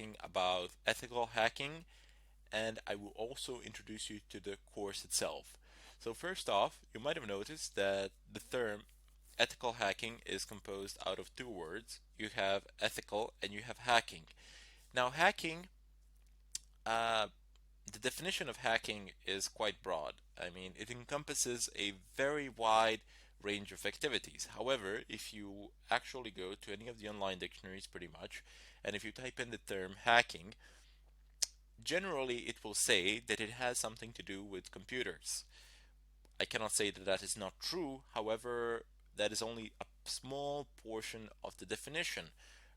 talking about ethical hacking, and I will also introduce you to the course itself. So first off, you might have noticed that the term ethical hacking is composed out of two words. You have ethical and you have hacking. Now, hacking, uh, the definition of hacking is quite broad. I mean, it encompasses a very wide range of activities. However, if you actually go to any of the online dictionaries pretty much, and if you type in the term hacking, generally it will say that it has something to do with computers. I cannot say that that is not true. However, that is only a small portion of the definition.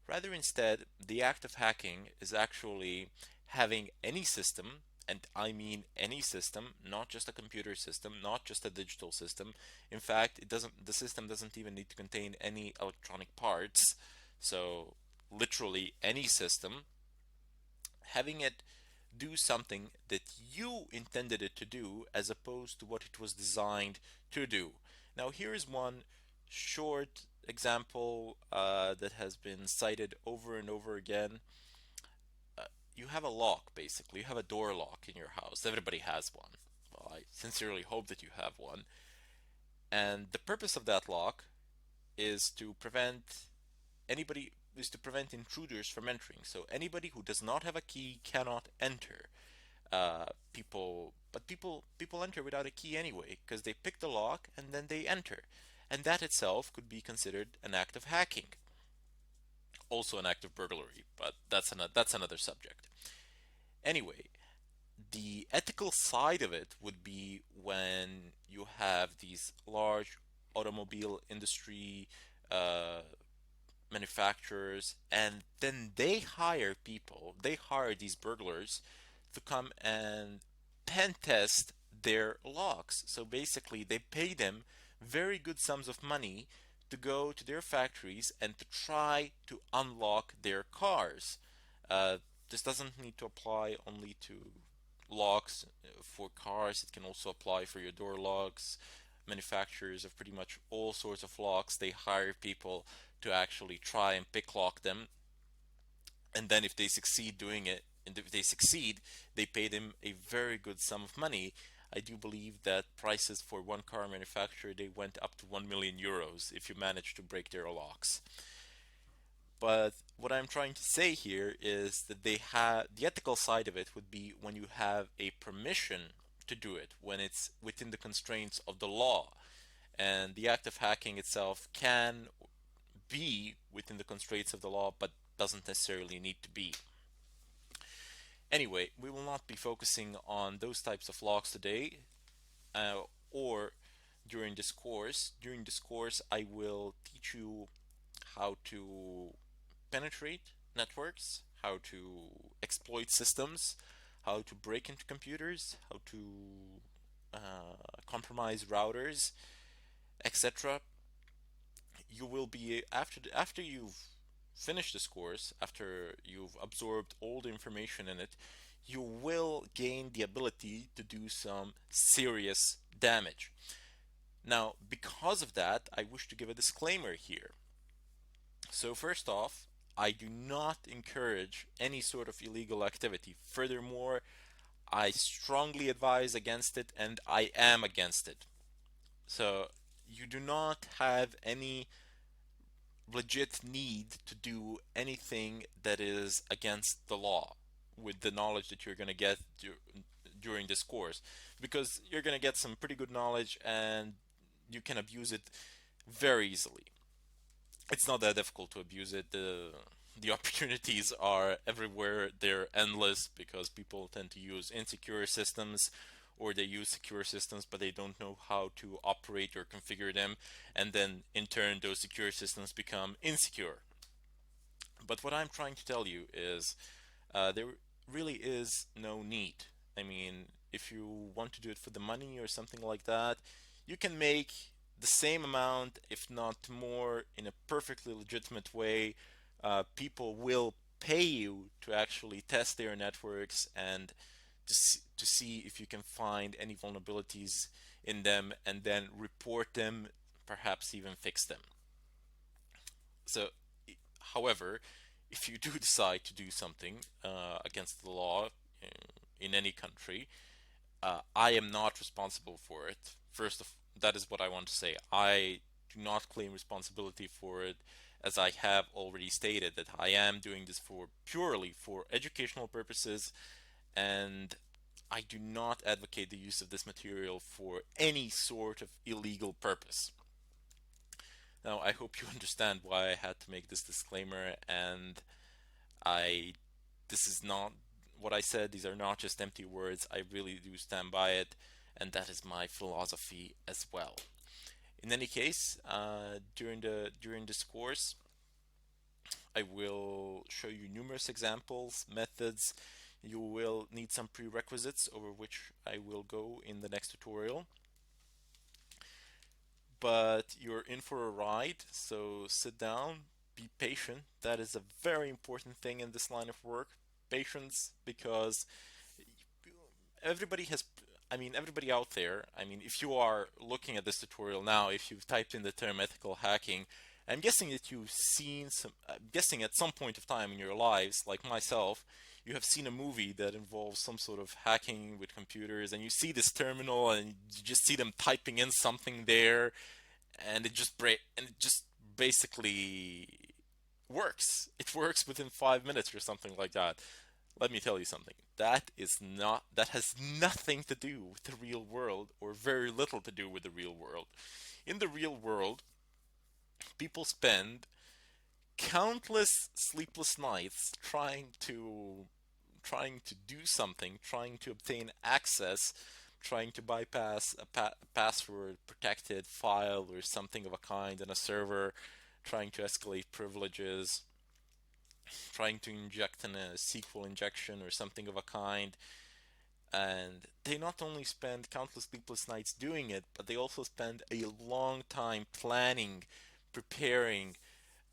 Rather, instead, the act of hacking is actually having any system, and I mean any system, not just a computer system, not just a digital system. In fact, the system doesn't even need to contain any electronic parts. So, literally any system, having it do something that you intended it to do as opposed to what it was designed to do. Now, here is one short example that has been cited over and over again. You have a lock, basically. You have a door lock in your house. Everybody has one. Well, I sincerely hope that you have one. And the purpose of that lock is to prevent intruders from entering. So anybody who does not have a key cannot enter. People enter without a key anyway because they pick the lock and then they enter, and that itself could be considered an act of hacking, also an act of burglary, but that's another subject. Anyway, the ethical side of it would be when you have these large automobile industry uh, manufacturers, and then they hire these burglars to come and pen test their locks. So basically, they pay them very good sums of money to go to their factories and to try to unlock their cars. Uh, this doesn't need to apply only to locks for cars, it can also apply for your door locks. Manufacturers of pretty much all sorts of locks, they hire people to actually try and pick lock them, and then if they succeed doing it, and if they succeed, they pay them a very good sum of money. I do believe that prices for one car manufacturer, they went up to 1 million euros if you manage to break their locks. But what I'm trying to say here is that they have the ethical side of it would be when you have a permission to do it, when it's within the constraints of the law. And the act of hacking itself can be within the constraints of the law, but doesn't necessarily need to be. Anyway, we will not be focusing on those types of locks today, or during this course. During this course, I will teach you how to penetrate networks, how to exploit systems, how to break into computers, how to compromise routers, etc. You will be after you've finished this course, after you've absorbed all the information in it, you will gain the ability to do some serious damage. Now, because of that, I wish to give a disclaimer here. So first off, I do not encourage any sort of illegal activity. Furthermore, I strongly advise against it, and I am against it. So you do not have any legit need to do anything that is against the law with the knowledge that you're going to get during this course, because you're going to get some pretty good knowledge and you can abuse it very easily. It's not that difficult to abuse it. The opportunities are everywhere. They're endless because people tend to use insecure systems, or they use secure systems but they don't know how to operate or configure them, and then in turn those secure systems become insecure. But what I'm trying to tell you is there really is no need. I mean, if you want to do it for the money or something like that, you can make the same amount, if not more, in a perfectly legitimate way. People will pay you to actually test their networks and to see if you can find any vulnerabilities in them and then report them, perhaps even fix them. So, however, if you do decide to do something against the law in any country, I am not responsible for it. That is what I want to say. I do not claim responsibility for it, as I have already stated that I am doing this for purely for educational purposes, and I do not advocate the use of this material for any sort of illegal purpose. Now, I hope you understand why I had to make this disclaimer, and I this is not what I said. These are not just empty words. I really do stand by it, and that is my philosophy as well. In any case, during this course, I will show you numerous examples, methods. You will need some prerequisites over which I will go in the next tutorial. But you're in for a ride, so sit down, be patient. That is a very important thing in this line of work. Patience, because everybody has, I mean, everybody out there, I mean, if you are looking at this tutorial now, if you've typed in the term ethical hacking, I'm guessing that you've seen I'm guessing at some point of time in your lives, like myself, you have seen a movie that involves some sort of hacking with computers, and you see this terminal and you just see them typing in something there, and it just basically works. It works within 5 minutes or something like that. Let me tell you something. That has nothing to do with the real world, or very little to do with the real world. In the real world, people spend countless sleepless nights trying to do something, trying to obtain access, trying to bypass a password protected file or something of a kind in a server, trying to escalate privileges, trying to inject in a SQL injection or something of a kind. And they not only spend countless sleepless nights doing it, but they also spend a long time planning, preparing,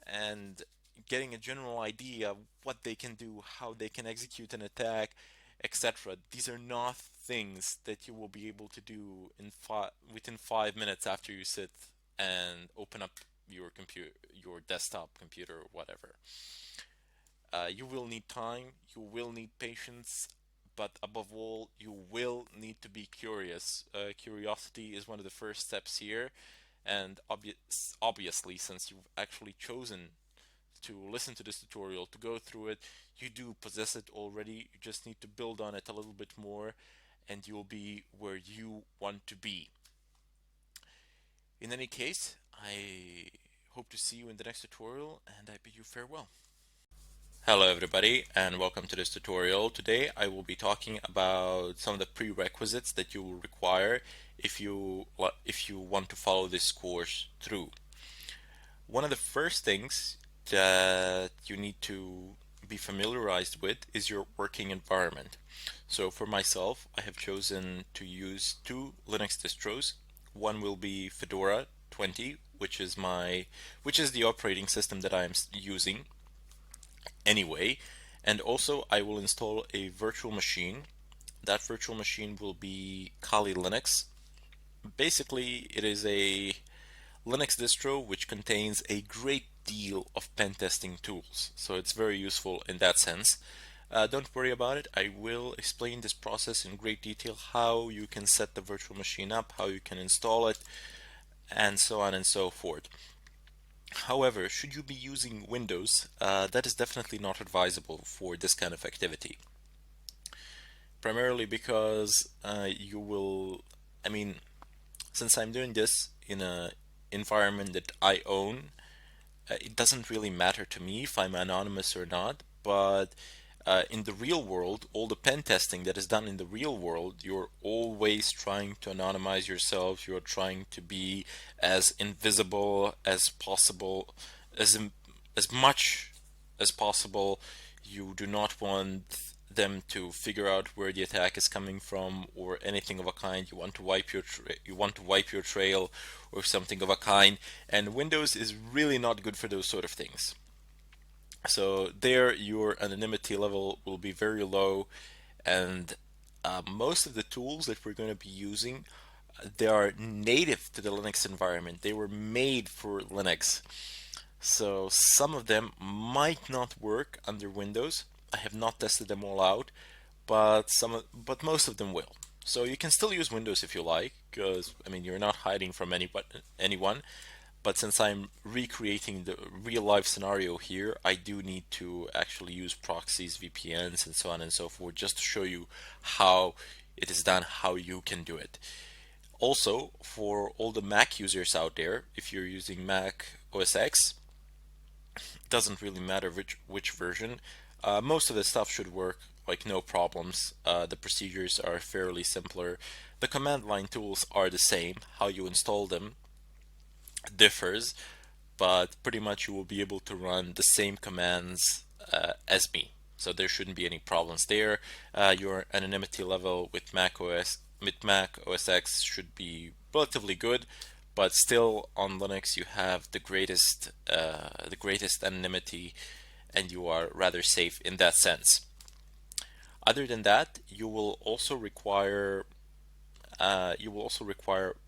and getting a general idea of what they can do, how they can execute an attack, etc. These are not things that you will be able to do within 5 minutes after you sit and open up your computer, your desktop computer, or whatever. You will need time, you will need patience, but above all, you will need to be curious. Curiosity is one of the first steps here, and obviously, since you've actually chosen to listen to this tutorial, to go through it, you do possess it already. You just need to build on it a little bit more, and you'll be where you want to be. In any case, I hope to see you in the next tutorial, and I bid you farewell. Hello everybody, and welcome to this tutorial. Today I will be talking about some of the prerequisites that you will require if you want to follow this course through. One of the first things that you need to be familiarized with is your working environment. So for myself, I have chosen to use two Linux distros. One will be Fedora 20, which is the operating system that I am using anyway, and also I will install a virtual machine. That virtual machine will be Kali Linux. Basically, it is a Linux distro which contains a great deal of pen testing tools, so it's very useful in that sense. Don't worry about it. I will explain this process in great detail, how you can set the virtual machine up, how you can install it, and so on and so forth. However, should you be using Windows, that is definitely not advisable for this kind of activity. Primarily because I mean, since I'm doing this in a environment that I own, it doesn't really matter to me if I'm anonymous or not, but in the real world, all the pen testing that is done in the real world, you're always trying to anonymize yourself. You're trying to be as invisible as possible, as much as possible. You do not want them to figure out where the attack is coming from or anything of a kind. You want to wipe your trail or something of a kind. And Windows is really not good for those sort of things. So there, your anonymity level will be very low, and most of the tools that we're going to be using, they are native to the Linux environment. They were made for Linux. So some of them might not work under Windows. I have not tested them all out, but most of them will. So you can still use Windows if you like, because I mean you're not hiding from anyone. But since I'm recreating the real life scenario here, I do need to actually use proxies, VPNs, and so on and so forth, just to show you how it is done, how you can do it. Also, for all the Mac users out there, if you're using Mac OS X, it doesn't really matter which version. Most of the stuff should work like no problems. The procedures are fairly simpler. The command line tools are the same. How you install them differs, but pretty much you will be able to run the same commands as me. So there shouldn't be any problems there. Your anonymity level with Mac OS X should be relatively good, but still on Linux you have the greatest anonymity, and you are rather safe in that sense. Other than that, you will also require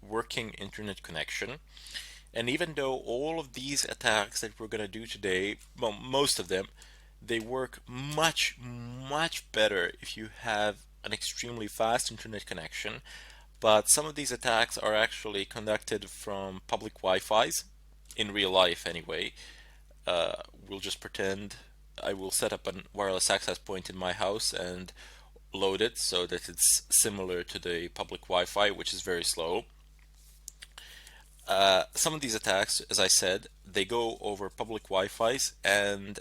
working internet connection. And even though all of these attacks that we're going to do today, well, most of them, they work much, much better if you have an extremely fast internet connection. But some of these attacks are actually conducted from public Wi-Fi's, in real life anyway. We'll just pretend I will set up a wireless access point in my house and load it so that it's similar to the public Wi-Fi, which is very slow. Some of these attacks, as I said, they go over public Wi-Fi's, and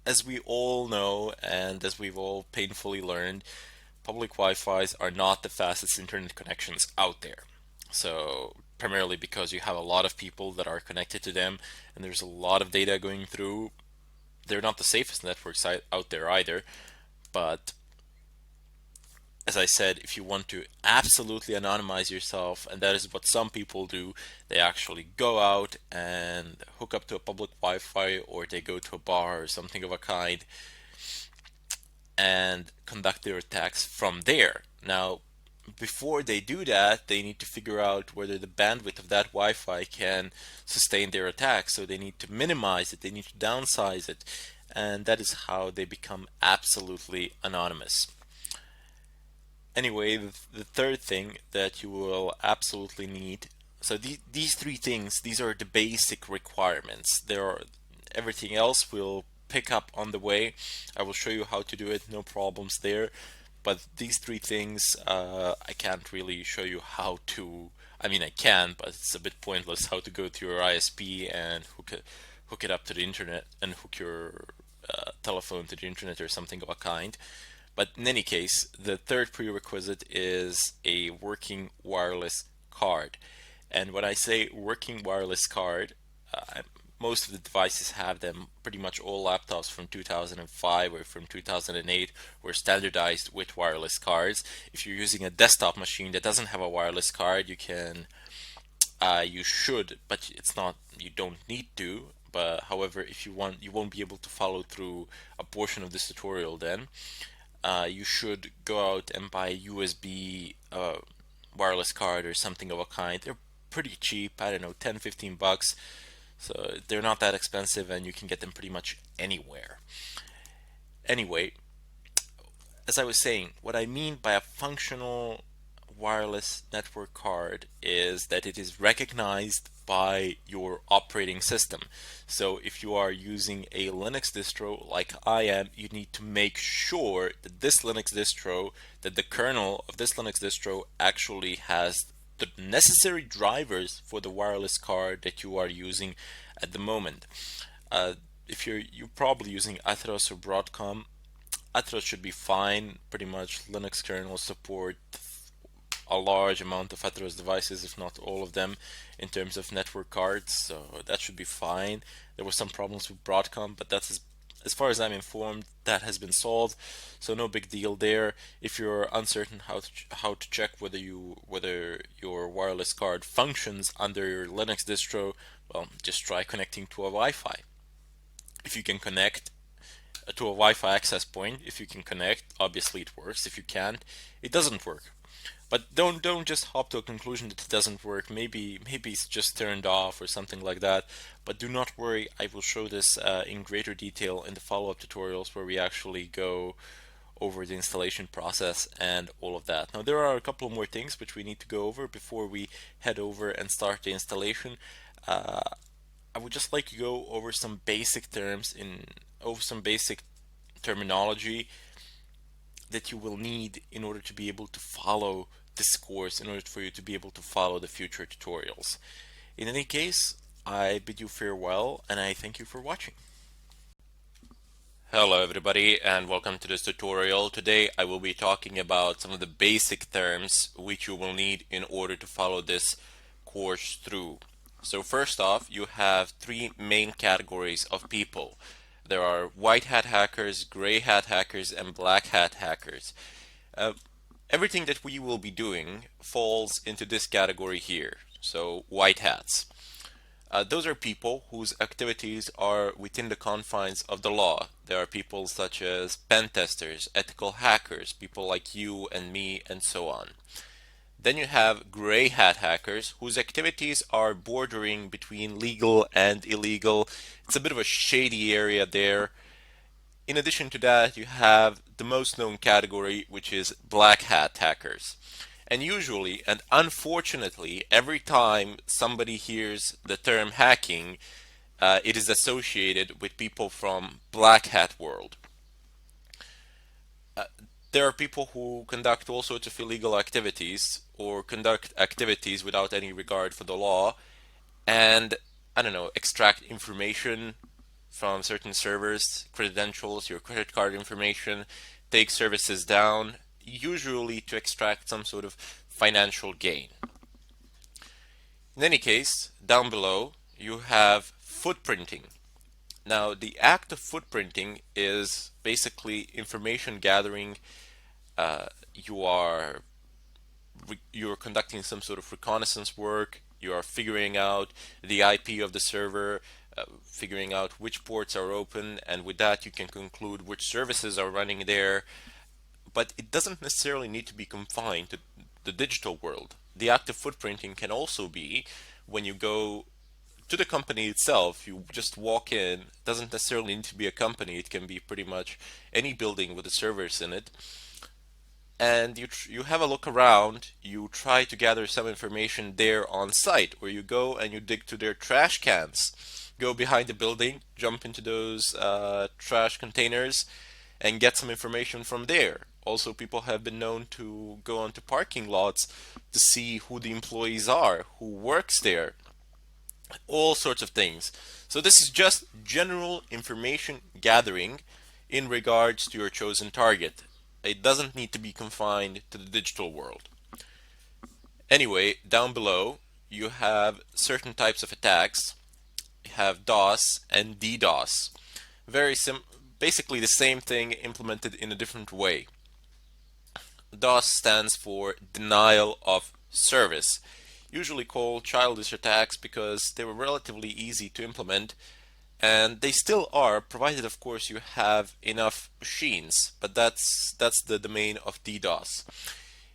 as we all know, and as we've all painfully learned, public Wi-Fi's are not the fastest internet connections out there. So primarily because you have a lot of people that are connected to them, and there's a lot of data going through. They're not the safest networks out there either, but as I said, if you want to absolutely anonymize yourself, and that is what some people do, they actually go out and hook up to a public Wi-Fi, or they go to a bar or something of a kind and conduct their attacks from there. Now, before they do that, they need to figure out whether the bandwidth of that Wi-Fi can sustain their attack. So they need to minimize it, they need to downsize it, and that is how they become absolutely anonymous. Anyway, the third thing that you will absolutely need, so these three things, these are the basic requirements. Everything else will pick up on the way. I will show you how to do it, no problems there. But these three things, I can't really show you how to. I mean, I can, but it's a bit pointless how to go to your ISP and hook it up to the internet and hook your telephone to the internet or something of a kind. But in any case, the third prerequisite is a working wireless card. And when I say working wireless card, most of the devices have them. Pretty much all laptops from 2005 or from 2008 were standardized with wireless cards. If you're using a desktop machine that doesn't have a wireless card, you should, but it's not, you don't need to. But however, if you want, you won't be able to follow through a portion of this tutorial then. You should go out and buy a USB wireless card or something of a kind. They're pretty cheap, I don't know, 10, 15 bucks. So they're not that expensive, and you can get them pretty much anywhere. Anyway, as I was saying, what I mean by a functional wireless network card is that it is recognized by your operating system. So if you are using a Linux distro like I am, you need to make sure that that the kernel of this Linux distro actually has the necessary drivers for the wireless card that you are using at the moment. If you're probably using Atheros or Broadcom, Atheros should be fine. Pretty much Linux kernel support a large amount of Atheros devices, if not all of them, in terms of network cards, so that should be fine. There were some problems with Broadcom, but as far as I'm informed, that has been solved, so no big deal there. If you're uncertain how to check whether your wireless card functions under your Linux distro, well, just try connecting to a Wi-Fi. If you can connect to a Wi-Fi access point, if you can connect, obviously it works. If you can't, it doesn't work. But don't just hop to a conclusion that it doesn't work. Maybe it's just turned off or something like that. But do not worry, I will show this in greater detail in the follow-up tutorials where we actually go over the installation process and all of that. Now there are a couple more things which we need to go over before we head over and start the installation. Uh, I would just like to go over some basic terms over some basic terminology that you will need in order to be able to follow this course, in order for you to be able to follow the future tutorials. In any case, I bid you farewell and I thank you for watching. Hello everybody and welcome to this tutorial. Today I will be talking about some of the basic terms which you will need in order to follow this course through. So first off, you have three main categories of people. There are white hat hackers, gray hat hackers, and black hat hackers. Uh, Everything that we will be doing falls into this category here. So white hats. Those are people whose activities are within the confines of the law. There are people such as pen testers, ethical hackers, people like you and me, and so on. Then you have gray hat hackers whose activities are bordering between legal and illegal. It's a bit of a shady area there. In addition to that, you have the most known category, which is black hat hackers. And usually, and unfortunately, every time somebody hears the term hacking, it is associated with people from black hat world. There are people who conduct all sorts of illegal activities or conduct activities without any regard for the law and, I don't know, extract information from certain servers, credentials, your credit card information, take services down, usually to extract some sort of financial gain. In any case, down below, you have footprinting. Now, the act of footprinting is basically information gathering. You are conducting some sort of reconnaissance work. You are figuring out the IP of the server, figuring out which ports are open, and with that you can conclude which services are running there. But it doesn't necessarily need to be confined to the digital world. The act of footprinting can also be when you go to the company itself. You just walk in. It doesn't necessarily need to be a company. It can be pretty much any building with the servers in it. And you have a look around. You try to gather some information there on site, or you go and you dig to their trash cans. Go behind the building, jump into those trash containers, and get some information from there. Also, people have been known to go onto parking lots to see who the employees are, who works there, all sorts of things. So this is just general information gathering in regards to your chosen target. It doesn't need to be confined to the digital world. Anyway, down below you have certain types of attacks. You have DOS and DDoS. Basically the same thing implemented in a different way. DOS stands for denial of service, usually called childish attacks because they were relatively easy to implement, and they still are, provided of course you have enough machines, but that's the domain of DDoS.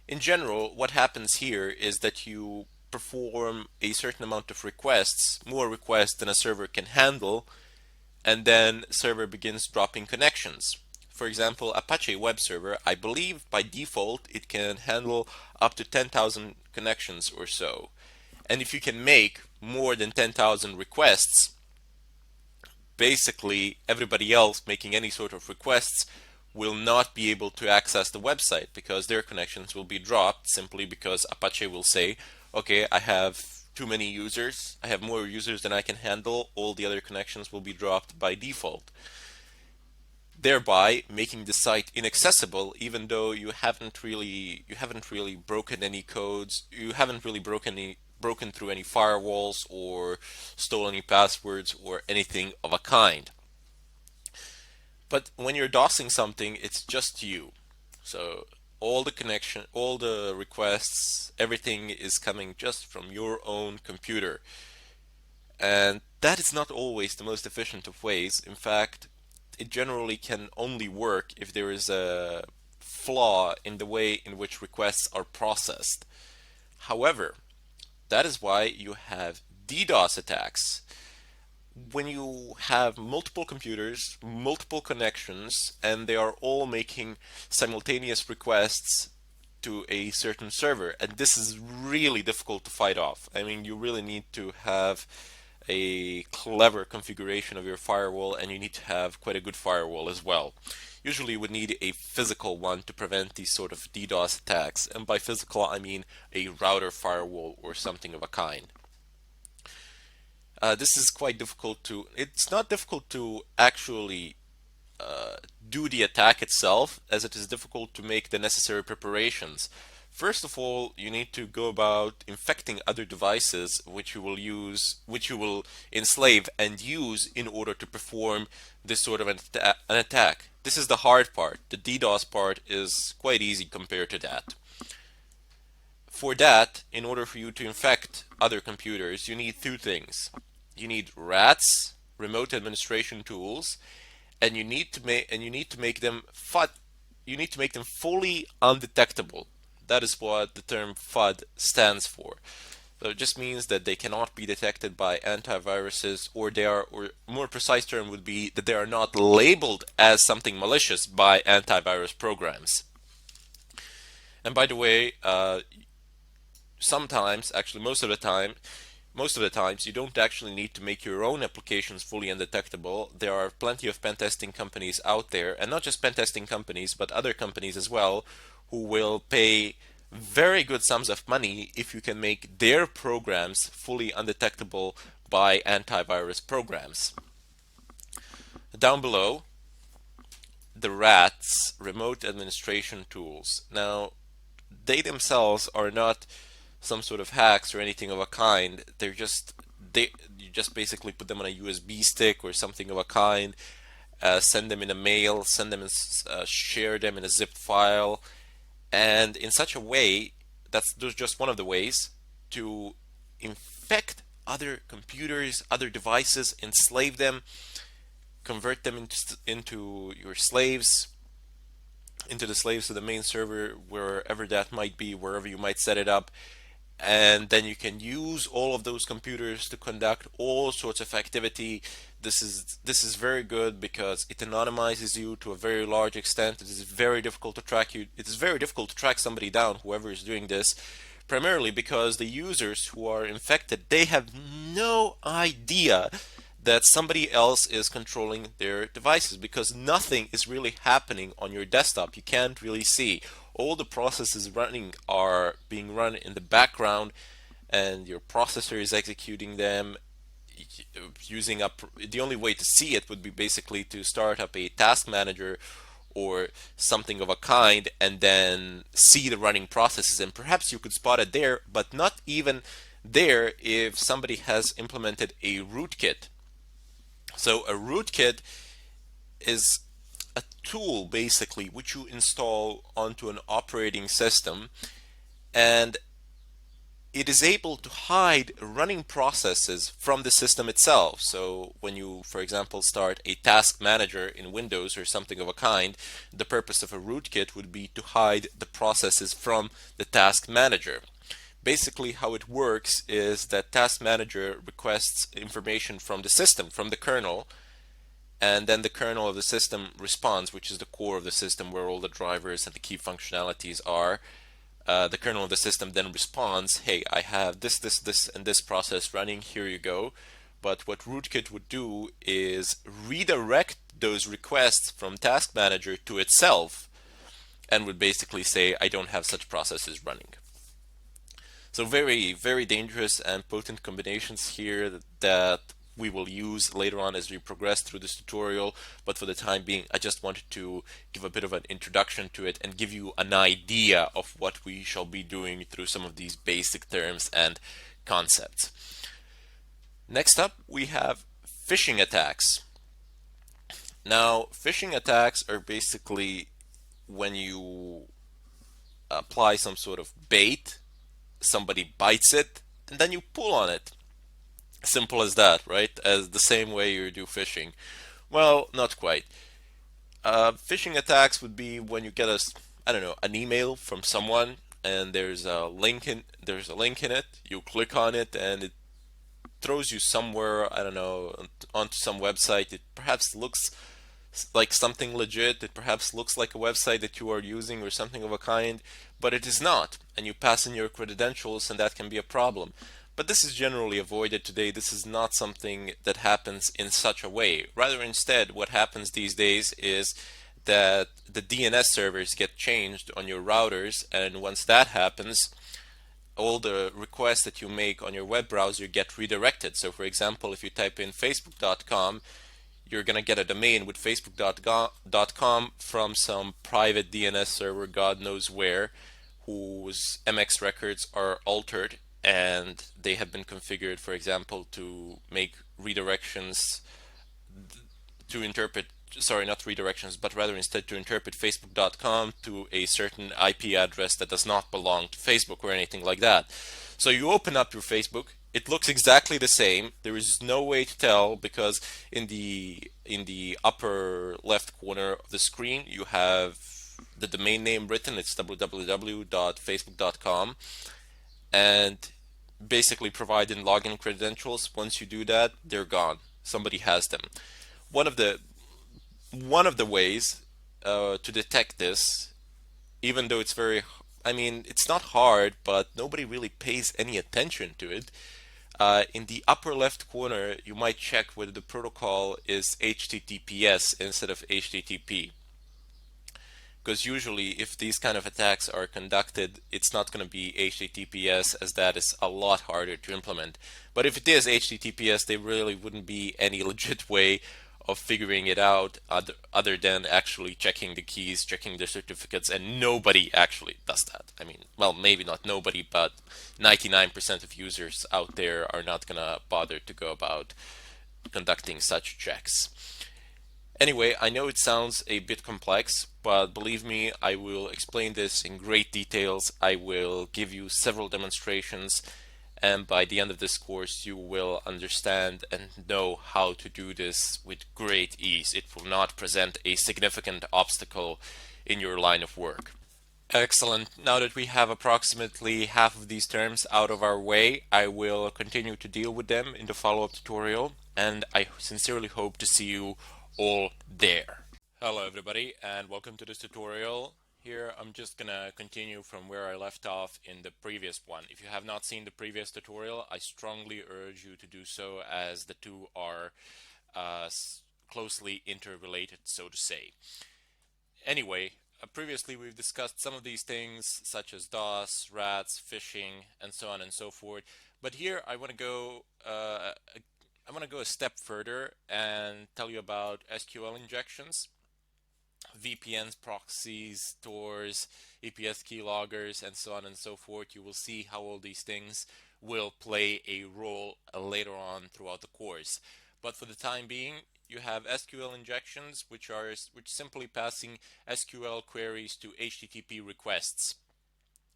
In general, what happens here is that you perform a certain amount of requests, more requests than a server can handle, and then server begins dropping connections. For example, Apache web server, I believe by default it can handle up to 10,000 connections or so. And if you can make more than 10,000 requests, basically everybody else making any sort of requests will not be able to access the website because their connections will be dropped simply because Apache will say, okay, I have too many users, I have more users than I can handle, all the other connections will be dropped by default, thereby making the site inaccessible even though you haven't really broken any codes, you haven't really broken through any firewalls or stole any passwords or anything of a kind. But when you're DOSing something, it's just you. So all the requests, everything is coming just from your own computer. And that is not always the most efficient of ways. In fact, it generally can only work if there is a flaw in the way in which requests are processed. However, that is why you have DDoS attacks. When you have multiple computers, multiple connections, and they are all making simultaneous requests to a certain server, and this is really difficult to fight off. I mean, you really need to have a clever configuration of your firewall, and you need to have quite a good firewall as well. Usually you would need a physical one to prevent these sort of DDoS attacks, and by physical I mean a router firewall or something of a kind. This is quite difficult to, it's not difficult to actually do the attack itself, as it is difficult to make the necessary preparations. First of all, you need to go about infecting other devices which you will enslave and use in order to perform this sort of an attack. This is the hard part. The DDoS part is quite easy compared to that. For that, in order for you to infect other computers, you need two things. You need RATs, remote administration tools, and you need to make them fully undetectable. That is what the term FUD stands for. So it just means that they cannot be detected by antiviruses, or more precise term would be that they are not labeled as something malicious by antivirus programs. And by the way, sometimes, actually most of the times, you don't actually need to make your own applications fully undetectable. There are plenty of pen testing companies out there, and not just pen testing companies, but other companies as well, who will pay very good sums of money if you can make their programs fully undetectable by antivirus programs. Down below, the RATs, remote administration tools. Now, they themselves are not some sort of hacks or anything of a kind. You just basically put them on a USB stick or something of a kind, send them in a mail, share them in a zip file, and in such a way, there's just one of the ways to infect other computers, other devices, enslave them, convert them into your slaves, into the slaves to the main server, wherever that might be, wherever you might set it up. And then you can use all of those computers to conduct all sorts of activity. This is very good because it anonymizes you to a very large extent. It is very difficult to track you. It is very difficult to track somebody down, whoever is doing this, primarily because the users who are infected, they have no idea that somebody else is controlling their devices, because nothing is really happening on your desktop. You can't really see. All the processes running are being run in the background, and your processor is executing them using up. The only way to see it would be basically to start up a task manager or something of a kind, and then see the running processes, and perhaps you could spot it there, but not even there if somebody has implemented a rootkit. So a rootkit is a tool basically which you install onto an operating system, and it is able to hide running processes from the system itself. So when you, for example, start a task manager in Windows or something of a kind, the purpose of a rootkit would be to hide the processes from the task manager. Basically, how it works is that task manager requests information from the system, from the kernel, and then the kernel of the system responds, which is the core of the system where all the drivers and the key functionalities are. The kernel of the system then responds, hey, I have this, and this process running, here you go. But what rootkit would do is redirect those requests from task manager to itself, and would basically say, I don't have such processes running. So very, very dangerous and potent combinations here that we will use later on as we progress through this tutorial, but for the time being I just wanted to give a bit of an introduction to it and give you an idea of what we shall be doing through some of these basic terms and concepts. Next up, we have phishing attacks. Now, phishing attacks are basically when you apply some sort of bait, somebody bites it, and then you pull on it. Simple as that, right? As the same way you do phishing. Well, not quite. Phishing attacks would be when you get I don't know, an email from someone, and there's a link in it. You click on it, and it throws you somewhere, I don't know, onto some website. It perhaps looks like something legit. It perhaps looks like a website that you are using or something of a kind, but it is not. And you pass in your credentials, and that can be a problem. But this is generally avoided today. This is not something that happens in such a way. Rather, instead, what happens these days is that the DNS servers get changed on your routers, and once that happens, all the requests that you make on your web browser get redirected. So, for example, if you type in facebook.com, you're going to get a domain with facebook.com from some private DNS server, God knows where, whose MX records are altered, and they have been configured, for example, to make redirections to interpret, sorry, not redirections, but rather instead to interpret facebook.com to a certain IP address that does not belong to Facebook or anything like that. So you open up your Facebook, it looks exactly the same. There is no way to tell because in the upper left corner of the screen you have the domain name written. It's www.facebook.com, and basically provide in login credentials. Once you do that, they're gone. Somebody has them. One of the one of the ways to detect this, even though it's very, I mean, it's not hard, but nobody really pays any attention to it. In the upper left corner, you might check whether the protocol is HTTPS instead of HTTP. Because usually, if these kind of attacks are conducted, it's not going to be HTTPS, as that is a lot harder to implement. But if it is HTTPS, there really wouldn't be any legit way of figuring it out other than actually checking the keys, checking the certificates, and nobody actually does that. I mean, well, maybe not nobody, but 99% of users out there are not going to bother to go about conducting such checks. Anyway, I know it sounds a bit complex, but believe me, I will explain this in great details. I will give you several demonstrations, and by the end of this course, you will understand and know how to do this with great ease. It will not present a significant obstacle in your line of work. Excellent. Now that we have approximately half of these terms out of our way, I will continue to deal with them in the follow-up tutorial, and I sincerely hope to see you all there. Hello everybody, and welcome to this tutorial. Here I'm just gonna continue from where I left off in the previous one. If you have not seen the previous tutorial, I strongly urge you to do so, as the two are closely interrelated, so to say. Anyway, previously we've discussed some of these things such as DOS, rats, phishing, and so on and so forth. But here I want to go a step further and tell you about SQL injections, VPNs, proxies, stores, EPS keyloggers, and so on and so forth. You will see how all these things will play a role later on throughout the course. But for the time being, you have SQL injections, which simply passing SQL queries to HTTP requests.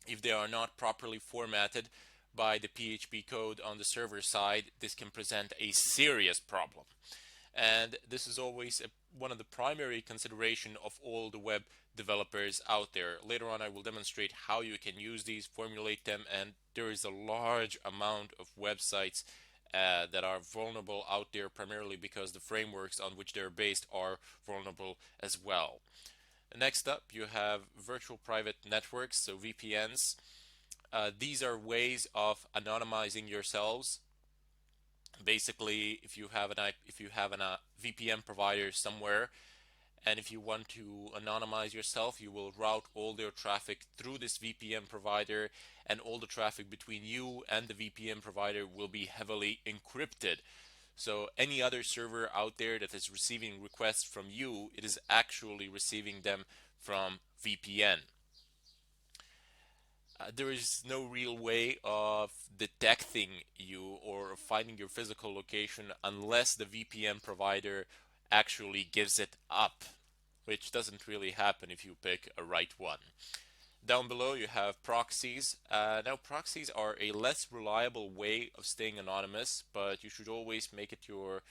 If they are not properly formatted by the PHP code on the server side, this can present a serious problem. And this is always one of the primary consideration of all the web developers out there. Later on I will demonstrate how you can use these, formulate them, and there is a large amount of websites that are vulnerable out there, primarily because the frameworks on which they're based are vulnerable as well. Next up, you have virtual private networks, so VPNs. These are ways of anonymizing yourselves. Basically, if you have a VPN provider somewhere, and if you want to anonymize yourself, you will route all their traffic through this VPN provider, and all the traffic between you and the VPN provider will be heavily encrypted. So any other server out there that is receiving requests from you, it is actually receiving them from VPN. There is no real way of detecting you or finding your physical location unless the VPN provider actually gives it up, which doesn't really happen if you pick a right one. Down below you have proxies. Now proxies are a less reliable way of staying anonymous, but you should always make it your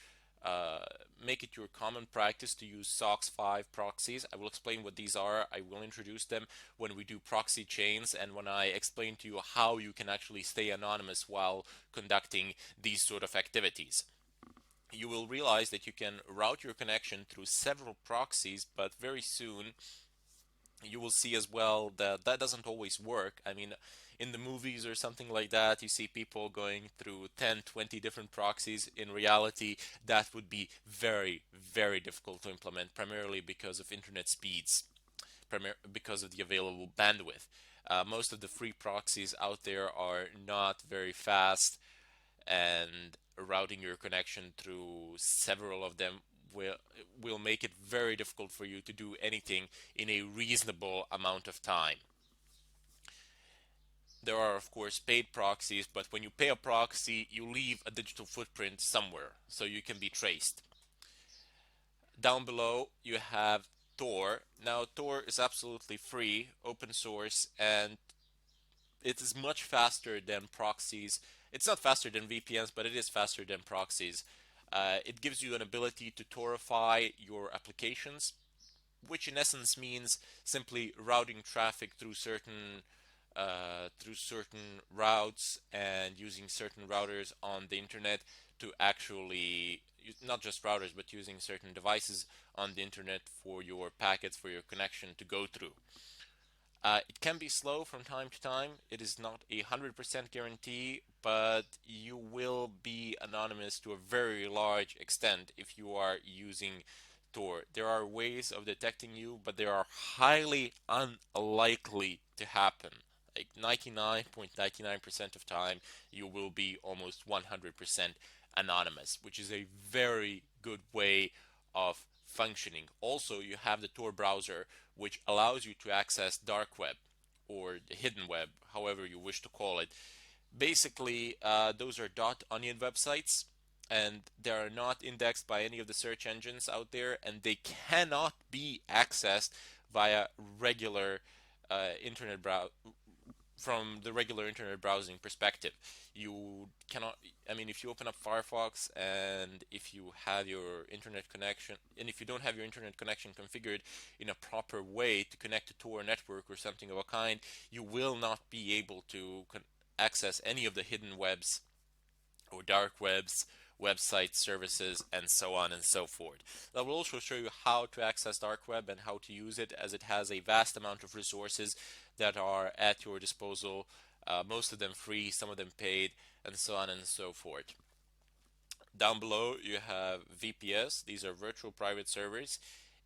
uh, make it your common practice to use SOCKS 5 proxies. I will explain what these are. I will introduce them when we do proxy chains and when I explain to you how you can actually stay anonymous while conducting these sort of activities. You will realize that you can route your connection through several proxies, but very soon you will see as well that that doesn't always work. I mean, in the movies or something like that, you see people going through 10, 20 different proxies. In reality, that would be very, very difficult to implement, primarily because of internet speeds, because of the available bandwidth. Most of the free proxies out there are not very fast, and routing your connection through several of them will will make it very difficult for you to do anything in a reasonable amount of time. There are of course paid proxies, but when you pay a proxy, you leave a digital footprint somewhere so you can be traced. Down below you have Tor. Now Tor is absolutely free, open source, and it is much faster than proxies. It's not faster than VPNs, but it is faster than proxies. It gives you an ability to torify your applications, which in essence means simply routing traffic through certain routes and using certain routers on the internet to actually not just routers, but using certain devices on the internet for your packets for your connection to go through. It can be slow from time to time. It is not a 100% guarantee, but you will be anonymous to a very large extent if you are using Tor. There are ways of detecting you, but they are highly unlikely to happen. Like 99.99% of time, you will be almost 100% anonymous, which is a very good way of functioning. Also, you have the Tor browser, which allows you to access dark web or the hidden web, however you wish to call it. Basically, those are .onion websites, and they are not indexed by any of the search engines out there, and they cannot be accessed via regular internet browser from the regular internet browsing perspective. You cannot, I mean, if you open up Firefox and if you have your internet connection, and if you don't have your internet connection configured in a proper way to connect to Tor network or something of a kind, you will not be able to access any of the hidden webs or dark webs, website services, and so on and so forth. I will also show you how to access dark web and how to use it, as it has a vast amount of resources that are at your disposal, most of them free, some of them paid, and so on and so forth. Down below you have VPS. These are virtual private servers.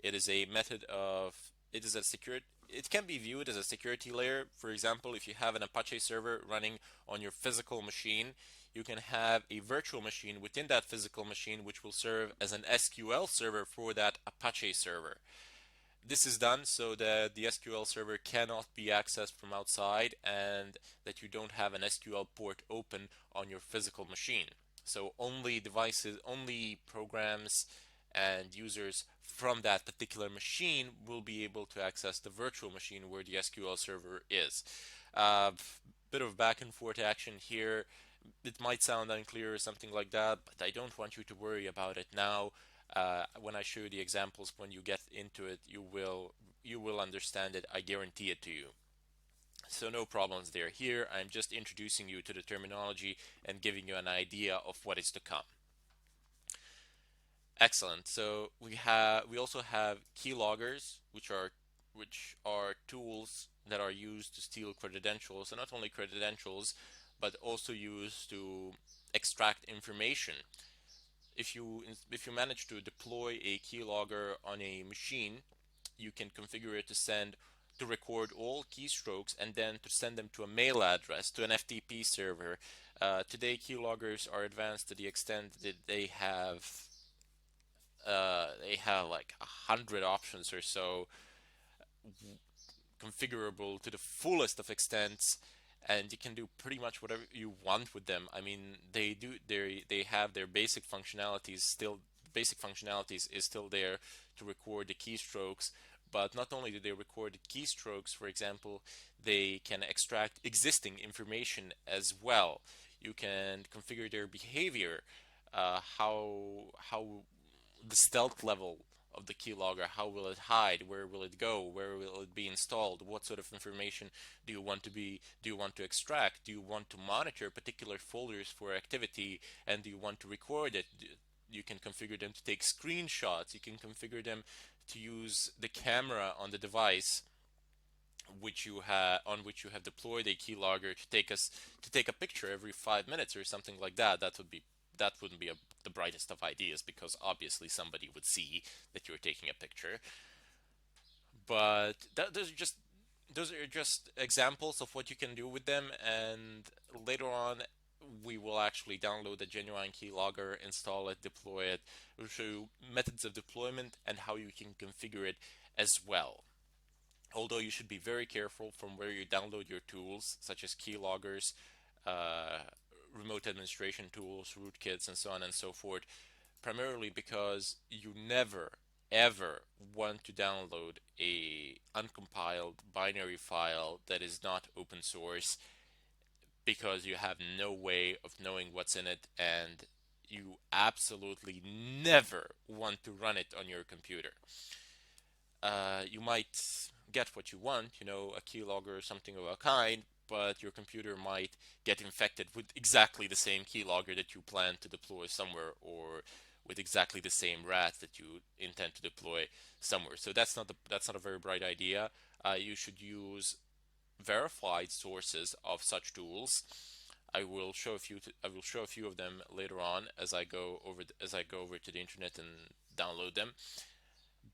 It is a method of, it is a secure, it can be viewed as a security layer. For example, if you have an Apache server running on your physical machine, you can have a virtual machine within that physical machine which will serve as an SQL server for that Apache server. This is done so that the SQL server cannot be accessed from outside and that you don't have an SQL port open on your physical machine. So only devices, only programs and users from that particular machine will be able to access the virtual machine where the SQL server is. Bit of back and forth action here. It might sound unclear or something like that, but I don't want you to worry about it now. When I show you the examples, when you get into it, you will understand it. I guarantee it to you. So no problems there. Here, I'm just introducing you to the terminology and giving you an idea of what is to come. Excellent. So we also have keyloggers, which are tools that are used to steal credentials, and not only credentials, but also used to extract information. If you manage to deploy a keylogger on a machine, you can configure it to record all keystrokes and then to send them to a mail address, to an FTP server. Today, keyloggers are advanced to the extent that they have like 100 options or so, configurable to the fullest of extents, and you can do pretty much whatever you want with them. I mean, they have their basic functionalities still. Basic functionalities is still there to record the keystrokes, but not only do they record the keystrokes, for example, they can extract existing information as well. You can configure their behavior. how the stealth level of the keylogger, how will it hide, where will it go, where will it be installed, what sort of information do you want to extract, do you want to monitor particular folders for activity, and do you want to record it. You can configure them to take screenshots, you can configure them to use the camera on the device which you have deployed a keylogger to take a picture every 5 minutes or something like that. That wouldn't be the brightest of ideas, because obviously somebody would see that you're taking a picture. But those are just examples of what you can do with them, and later on we will actually download the genuine keylogger, install it, deploy it. We'll show you methods of deployment and how you can configure it as well. Although you should be very careful from where you download your tools, such as keyloggers, uh, remote administration tools, rootkits, and so on and so forth, primarily because you never ever want to download a uncompiled binary file that is not open source, because you have no way of knowing what's in it, and you absolutely never want to run it on your computer. You might get what you want, a keylogger or something of a kind, but your computer might get infected with exactly the same keylogger that you plan to deploy somewhere, or with exactly the same rat that you intend to deploy somewhere. So that's not a very bright idea. You should use verified sources of such tools. I will show a few of them later on as I go over to the internet and download them,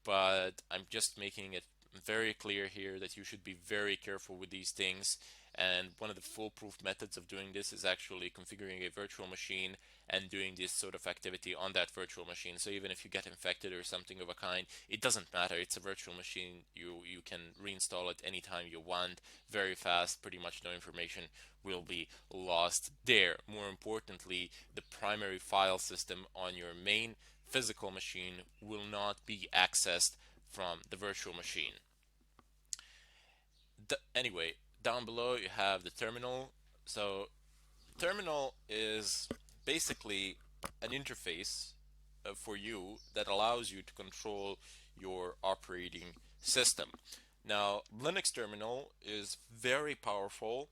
but I'm just making it very clear here that you should be very careful with these things. And one of the foolproof methods of doing this is actually configuring a virtual machine and doing this sort of activity on that virtual machine. So even if you get infected or something of a kind, it doesn't matter. It's a virtual machine. You can reinstall it anytime you want, very fast. Pretty much no information will be lost there. More importantly, the primary file system on your main physical machine will not be accessed from the virtual machine. Anyway, down below you have the terminal. So terminal is basically an interface for you that allows you to control your operating system. Now, Linux terminal is very powerful.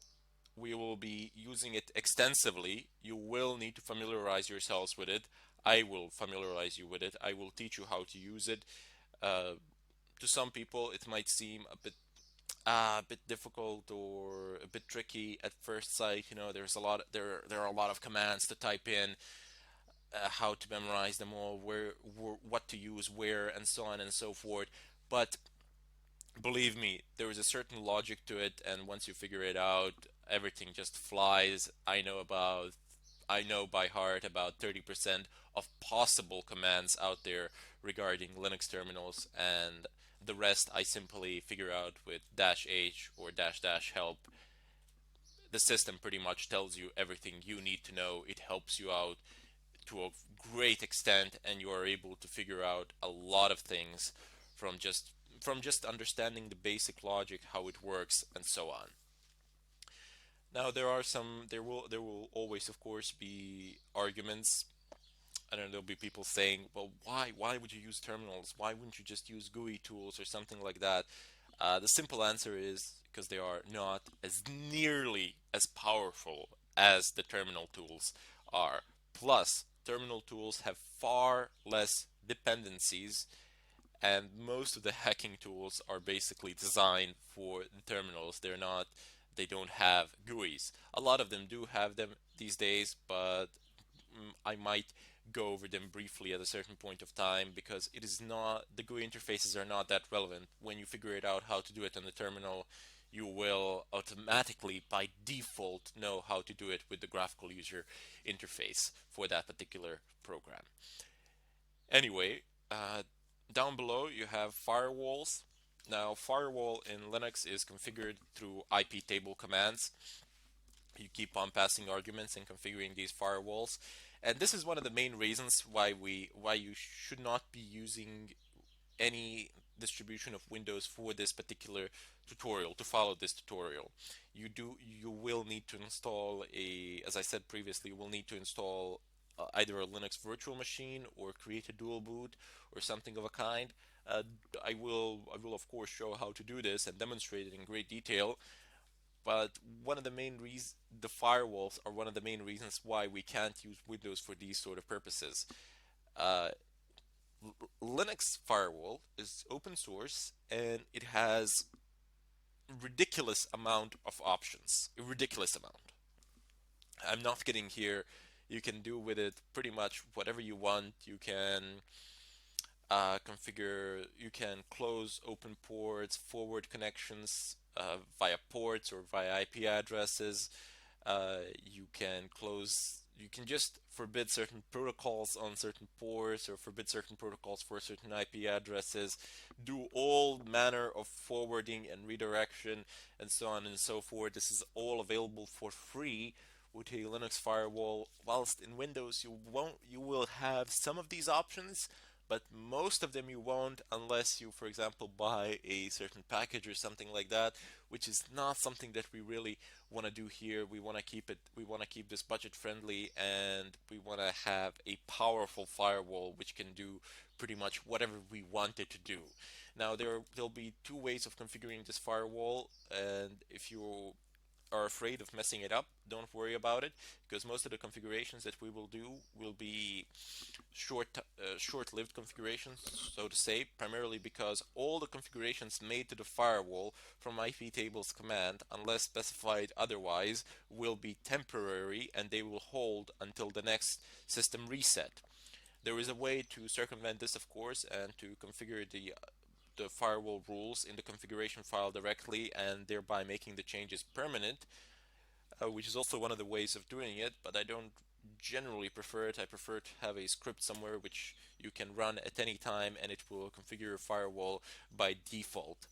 We will be using it extensively. You will need to familiarize yourselves with it. I will familiarize you with it. I will teach you how to use it. Uh, to some people, it might seem a bit difficult or a bit tricky at first sight. There are a lot of commands to type in, how to memorize them all, what to use where, and so on and so forth. But believe me, there is a certain logic to it, and once you figure it out, everything just flies. I know by heart about 30% of possible commands out there regarding Linux terminals, and the rest I simply figure out with dash h or dash dash help. The system pretty much tells you everything you need to know. It helps you out to a great extent, and you are able to figure out a lot of things from just understanding the basic logic, how it works, and so on. Now there will always, of course, be arguments. I don't know, there'll be people saying, well, why would you use terminals? Why wouldn't you just use GUI tools or something like that? The simple answer is because they are not as nearly as powerful as the terminal tools are. Plus, terminal tools have far less dependencies, and most of the hacking tools are basically designed for the terminals. They don't have GUIs. A lot of them do have them these days, but I might go over them briefly at a certain point of time, because it is not the GUI interfaces are not that relevant. When you figure it out how to do it on the terminal, you will automatically by default know how to do it with the graphical user interface for that particular program. Anyway, down below you have firewalls. Now, firewall in Linux is configured through IP table commands. You keep on passing arguments and configuring these firewalls, and this is one of the main reasons why you should not be using any distribution of Windows for this particular tutorial, to follow this tutorial. You will need to install as I said previously, you will need to install either a Linux virtual machine or create a dual boot or something of a kind. Uh, I will of course show how to do this and demonstrate it in great detail. But one of the main reasons, the firewalls are one of the main reasons why we can't use Windows for these sort of purposes. Uh, Linux firewall is open source and it has ridiculous amount of options. A ridiculous amount. I'm not kidding here. You can do with it pretty much whatever you want. You can configure, you can close open ports, forward connections via ports or via IP addresses. You can close, you can just forbid certain protocols on certain ports or forbid certain protocols for certain IP addresses, do all manner of forwarding and redirection and so on and so forth. This is all available for free with a Linux firewall. Whilst in Windows you will have some of these options, but most of them you won't unless you, for example, buy a certain package or something like that, which is not something that we really want to do here. We want to keep it, we want to keep this budget friendly, and we want to have a powerful firewall which can do pretty much whatever we want it to do. Now there'll be two ways of configuring this firewall, and if you are afraid of messing it up, don't worry about it, because most of the configurations that we will do will be short-lived configurations, so to say, primarily because all the configurations made to the firewall from iptables command, unless specified otherwise, will be temporary and they will hold until the next system reset. There is a way to circumvent this, of course, and to configure the firewall rules in the configuration file directly and thereby making the changes permanent, which is also one of the ways of doing it, but I don't generally prefer it. I prefer to have a script somewhere which you can run at any time and it will configure your firewall by default.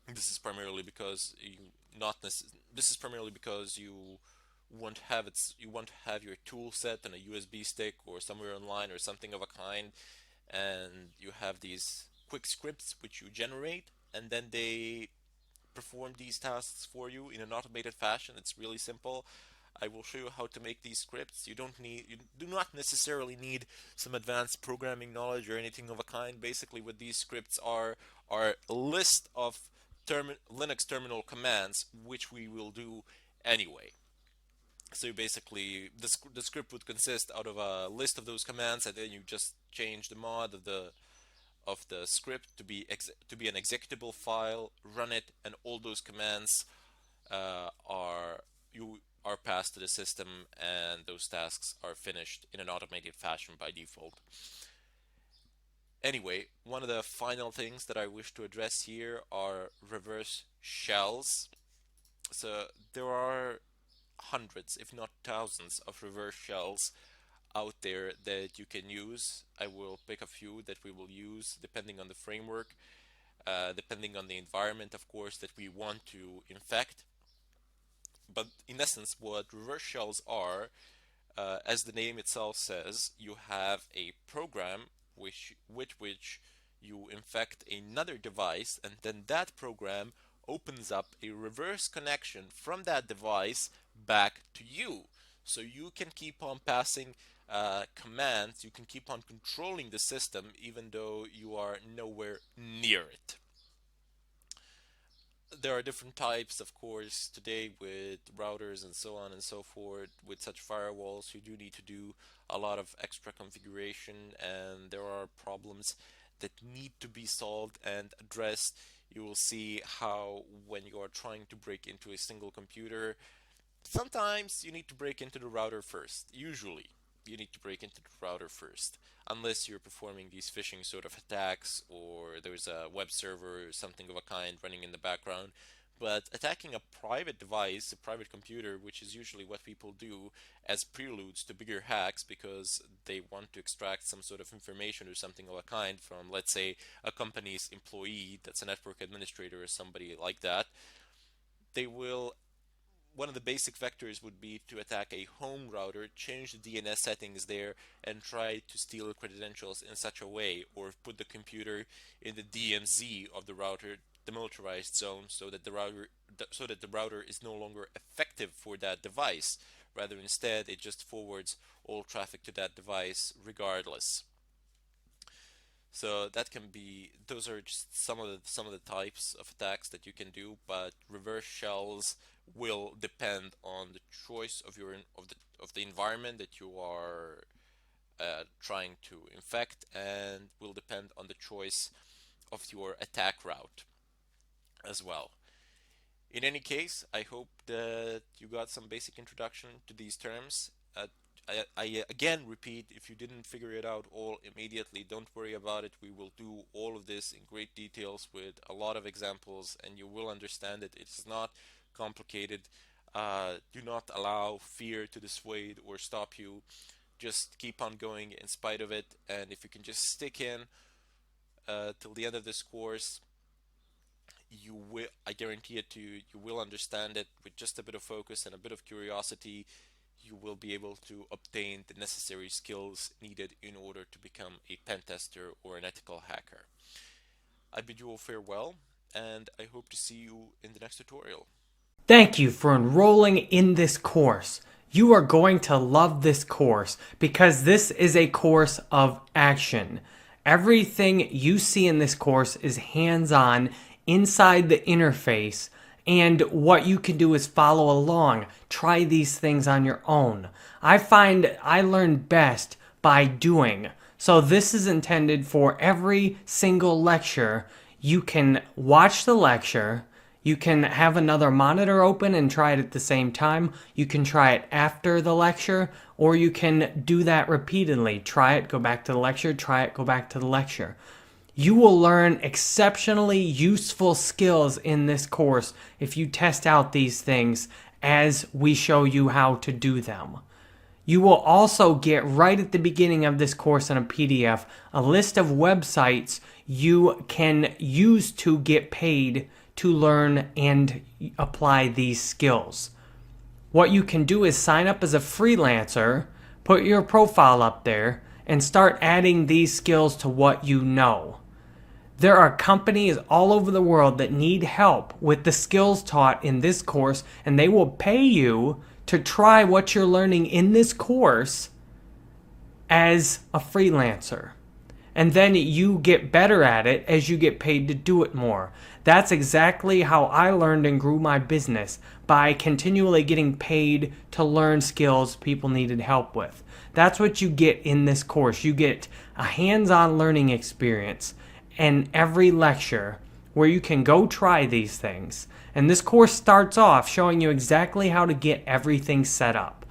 This is primarily because this is primarily because you won't have your tool set on a USB stick or somewhere online or something of a kind, and you have these quick scripts which you generate and then they perform these tasks for you in an automated fashion. It's really simple. I will show you how to make these scripts. You do not necessarily need some advanced programming knowledge or anything of a kind. Basically, what these scripts are a list of Linux terminal commands, which we will do anyway. So basically, the script would consist out of a list of those commands, and then you just change the mod of the script to be an executable file, run it, and all those commands are you are passed to the system, and those tasks are finished in an automated fashion by default. Anyway, one of the final things that I wish to address here are reverse shells. So there are hundreds, if not thousands, of reverse shells out there that you can use. I will pick a few that we will use depending on the framework, depending on the environment, of course, that we want to infect. But in essence, what reverse shells are, as the name itself says, you have a program with which you infect another device, and then that program opens up a reverse connection from that device back to you. So you can keep on passing commands, you can keep on controlling the system even though you are nowhere near it. There are different types, of course, today with routers and so on and so forth. With such firewalls, you do need to do a lot of extra configuration, and there are problems that need to be solved and addressed. You will see how, when you are trying to break into a single computer, sometimes you need to break into the router first. Usually, you need to break into the router first, unless you're performing these phishing sort of attacks or there's a web server or something of a kind running in the background. But attacking a private device, a private computer, which is usually what people do as preludes to bigger hacks because they want to extract some sort of information or something of a kind from, let's say, a company's employee that's a network administrator or somebody like that, they will one of the basic vectors would be to attack a home router, change the DNS settings there, and try to steal credentials in such a way, or put the computer in the DMZ of the router, demilitarized zone, so that the router is no longer effective for that device. Rather, instead, it just forwards all traffic to that device regardless. So that can be, those are just some of the types of attacks that you can do, but reverse shells will depend on the choice of the environment that you are trying to infect, and will depend on the choice of your attack route as well. In any case, I hope that you got some basic introduction to these terms. I again repeat, if you didn't figure it out all immediately, don't worry about it. We will do all of this in great details with a lot of examples, and you will understand it. It's not complicated. Do not allow fear to dissuade or stop you. Just keep on going in spite of it, and if you can just stick in till the end of this course, you will, I guarantee it to you, you will understand it. With just a bit of focus and a bit of curiosity, you will be able to obtain the necessary skills needed in order to become a pen tester or an ethical hacker. I bid you all farewell, and I hope to see you in the next tutorial. Thank you for enrolling in this course. You are going to love this course because this is a course of action. Everything you see in this course is hands-on inside the interface, and what you can do is follow along. Try these things on your own. I find I learn best by doing. So this is intended for every single lecture. You can watch the lecture. You can have another monitor open and try it at the same time. You can try it after the lecture, or you can do that repeatedly. Try it, go back to the lecture, try it, go back to the lecture. You will learn exceptionally useful skills in this course if you test out these things as we show you how to do them. You will also get right at the beginning of this course in a PDF a list of websites you can use to get paid to learn and apply these skills. What you can do is sign up as a freelancer, put your profile up there, and start adding these skills to what you know. There are companies all over the world that need help with the skills taught in this course, and they will pay you to try what you're learning in this course as a freelancer. And then you get better at it as you get paid to do it more. That's exactly how I learned and grew my business, by continually getting paid to learn skills people needed help with. That's what you get in this course. You get a hands-on learning experience in every lecture where you can go try these things. And this course starts off showing you exactly how to get everything set up.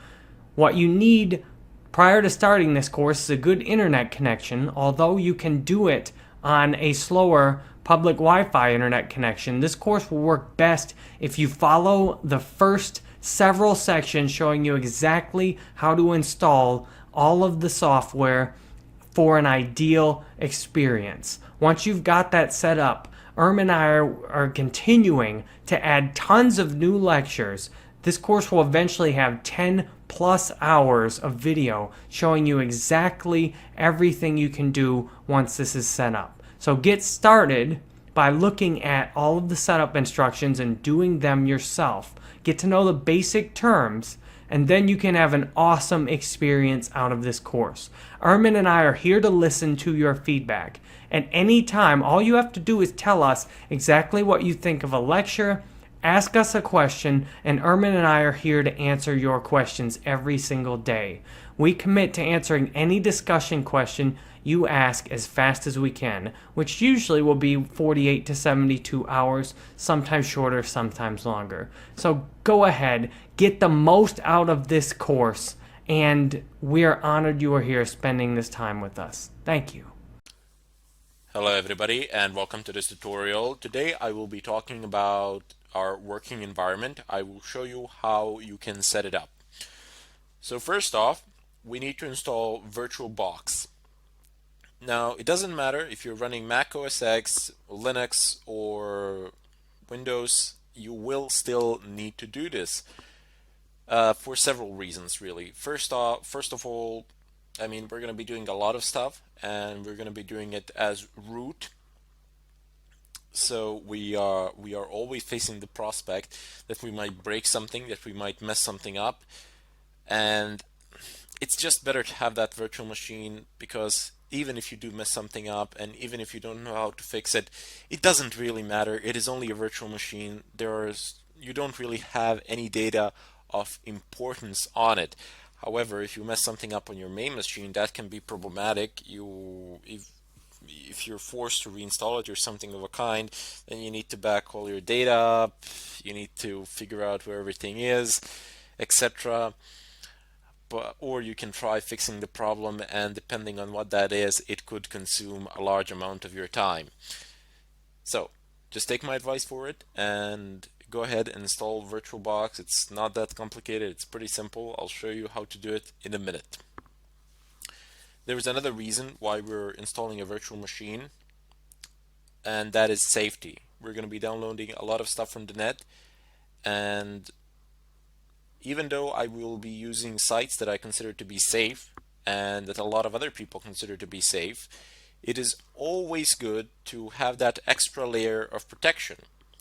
What you need prior to starting this course is a good internet connection, although you can do it on a slower public Wi-Fi internet connection. This course will work best if you follow the first several sections showing you exactly how to install all of the software for an ideal experience. Once you've got that set up, and I are continuing to add tons of new lectures. This course will eventually have 10 plus hours of video showing you exactly everything you can do once this is set up. So get started by looking at all of the setup instructions and doing them yourself. Get to know the basic terms, and then you can have an awesome experience out of this course. Ermin and I are here to listen to your feedback. At any time, all you have to do is tell us exactly what you think of a lecture, ask us a question, and Ermin and I are here to answer your questions every single day. We commit to answering any discussion question you ask as fast as we can, which usually will be 48 to 72 hours, sometimes shorter, sometimes longer. So go ahead, get the most out of this course, and we are honored you are here spending this time with us. Thank you. Hello everybody, and welcome to this tutorial. Today I will be talking about our working environment. I will show you how you can set it up. So first off, we need to install VirtualBox. Now, it doesn't matter if you're running Mac OS X, Linux, or Windows, you will still need to do this for several reasons, really. First of all, I mean, we're going to be doing a lot of stuff, and we're going to be doing it as root. So we are always facing the prospect that we might break something, that we might mess something up. And it's just better to have that virtual machine, because even if you do mess something up and even if you don't know how to fix it, it doesn't really matter. It is only a virtual machine. You don't really have any data of importance on it. However, if you mess something up on your main machine, that can be problematic. If you're forced to reinstall it or something of a kind, then you need to back all your data up, you need to figure out where everything is, etc. But, or you can try fixing the problem, and depending on what that is, it could consume a large amount of your time. So just take my advice for it and go ahead and install VirtualBox. It's not that complicated, it's pretty simple. I'll show you how to do it in a minute. There's another reason why we're installing a virtual machine, and that is safety. We're going to be downloading a lot of stuff from the net, and even though I will be using sites that I consider to be safe and that a lot of other people consider to be safe, it is always good to have that extra layer of protection.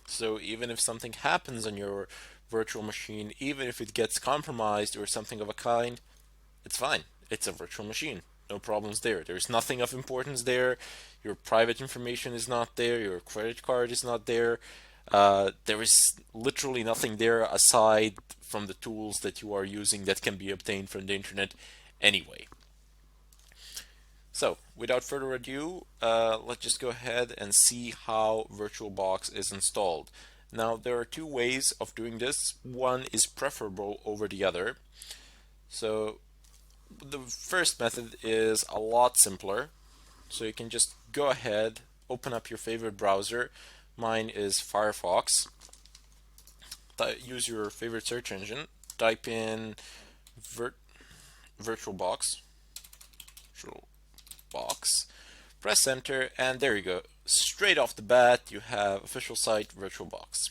So even if something happens on your virtual machine, even if it gets compromised or something of a kind, it's fine. It's a virtual machine. No problems there. There's nothing of importance there. Your private information is not there. Your credit card is not there. There is literally nothing there aside from the tools that you are using that can be obtained from the internet anyway. So, without further ado, let's just go ahead and see how VirtualBox is installed. Now, there are two ways of doing this. One is preferable over the other. So, the first method is a lot simpler. So you can just go ahead, open up your favorite browser. Mine is Firefox. Use your favorite search engine. Type in VirtualBox. VirtualBox. Press enter, and there you go. Straight off the bat, you have official site VirtualBox.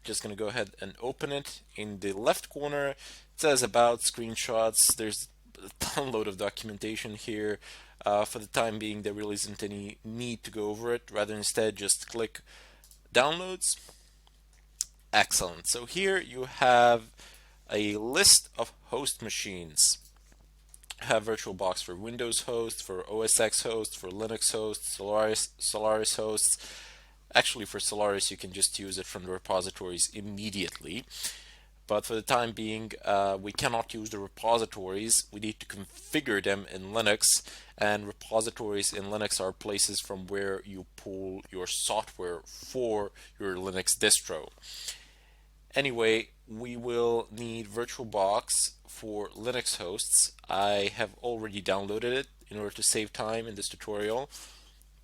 Just going to go ahead and open it. In the left corner, it says about screenshots. There's a download of documentation here. For the time being, there really isn't any need to go over it. Rather, instead, just click downloads. Excellent. So here you have a list of host machines. You have VirtualBox for Windows hosts, for OS X hosts, for Linux hosts, Solaris hosts. Actually, for Solaris, you can just use it from the repositories immediately. But for the time being, we cannot use the repositories. We need to configure them in Linux, and repositories in Linux are places from where you pull your software for your Linux distro. Anyway, we will need VirtualBox for Linux hosts. I have already downloaded it in order to save time in this tutorial,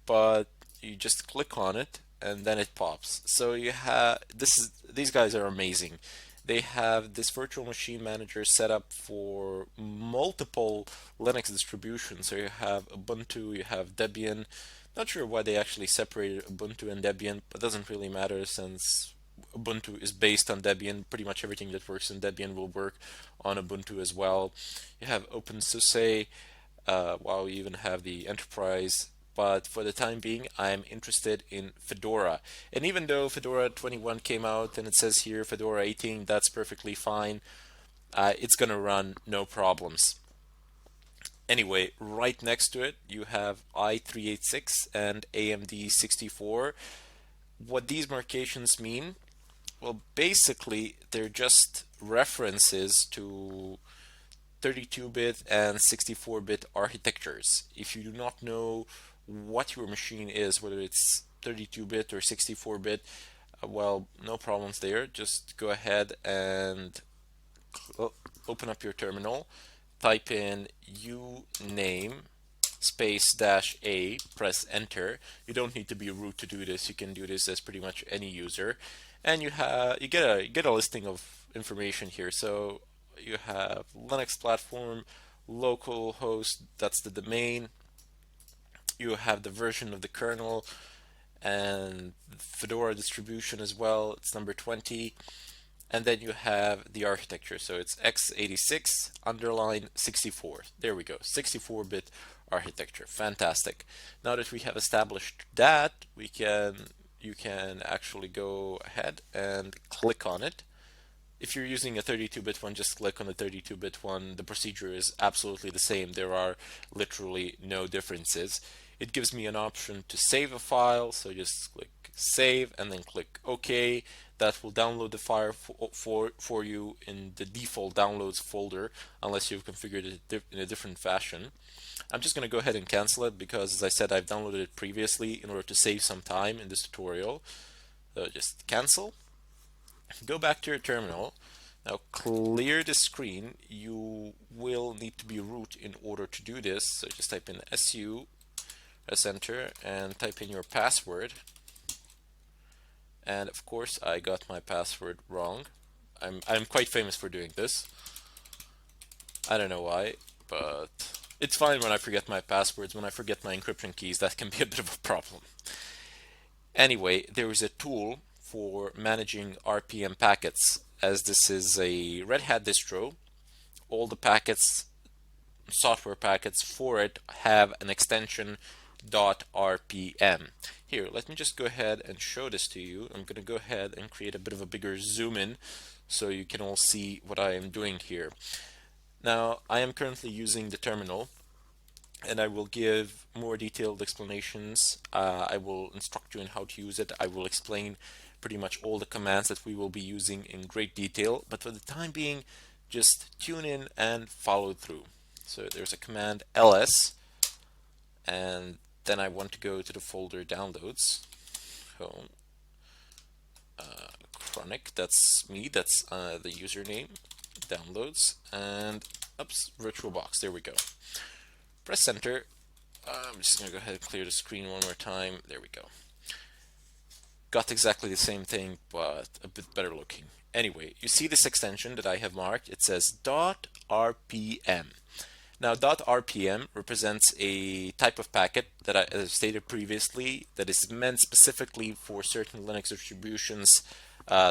but you just click on it and then it pops. So you have these guys are amazing. They have this virtual machine manager set up for multiple Linux distributions. So you have Ubuntu, you have Debian. Not sure why they actually separated Ubuntu and Debian, but it doesn't really matter since Ubuntu is based on Debian. Pretty much everything that works in Debian will work on Ubuntu as well. You have OpenSUSE. Wow, you even have the Enterprise. But for the time being, I'm interested in Fedora. And even though Fedora 21 came out and it says here Fedora 18, that's perfectly fine. It's going to run no problems. Anyway, right next to it, you have i386 and AMD 64. What these markations mean? Well, basically, they're just references to 32-bit and 64-bit architectures. If you do not know what your machine is, whether it's 32-bit or 64-bit, well, no problems there. Just go ahead and open up your terminal, type in uname space -a, press enter. You don't need to be root to do this. You can do this as pretty much any user, and you get a listing of information here. So you have Linux platform, local host, that's the domain. You have the version of the kernel and Fedora distribution as well. It's number 20. And then you have the architecture. So it's x86 underline 64. There we go. 64-bit architecture. Fantastic. Now that we have established that, you can actually go ahead and click on it. If you're using a 32-bit one, just click on the 32-bit one. The procedure is absolutely the same. There are literally no differences. It gives me an option to save a file, so just click save and then click OK. That will download the file for you in the default downloads folder, unless you've configured it in a different fashion. I'm just going to go ahead and cancel it because, as I said, I've downloaded it previously in order to save some time in this tutorial. So just cancel. Go back to your terminal. Now clear the screen. You will need to be root in order to do this. So just type in su, press enter, and type in your password. And of course I got my password wrong. I'm quite famous for doing this. I don't know why, but it's fine when I forget my passwords. When I forget my encryption keys, that can be a bit of a problem. Anyway, there is a tool for managing RPM packets. As this is a Red Hat distro, all the packets, software packets for it, have an extension .rpm. Here, let me just go ahead and show this to you. I'm going to go ahead and create a bit of a bigger zoom in so you can all see what I am doing here. Now, I am currently using the terminal, and I will give more detailed explanations. I will instruct you in how to use it. I will explain pretty much all the commands that we will be using in great detail, but for the time being, just tune in and follow through. So there's a command ls, and then I want to go to the folder downloads. So chronic, that's me, that's the username, downloads, and oops, VirtualBox, there we go. Press enter. I'm just going to go ahead and clear the screen one more time. There we go. Got exactly the same thing, but a bit better looking. Anyway, you see this extension that I have marked. It says .rpm. Now, .rpm represents a type of packet that I stated previously that is meant specifically for certain Linux distributions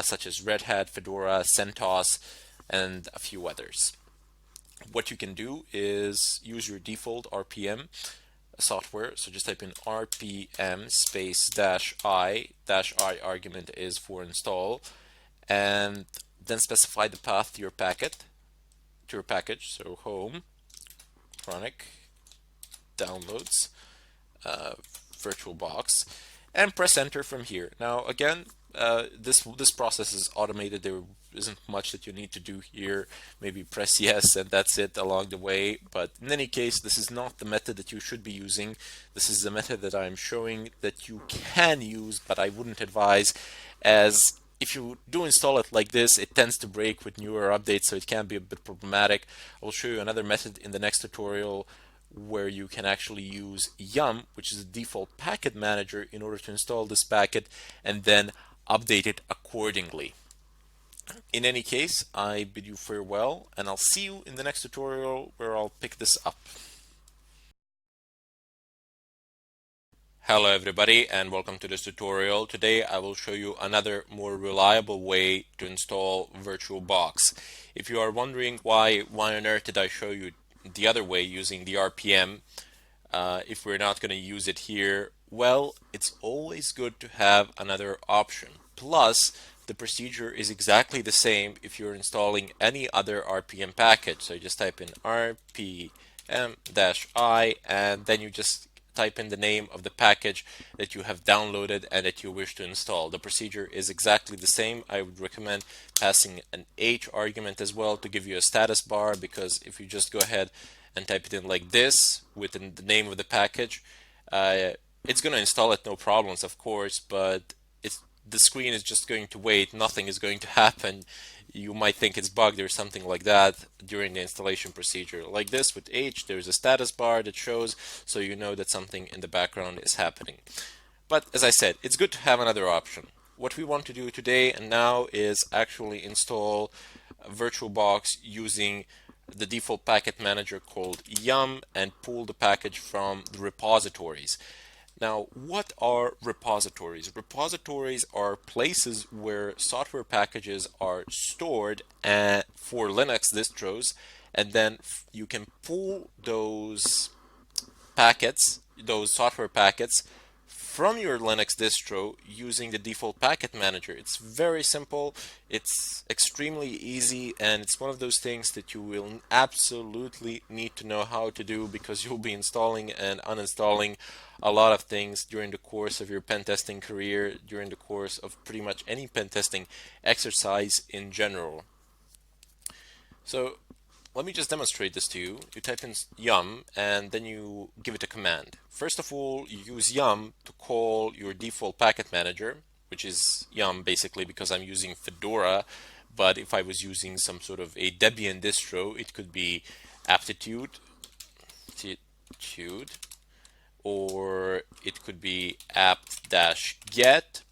such as Red Hat, Fedora, CentOS, and a few others. What you can do is use your default RPM software. So just type in RPM space -i. -i argument is for install, and then specify the path to your package. So home, chronic, downloads, VirtualBox, and press enter from here. Now again, this process is automated. There isn't much that you need to do here. Maybe press yes and that's it along the way, but in any case, this is not the method that you should be using. This is the method that I'm showing that you can use, but I wouldn't advise, as if you do install it like this, it tends to break with newer updates, so it can be a bit problematic. I'll show you another method in the next tutorial where you can actually use yum, which is the default packet manager, in order to install this packet and then update it accordingly. In any case, I bid you farewell, and I'll see you in the next tutorial where I'll pick this up. Hello everybody, and welcome to this tutorial. Today I will show you another more reliable way to install VirtualBox. If you are wondering why on earth did I show you the other way using the RPM, if we're not going to use it here, well, it's always good to have another option. Plus, the procedure is exactly the same if you're installing any other RPM package. So you just type in RPM-I, and then you just type in the name of the package that you have downloaded and that you wish to install. The procedure is exactly the same. I would recommend passing an H argument as well to give you a status bar, because if you just go ahead and type it in like this within the name of the package, it's going to install it no problems, of course, but the screen is just going to wait. Nothing is going to happen. You might think it's bugged or something like that during the installation procedure. Like this with H, there's a status bar that shows, so you know that something in the background is happening. But as I said, it's good to have another option. What we want to do today and now is actually install VirtualBox using the default packet manager called yum and pull the package from the repositories. Now, what are repositories? Repositories are places where software packages are stored for Linux distros, and then you can pull those packets, those software packets, from your Linux distro using the default packet manager. It's very simple, it's extremely easy, and it's one of those things that you will absolutely need to know how to do because you'll be installing and uninstalling a lot of things during the course of your pen testing career, during the course of pretty much any pen testing exercise in general. So let me just demonstrate this to you. You type in yum and then you give it a command. First of all, you use yum to call your default packet manager, which is yum basically because I'm using Fedora, but if I was using some sort of a Debian distro, it could be aptitude, aptitude, or it could be apt-get,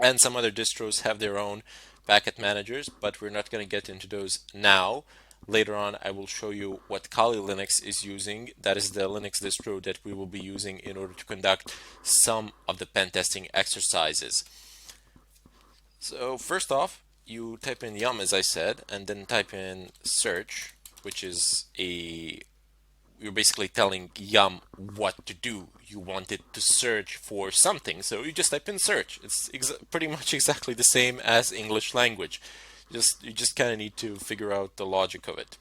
and some other distros have their own packet managers, but we're not going to get into those now. Later on, I will show you what Kali Linux is using. That is the Linux distro that we will be using in order to conduct some of the pen testing exercises. So first off, you type in yum as I said, and then type in search, which is you're basically telling Yum what to do. You want it to search for something, so you just type in search. It's pretty much exactly the same as English language. You just kind of need to figure out the logic of it.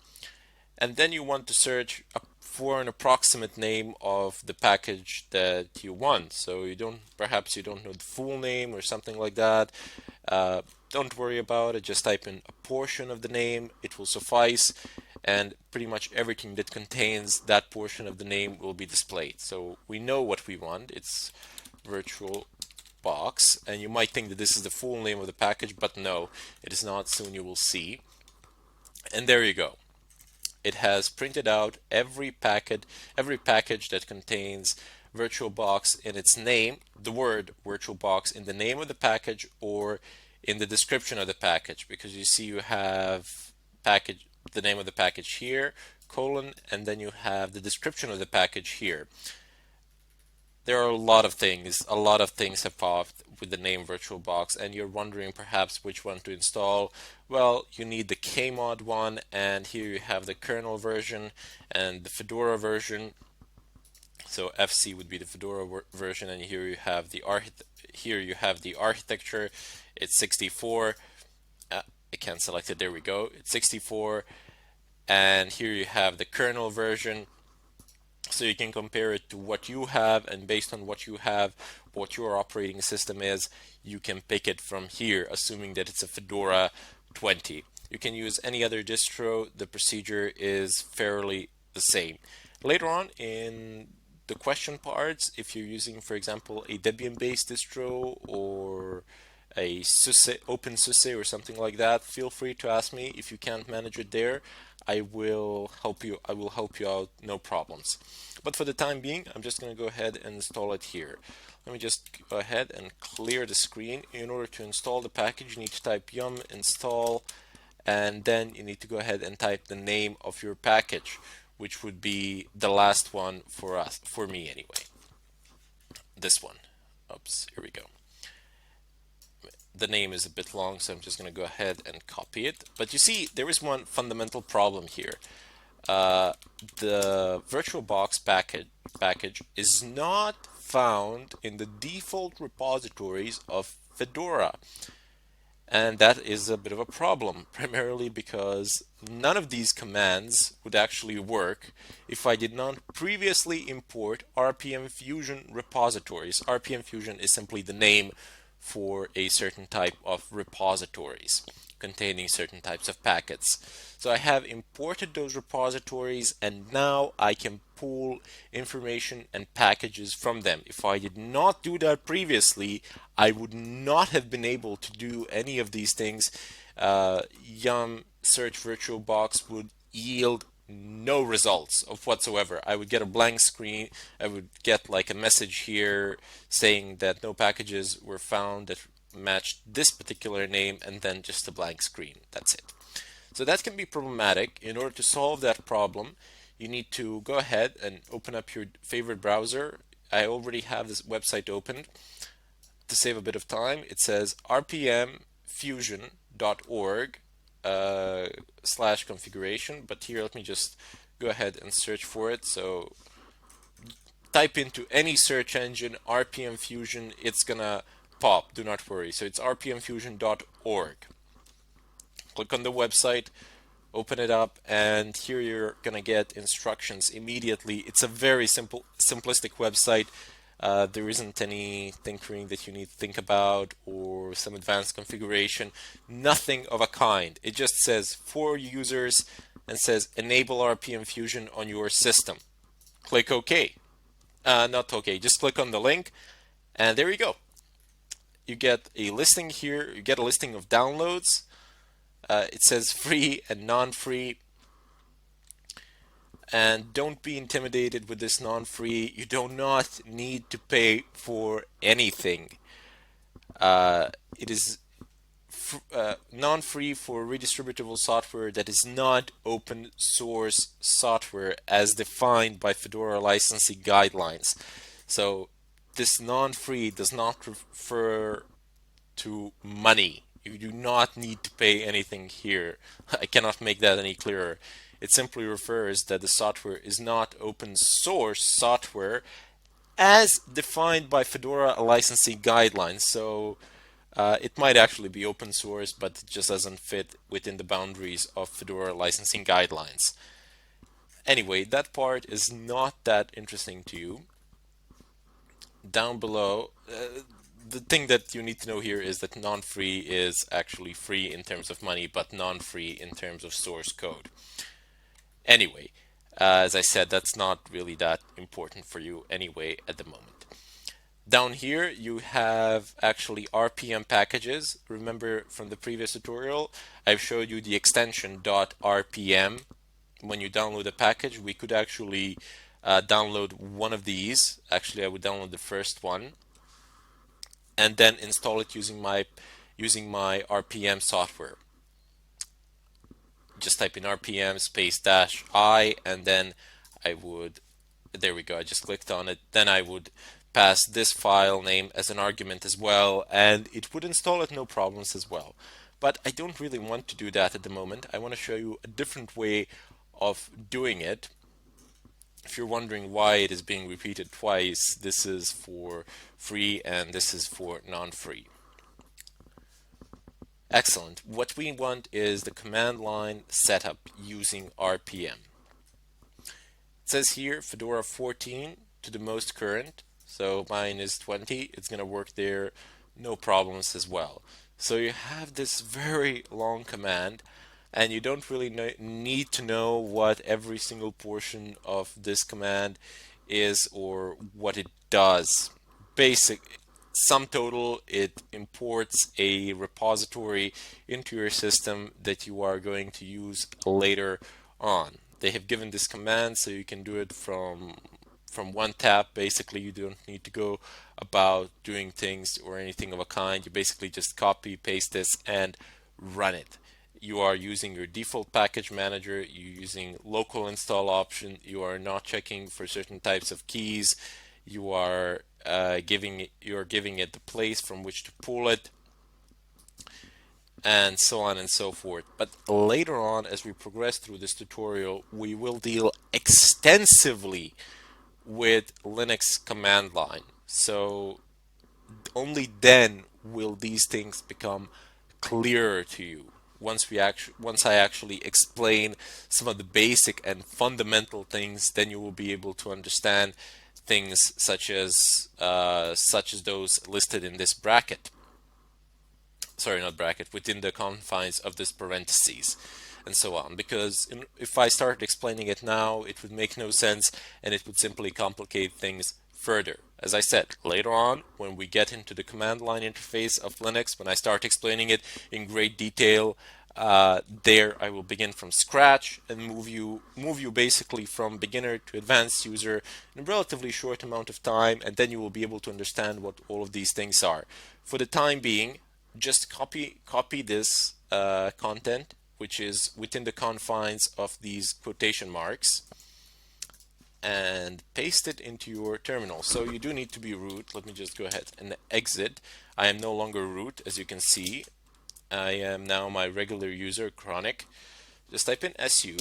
And then you want to search for an approximate name of the package that you want. So perhaps you don't know the full name or something like that. Don't worry about it. Just type in a portion of the name. It will suffice, and pretty much everything that contains that portion of the name will be displayed. So we know what we want. It's VirtualBox, and you might think that this is the full name of the package, but no, it is not. Soon you will see. And there you go. It has printed out every package that contains VirtualBox in its name, the word VirtualBox in the name of the package or in the description of the package, because you see you have the name of the package here, colon, and then you have the description of the package here. There are a lot of things have popped with the name VirtualBox, and you're wondering perhaps which one to install. Well, you need the Kmod one, and here you have the kernel version and the Fedora version. So FC would be the Fedora version, and here you have the architecture. It's 64. I can't select it. There we go. It's 64, and here you have the kernel version. So you can compare it to what you have, and based on what you have, what your operating system is, you can pick it from here, assuming that it's a Fedora 20. You can use any other distro. The procedure is fairly the same. Later on in the question parts, if you're using, for example, a Debian-based distro or a SUSE, OpenSUSE or something like that, feel free to ask me. If you can't manage it there, I will help you out, no problems. But for the time being, I'm just going to go ahead and install it here. Let me just go ahead and clear the screen. In order to install the package, you need to type yum install, and then you need to go ahead and type the name of your package, which would be the last one for me anyway. This one. Oops, here we go. The name is a bit long, so I'm just going to go ahead and copy it. But you see, there is one fundamental problem here. The VirtualBox package is not found in the default repositories of Fedora. And that is a bit of a problem, primarily because none of these commands would actually work if I did not previously import RPM Fusion repositories. RPM Fusion is simply the name for a certain type of repositories containing certain types of packets. So I have imported those repositories, and now I can pull information and packages from them. If I did not do that previously, I would not have been able to do any of these things. Yum search VirtualBox would yield no results of whatsoever. I would get a blank screen. I would get like a message here saying that no packages were found that matched this particular name, and then just a blank screen. That's it. So that can be problematic. In order to solve that problem, you need to go ahead and open up your favorite browser. I already have this website opened. To save a bit of time, it says rpmfusion.org /configuration, but here let me just go ahead and search for it. So type into any search engine RPM Fusion, it's gonna pop. Do not worry. So it's rpmfusion.org. Click on the website, open it up, and here you're gonna get instructions immediately. It's a very simplistic website. There isn't any tinkering that you need to think about or some advanced configuration. Nothing of a kind. It just says for users and says enable RPM Fusion on your system. Click OK. Not OK, just click on the link, and there you go. You get a listing here. You get a listing of downloads. It says free and non-free. And don't be intimidated with this non-free. You do not need to pay for anything. It is non-free for redistributable software that is not open source software as defined by Fedora licensing guidelines. So this non-free does not refer to money. You do not need to pay anything here. I cannot make that any clearer. It simply refers that the software is not open source software as defined by Fedora licensing guidelines. So it might actually be open source, but it just doesn't fit within the boundaries of Fedora licensing guidelines. Anyway, that part is not that interesting to you. Down below, the thing that you need to know here is that non-free is actually free in terms of money, but non-free in terms of source code. Anyway, as I said, that's not really that important for you anyway at the moment. Down here, you have actually RPM packages. Remember from the previous tutorial, I've showed you the extension .rpm. When you download a package, we could actually download one of these. Actually, I would download the first one and then install it using my RPM software. Just type in RPM space dash I, and then I would, there we go, I just clicked on it. Then I would pass this file name as an argument as well, and it would install it no problems as well. But I don't really want to do that at the moment. I want to show you a different way of doing it. If you're wondering why it is being repeated twice, this is for free and this is for non-free. Excellent. What we want is the command line setup using RPM. It says here Fedora 14 to the most current. So mine is 20. It's going to work there, no problems as well. So you have this very long command, and you don't really need to know what every single portion of this command is or what it does. Basic sum total, it imports a repository into your system that you are going to use later on. They have given this command so you can do it from one tap. Basically, you don't need to go about doing things or anything of a kind. You basically just copy paste this and run it. You are using your default package manager, you're using local install option, you are not checking for certain types of keys, you are giving it the place from which to pull it, and so on and so forth. But later on, as we progress through this tutorial, we will deal extensively with Linux command line. So only then will these things become clearer to you. Once I actually explain some of the basic and fundamental things, then you will be able to understand things such as those listed in this bracket. Sorry, not bracket, within the confines of this parentheses, and so on. Because if I started explaining it now, it would make no sense and it would simply complicate things further. As I said, later on, when we get into the command line interface of Linux, when I start explaining it in great detail, there I will begin from scratch and move you basically from beginner to advanced user in a relatively short amount of time, and then you will be able to understand what all of these things are. For the time being, just copy this content, which is within the confines of these quotation marks, and paste it into your terminal. So you do need to be root. Let me just go ahead and exit. I am no longer root, as you can see. I am now my regular user, Chronic. Just type in SU,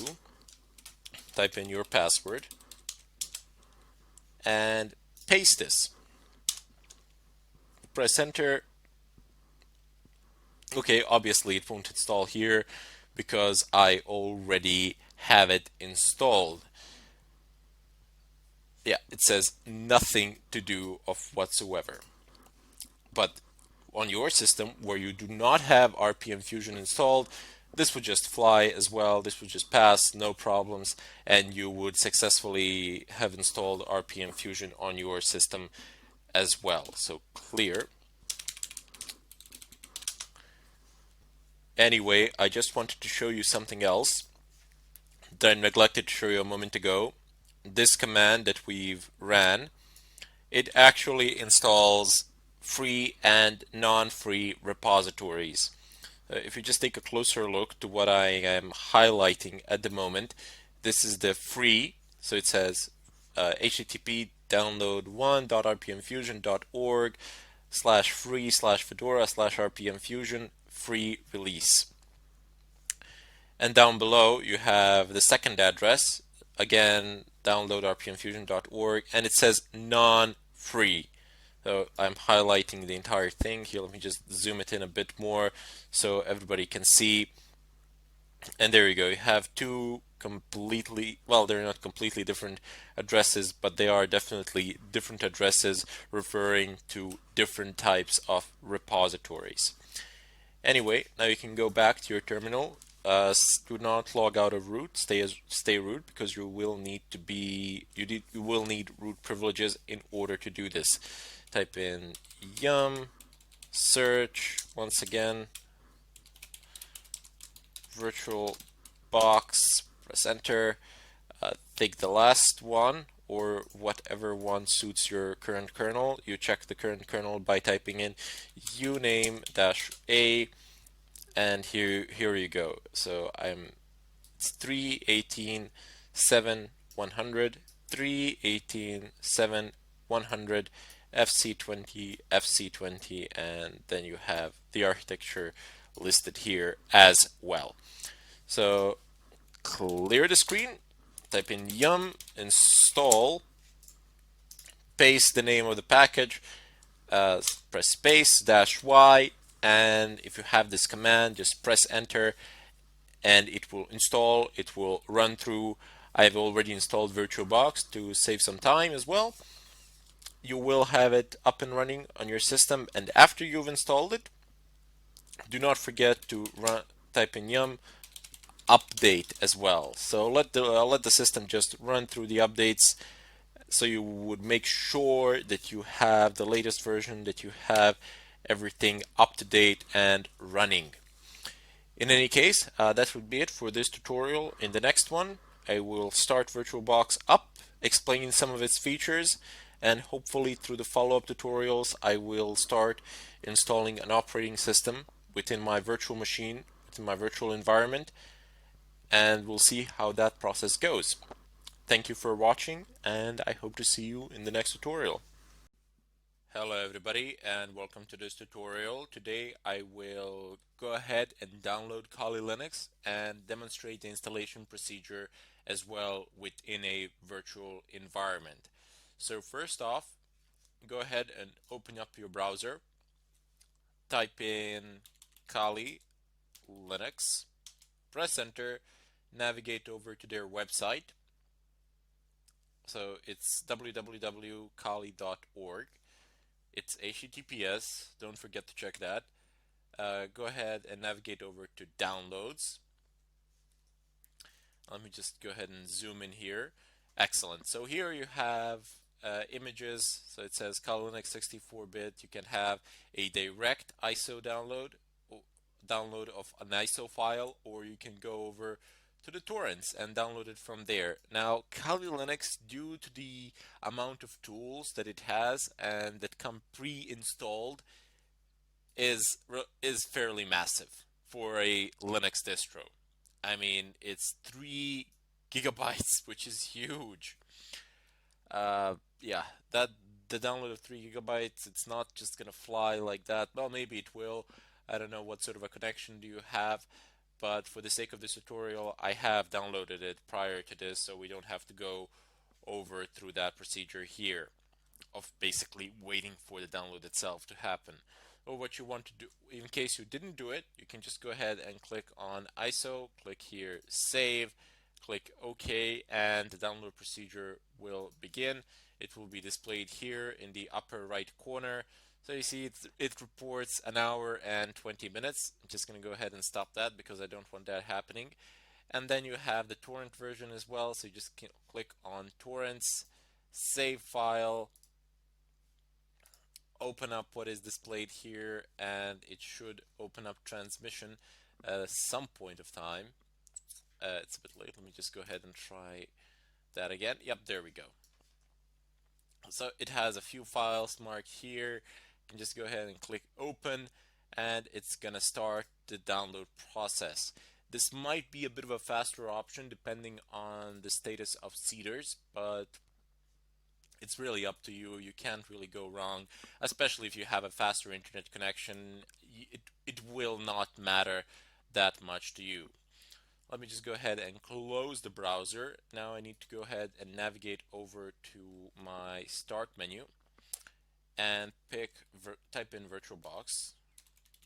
type in your password, and paste this. Press enter. Okay, obviously it won't install here because I already have it installed. Yeah, it says nothing to do of whatsoever. But on your system where you do not have RPM Fusion installed, this would just fly as well. This would just pass, no problems, and you would successfully have installed RPM Fusion on your system as well. So clear. Anyway, I just wanted to show you something else that I neglected to show you a moment ago. This command that we've ran, it actually installs free and non-free repositories. If you just take a closer look to what I am highlighting at the moment, this is the free, so it says http download1.rpmfusion.org slash free slash fedora slash rpmfusion free release. And down below you have the second address, again download rpmfusion.org, and it says non-free. So I'm highlighting the entire thing here. Let me just zoom it in a bit more so everybody can see. And there you go. You have two completely, well, they're not completely different addresses, but they are definitely different addresses referring to different types of repositories. Anyway, now you can go back to your terminal. Do not log out of root. Stay root because you will need to be you will need root privileges in order to do this. Type in yum search once again VirtualBox. Press enter. Take the last one or whatever one suits your current kernel. You check the current kernel by typing in uname-a, and here you go. So it's 3.18.7.100, 3.18.7.100, FC20, FC20, and then you have the architecture listed here as well. So clear the screen, type in yum install, paste the name of the package, press space -y, and if you have this command, just press enter and it will install. It will run through. I've already installed VirtualBox to save some time as well. You will have it up and running on your system, and after you've installed it, do not forget to type in yum update as well. So let the system just run through the updates, so you would make sure that you have the latest version, that you have everything up to date and running. In any case, that would be it for this tutorial. In the next one, I will start VirtualBox up, explaining some of its features, and hopefully through the follow-up tutorials, I will start installing an operating system within my virtual machine, within my virtual environment, and we'll see how that process goes. Thank you for watching, and I hope to see you in the next tutorial. Hello everybody, and welcome to this tutorial. Today I will go ahead and download Kali Linux and demonstrate the installation procedure as well within a virtual environment. So first off, go ahead and open up your browser, type in Kali Linux, press enter, navigate over to their website. So it's www.kali.org. It's HTTPS, don't forget to check that. Go ahead and navigate over to downloads. Let me just go ahead and zoom in here. Excellent. So here you have images. So it says Kali Linux 64-bit. You can have a direct ISO download of an ISO file, or you can go over to the torrents and download it from there. Now, Kali Linux, due to the amount of tools that it has and that come pre-installed, is fairly massive for a Linux distro. I mean, it's 3 GB, which is huge. Yeah, that the download of 3 GB, it's not just gonna fly like that. Well, maybe it will. I don't know what sort of a connection do you have, but for the sake of this tutorial, I have downloaded it prior to this, so we don't have to go over through that procedure here of basically waiting for the download itself to happen. Or what you want to do, in case you didn't do it, you can just go ahead and click on ISO, click here save, click OK, and the download procedure will begin. It will be displayed here in the upper right corner. So you see it reports an hour and 20 minutes. I'm just going to go ahead and stop that because I don't want that happening. And then you have the torrent version as well. So you just click on torrents, save file, open up what is displayed here, and it should open up transmission at some point of time. It's a bit late. Let me just go ahead and try that again. Yep, there we go. So it has a few files marked here. You can just go ahead and click open, and it's gonna start the download process. This might be a bit of a faster option depending on the status of seeders, but it's really up to you. You can't really go wrong, especially if you have a faster internet connection. It will not matter that much to you. Let me just go ahead and close the browser. Now I need to go ahead and navigate over to my start menu and type in VirtualBox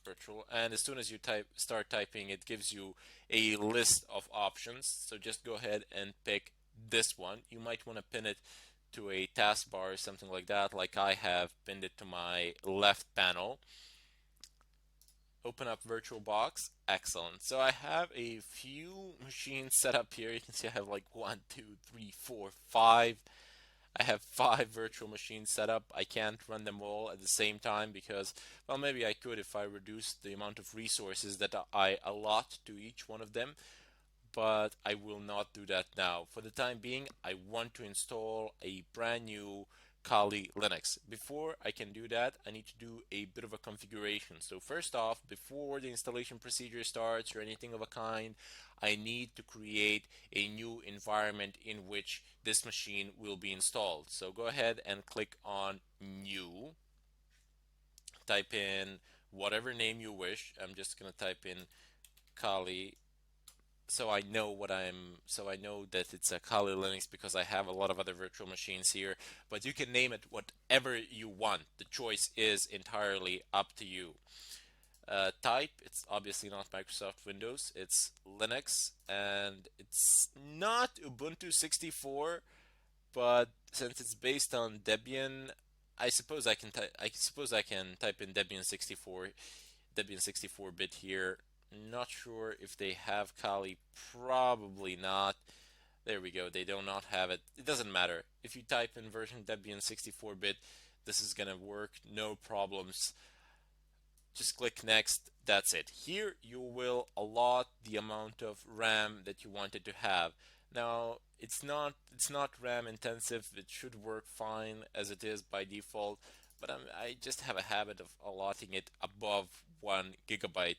virtual, and as soon as you start typing, it gives you a list of options. So just go ahead and pick this one. You might want to pin it to a taskbar or something like that, like I have pinned it to my left panel. Open up VirtualBox. Excellent. So I have a few machines set up here. You can see I have like 1, 2, 3, 4, 5. I have 5 virtual machines set up. I can't run them all at the same time because, well, maybe I could if I reduce the amount of resources that I allot to each one of them, but I will not do that now. For the time being, I want to install a brand new Kali Linux. Before I can do that, I need to do a bit of a configuration. So first off, before the installation procedure starts or anything of a kind, I need to create a new environment in which this machine will be installed. So go ahead and click on New. Type in whatever name you wish. I'm just going to type in Kali, so I know so I know that it's a Kali Linux because I have a lot of other virtual machines here, but you can name it whatever you want. The choice is entirely up to you. Type, it's obviously not Microsoft Windows, it's Linux, and it's not Ubuntu 64, but since it's based on Debian, I suppose I can type in Debian 64-bit here. Not sure if they have Kali, probably not. There we go, they do not have it. It doesn't matter. If you type in version Debian 64-bit, this is gonna work, no problems. Just click next, that's it. Here you will allot the amount of RAM that you wanted to have. Now it's not RAM intensive, it should work fine as it is by default, but I just have a habit of allotting it above 1 GB.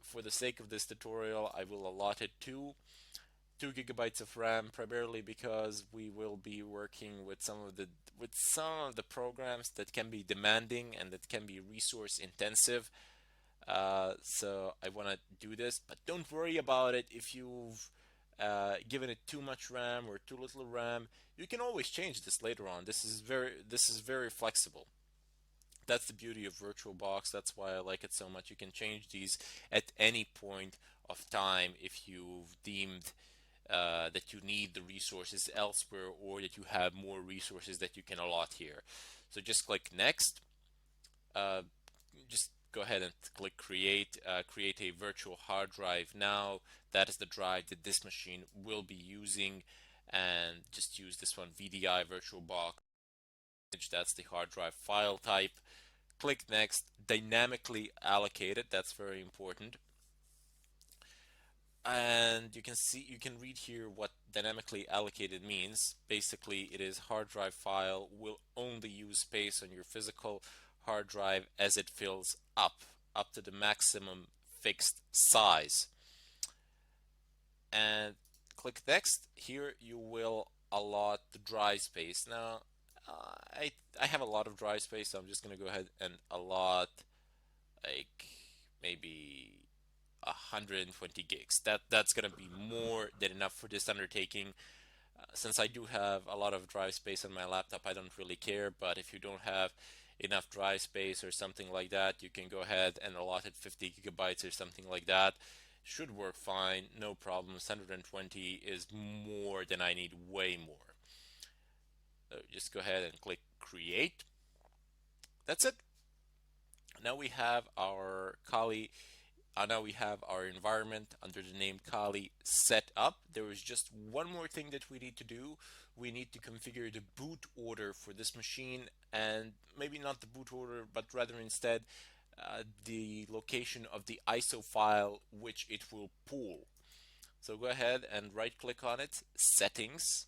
For the sake of this tutorial, I will allot it to 2 GB of RAM, primarily because we will be working with some of the programs that can be demanding and that can be resource intensive. So I want to do this, but don't worry about it if you've given it too much RAM or too little RAM. You can always change this later on. This is very flexible. That's the beauty of VirtualBox. That's why I like it so much. You can change these at any point of time if you've deemed that you need the resources elsewhere or that you have more resources that you can allot here. So just click next. Uh, just go ahead and click create a virtual hard drive now. That is the drive that this machine will be using, and just use this one, VDI VirtualBox. That's the hard drive file type. Click next. Dynamically allocated, that's very important. And you can read here what dynamically allocated means. Basically, it is hard drive file will only use space on your physical hard drive as it fills up to the maximum fixed size. And click next. Here you will allot the drive space. Now, I have a lot of drive space, so I'm just gonna go ahead and allot like maybe 120 gigs. That's gonna be more than enough for this undertaking. Since I do have a lot of drive space on my laptop, I don't really care. But if you don't have enough drive space or something like that, you can go ahead and allot it 50 gigabytes or something like that. Should work fine, no problems. 120 is more than I need, way more. So just go ahead and click create. That's it. Now we have our Kali. Now we have our environment under the name Kali set up. There is just one more thing that we need to do. We need to configure the boot order for this machine, and maybe not the boot order, but rather instead the location of the ISO file which it will pull. So go ahead and right click on it, settings,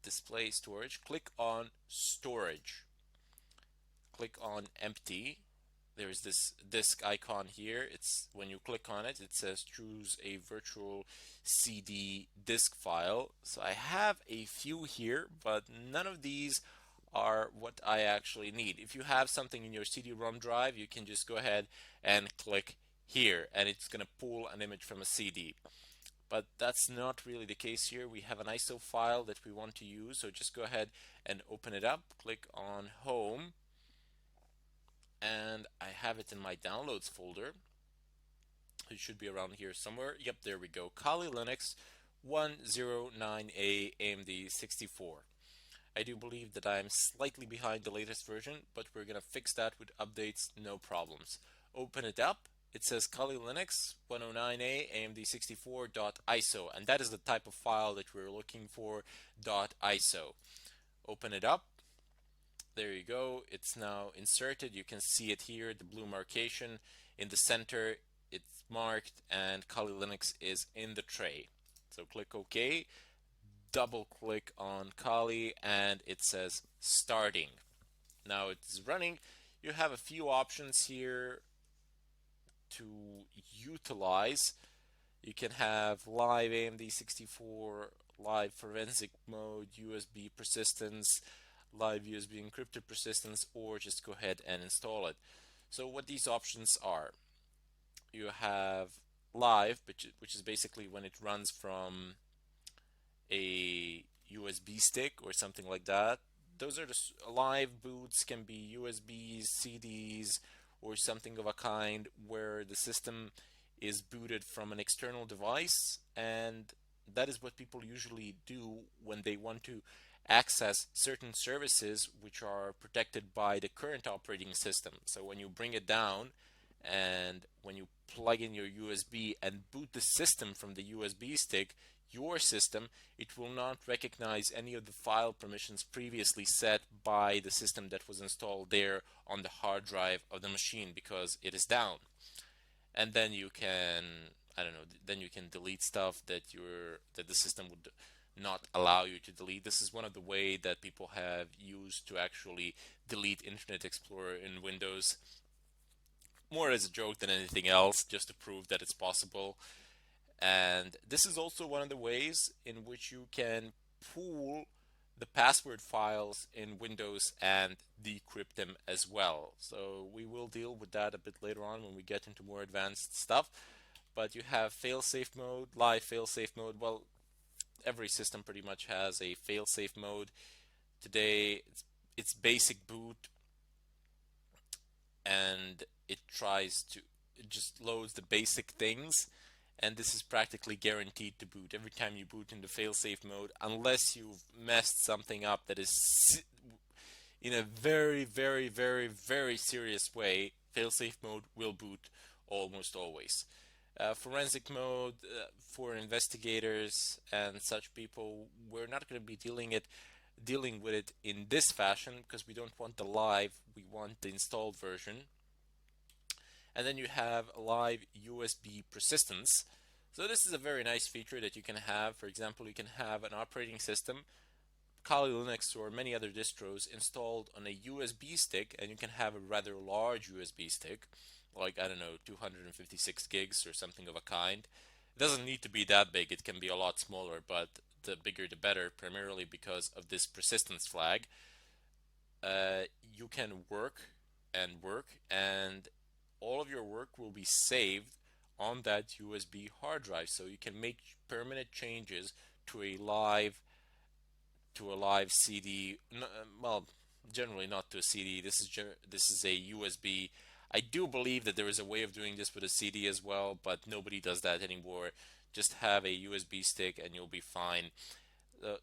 display storage, click on storage, click on empty. There's this disk icon here. It's when you click on it, it says choose a virtual CD disk file. So I have a few here, but none of these are what I actually need. If you have something in your CD-ROM drive, you can just go ahead and click here, and it's going to pull an image from a CD. But that's not really the case here. We have an ISO file that we want to use, so just go ahead and open it up. Click on Home, and I have it in my downloads folder. It should be around here somewhere. Yep, there we go. Kali Linux 109A AMD 64. I do believe that I'm slightly behind the latest version, but we're gonna fix that with updates, no problems. Open it up. It says Kali Linux 109A AMD 64.iso, and that is the type of file that we're looking for, .iso. Open it up. There you go. It's now inserted. You can see it here, the blue markation in the center. It's marked, and Kali Linux is in the tray. So click OK. Double click on Kali, and it says starting. Now it's running. You have a few options here to utilize. You can have live AMD 64, live forensic mode, USB persistence, live USB encrypted persistence, or just go ahead and install it. So what these options are, you have live, which is basically when it runs from a USB stick or something like that. Those are the live boots, can be USBs, CDs, or something of a kind where the system is booted from an external device, and that is what people usually do when they want to access certain services which are protected by the current operating system. So when you bring it down and when you plug in your USB and boot the system from the USB stick, your system, it will not recognize any of the file permissions previously set by the system that was installed there on the hard drive of the machine because it is down. And then you can, I don't know, then you can delete stuff that the system would not allow you to delete. This is one of the way that people have used to actually delete Internet Explorer in Windows, more as a joke than anything else, just to prove that it's possible. And this is also one of the ways in which you can pool the password files in Windows and decrypt them as well. So we will deal with that a bit later on when we get into more advanced stuff. But you have fail-safe mode, live fail-safe mode. Well, every system pretty much has a fail-safe mode. Today, it's basic boot, and it just loads the basic things, and this is practically guaranteed to boot every time you boot into failsafe mode, unless you've messed something up that is in a very, very, very, very serious way. Failsafe mode will boot almost always. Forensic mode, for investigators and such people, we're not going to be dealing with it in this fashion because we don't want the live, we want the installed version. And then you have live USB persistence. So this is a very nice feature that you can have. For example, you can have an operating system, Kali Linux or many other distros, installed on a USB stick, and you can have a rather large USB stick, like, I don't know, 256 gigs or something of a kind. It doesn't need to be that big, it can be a lot smaller, but the bigger the better, primarily because of this persistence flag. You can work, and all of your work will be saved on that USB hard drive. So you can make permanent changes to a live CD. Well, generally not to a CD. This is a USB. I do believe that there is a way of doing this with a CD as well, but nobody does that anymore. Just have a USB stick and you'll be fine. Uh,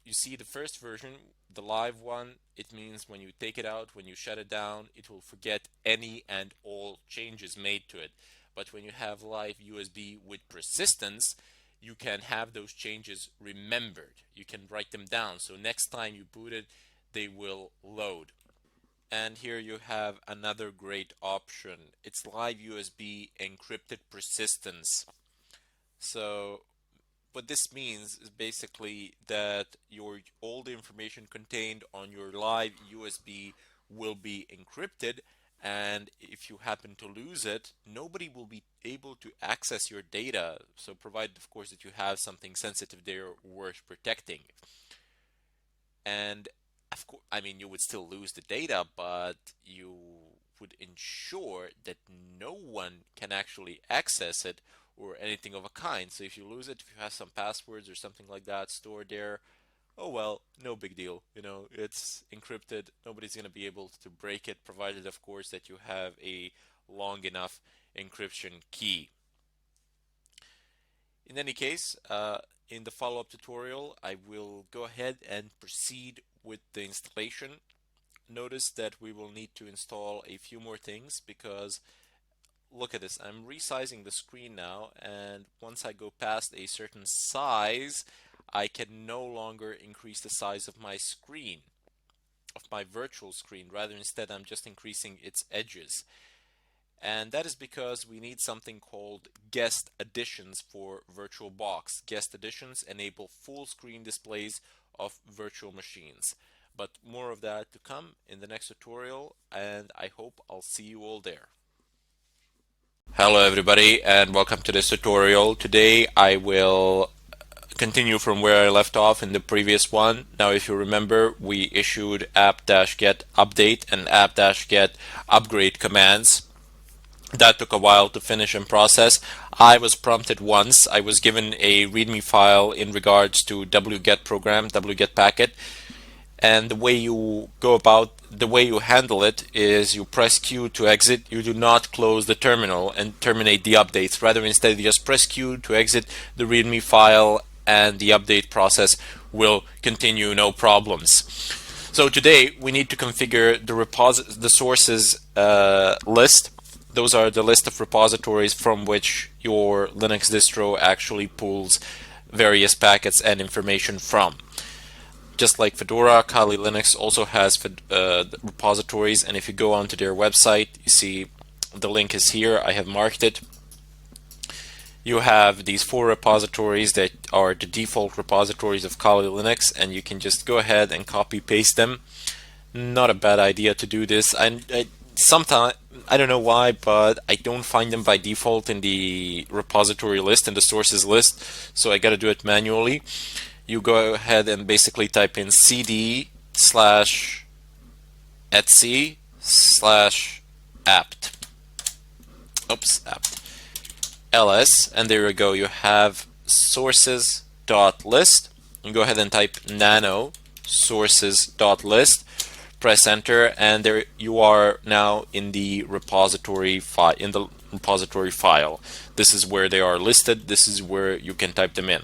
you see the first version, the live one, it means when you take it out, when you shut it down, it will forget any and all changes made to it. But when you have live USB with persistence, you can have those changes remembered. You can write them down. So next time you boot it, they will load. And here you have another great option. It's live USB encrypted persistence. So what this means is basically that your all the information contained on your live USB will be encrypted, and if you happen to lose it, nobody will be able to access your data. So provided, of course, that you have something sensitive there worth protecting. And of course, I mean, you would still lose the data, but you would ensure that no one can actually access it or anything of a kind. So if you lose it, if you have some passwords or something like that stored there, oh well, no big deal. You know, it's encrypted. Nobody's going to be able to break it, provided, of course, that you have a long enough encryption key. In any case, in the follow-up tutorial, I will go ahead and proceed with the installation. Notice that we will need to install a few more things because look at this, I'm resizing the screen now, and once I go past a certain size, I can no longer increase the size of my screen, of my virtual screen. Rather, instead, I'm just increasing its edges. And that is because we need something called guest additions for VirtualBox. Guest additions enable full screen displays of virtual machines. But more of that to come in the next tutorial, and I hope I'll see you all there. Hello everybody, and welcome to this tutorial. Today I will continue from where I left off in the previous one. Now if you remember, we issued app-get update and app-get upgrade commands. That took a while to finish and process. I was prompted once. I was given a README file in regards to wget program, wget packet, and the way you go about, the way you handle it is you press Q to exit. You do not close the terminal and terminate the updates. Rather, instead, you just press Q to exit the README file, and the update process will continue, no problems. So today we need to configure the sources list. Those are the list of repositories from which your Linux distro actually pulls various packets and information from. Just like Fedora, Kali Linux also has repositories, and if you go onto their website, you see the link is here. I have marked it. You have these 4 repositories that are the default repositories of Kali Linux, and you can just go ahead and copy paste them. Not a bad idea to do this. Sometimes, I don't know why, but I don't find them by default in the repository list, in the sources list, so I got to do it manually. You go ahead and basically type in cd/etc/apt. Apt. ls, and there you go. You have sources.list. You go ahead and type nano sources.list. Press enter, and there you are now in the repository file. This is where they are listed. This is where you can type them in.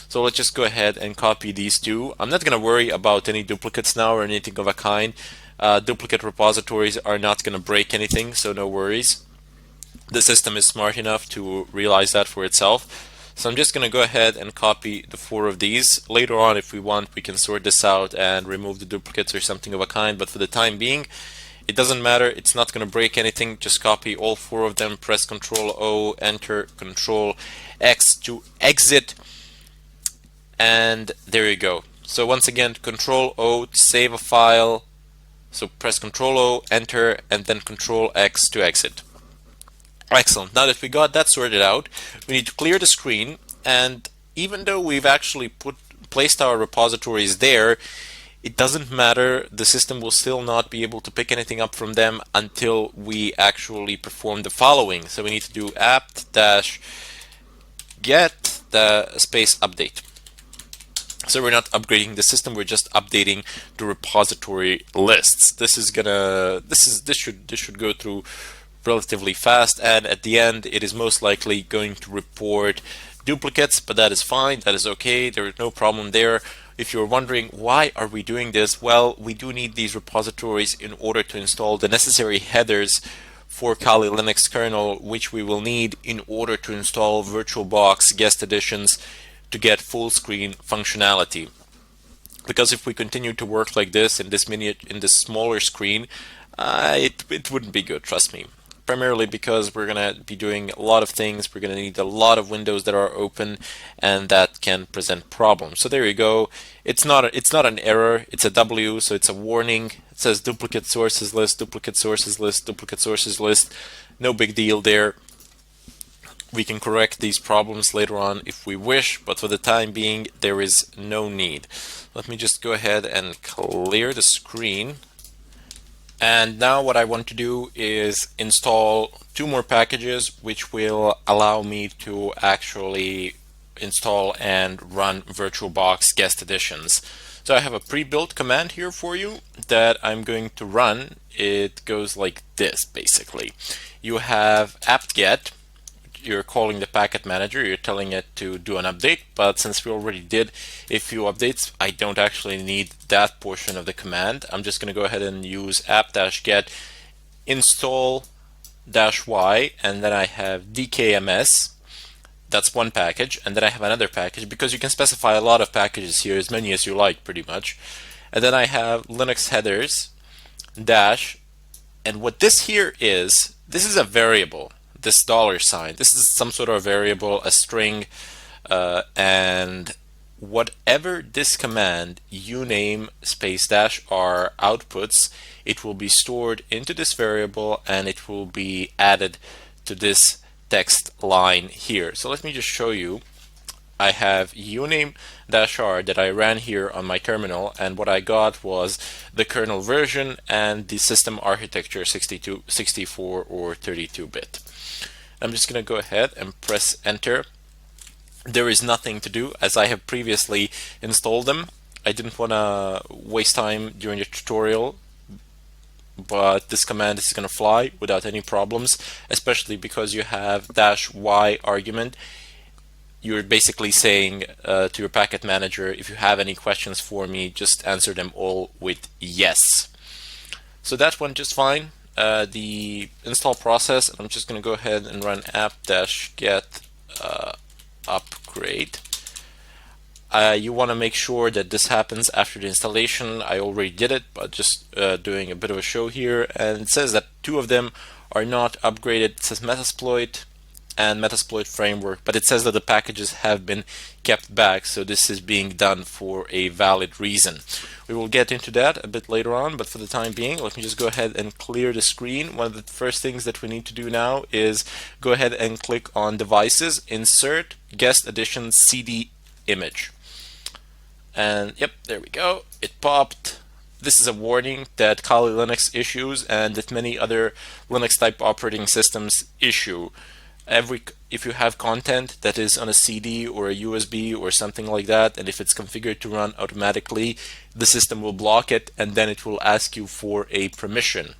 So let's just go ahead and copy these 2. I'm not going to worry about any duplicates now or anything of a kind. Duplicate repositories are not going to break anything, so no worries. The system is smart enough to realize that for itself. So I'm just going to go ahead and copy the 4 of these. Later on, if we want, we can sort this out and remove the duplicates or something of a kind, but for the time being, it doesn't matter. It's not going to break anything. Just copy all 4 of them, press Ctrl O, enter, Ctrl X to exit, and there you go. So once again, Ctrl O to save a file. So press Ctrl O, enter, and then Ctrl X to exit. Excellent. Now that we got that sorted out, we need to clear the screen, and even though we've actually placed our repositories there, it doesn't matter. The system will still not be able to pick anything up from them until we actually perform the following. So we need to do apt-get the space update. So we're not upgrading the system, we're just updating the repository lists. This should go through relatively fast, and at the end it is most likely going to report duplicates, but that is fine, that is okay, there is no problem there. If you're wondering why are we doing this, well, we do need these repositories in order to install the necessary headers for Kali Linux kernel, which we will need in order to install VirtualBox guest editions to get full screen functionality. Because if we continue to work like this in this smaller screen, it wouldn't be good, trust me. Primarily because we're gonna be doing a lot of things, we're gonna need a lot of windows that are open, and that can present problems. So there you go. It's not an error, it's a W, so it's a warning. It says duplicate sources list, duplicate sources list, duplicate sources list. No big deal there. We can correct these problems later on if we wish, but for the time being, there is no need. Let me just go ahead and clear the screen. And now what I want to do is install 2 more packages, which will allow me to actually install and run VirtualBox guest editions. So I have a pre-built command here for you that I'm going to run. It goes like this, basically. You have apt-get. You're calling the packet manager, you're telling it to do an update, but since we already did a few updates, I don't actually need that portion of the command. I'm just going to go ahead and use apt-get install-y, and then I have dkms. That's one package, and then I have another package, because you can specify a lot of packages here, as many as you like, pretty much. And then I have Linux headers dash, and what this here is, this is a variable. This $sign. This is some sort of variable, a string, and whatever this command uname space dash r outputs, it will be stored into this variable and it will be added to this text line here. So let me just show you. I have uname-r that I ran here on my terminal, and what I got was the kernel version and the system architecture 62, 64, or 32-bit. I'm just going to go ahead and press enter. There is nothing to do as I have previously installed them. I didn't want to waste time during the tutorial, but this command is going to fly without any problems, especially because you have -y argument. You're basically saying to your packet manager, if you have any questions for me, just answer them all with yes. So that went just fine. The install process, I'm just going to go ahead and run apt-get upgrade. You want to make sure that this happens after the installation. I already did it, but just doing a bit of a show here. And it says that 2 of them are not upgraded. It says Metasploit and Metasploit framework, but it says that the packages have been kept back, so this is being done for a valid reason. We will get into that a bit later on, but for the time being, let me just go ahead and clear the screen. One of the first things that we need to do now is go ahead and click on Devices, Insert, Guest Edition CD Image. And yep, there we go. It popped. This is a warning that Kali Linux issues and that many other Linux type operating systems issue. If you have content that is on a CD or a USB or something like that, and if it's configured to run automatically, the system will block it and then it will ask you for a permission.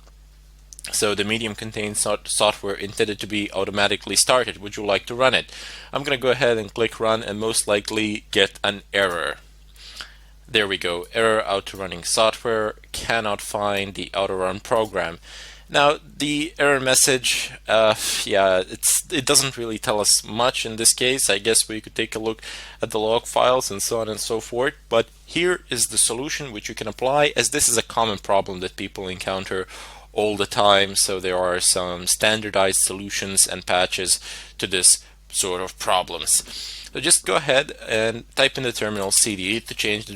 So the medium contains software intended to be automatically started. Would you like to run it? I'm going to go ahead and click run and most likely get an error. There we go. Error, auto running software cannot find the auto run program. Now the error message, it doesn't really tell us much in this case. I guess we could take a look at the log files and so on and so forth. But here is the solution which you can apply, as this is a common problem that people encounter all the time. So there are some standardized solutions and patches to this sort of problems. So just go ahead and type in the terminal cd to change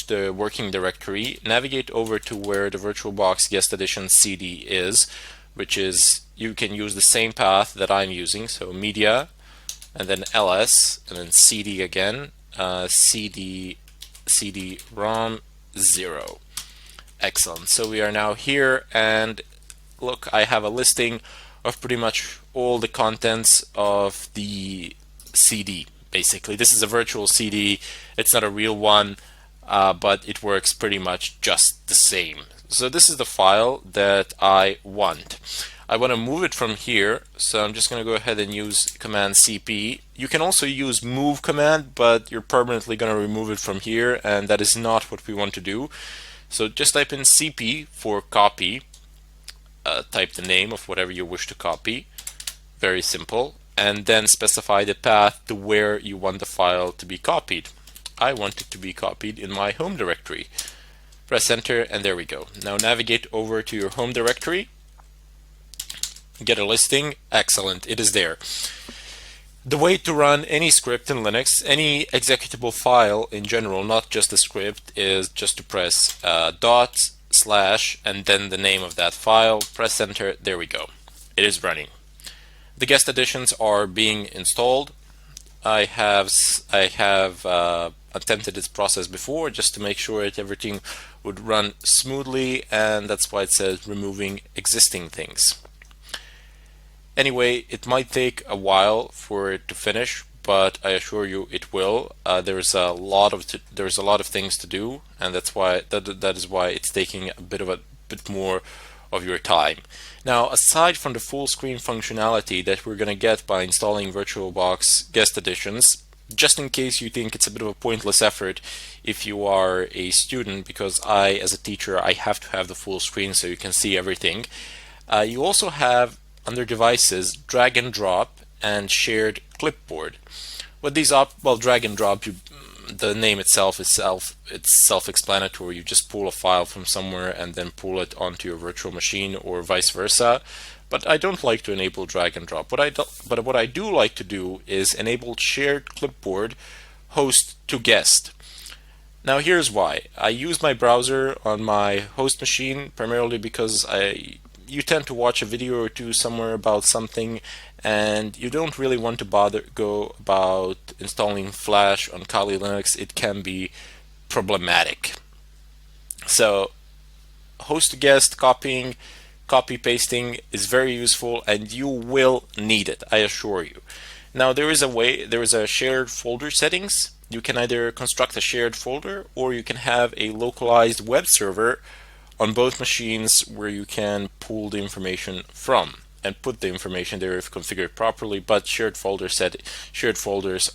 the working directory. Navigate over to where the VirtualBox guest edition cd is, which is, you can use the same path that I'm using. So media, and then ls, and then cd again, cd rom 0. Excellent. So we are now here, and look, I have a listing of pretty much all the contents of the CD, basically. This is a virtual CD. It's not a real one, but it works pretty much just the same. So this is the file that I want. I want to move it from here, so I'm just going to go ahead and use command cp. You can also use move command, but you're permanently going to remove it from here, and that is not what we want to do. So just type in cp for copy, type the name of whatever you wish to copy, very simple, and then specify the path to where you want the file to be copied. I want it to be copied in my home directory. Press enter, and there we go. Now navigate over to your home directory, get a listing. Excellent, it is there. The way to run any script in Linux, any executable file in general, not just a script, is just to press dot slash and then the name of that file, press enter, there we go. It is running. The guest additions are being installed. I have attempted this process before just to make sure that everything would run smoothly, and that's why it says removing existing things. Anyway, it might take a while for it to finish, but I assure you it will. There's a lot of things to do, and that's why that is why it's taking a bit more of your time. Now, aside from the full screen functionality that we're going to get by installing VirtualBox guest additions, just in case you think it's a bit of a pointless effort if you are a student, because as a teacher, I have to have the full screen so you can see everything. You also have, under devices, drag and drop and shared clipboard. What these drag and drop, the name itself is self-explanatory. You just pull a file from somewhere and then pull it onto your virtual machine, or vice versa. But I don't like to enable drag and drop. What I do like to do is enable shared clipboard, host to guest. Now here's why. I use my browser on my host machine primarily because you tend to watch a video or two somewhere about something, and you don't really want to go about installing Flash on Kali Linux. It can be problematic. So host to guest copy pasting is very useful, and you will need it, I assure you. Now there is a shared folder settings. You can either construct a shared folder, or you can have a localized web server on both machines where you can pull the information from and put the information there if configured properly, but shared folders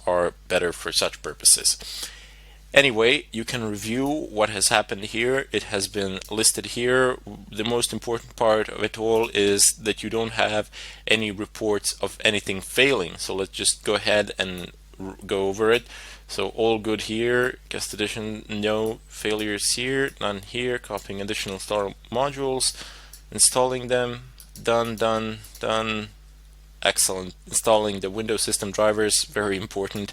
are better for such purposes. Anyway, you can review what has happened here. It has been listed here. The most important part of it all is that you don't have any reports of anything failing. So let's just go ahead and go over it. So all good here, guest addition, no failures here, none here, copying additional star modules, installing them, done. Excellent. Installing the Windows system drivers, very important,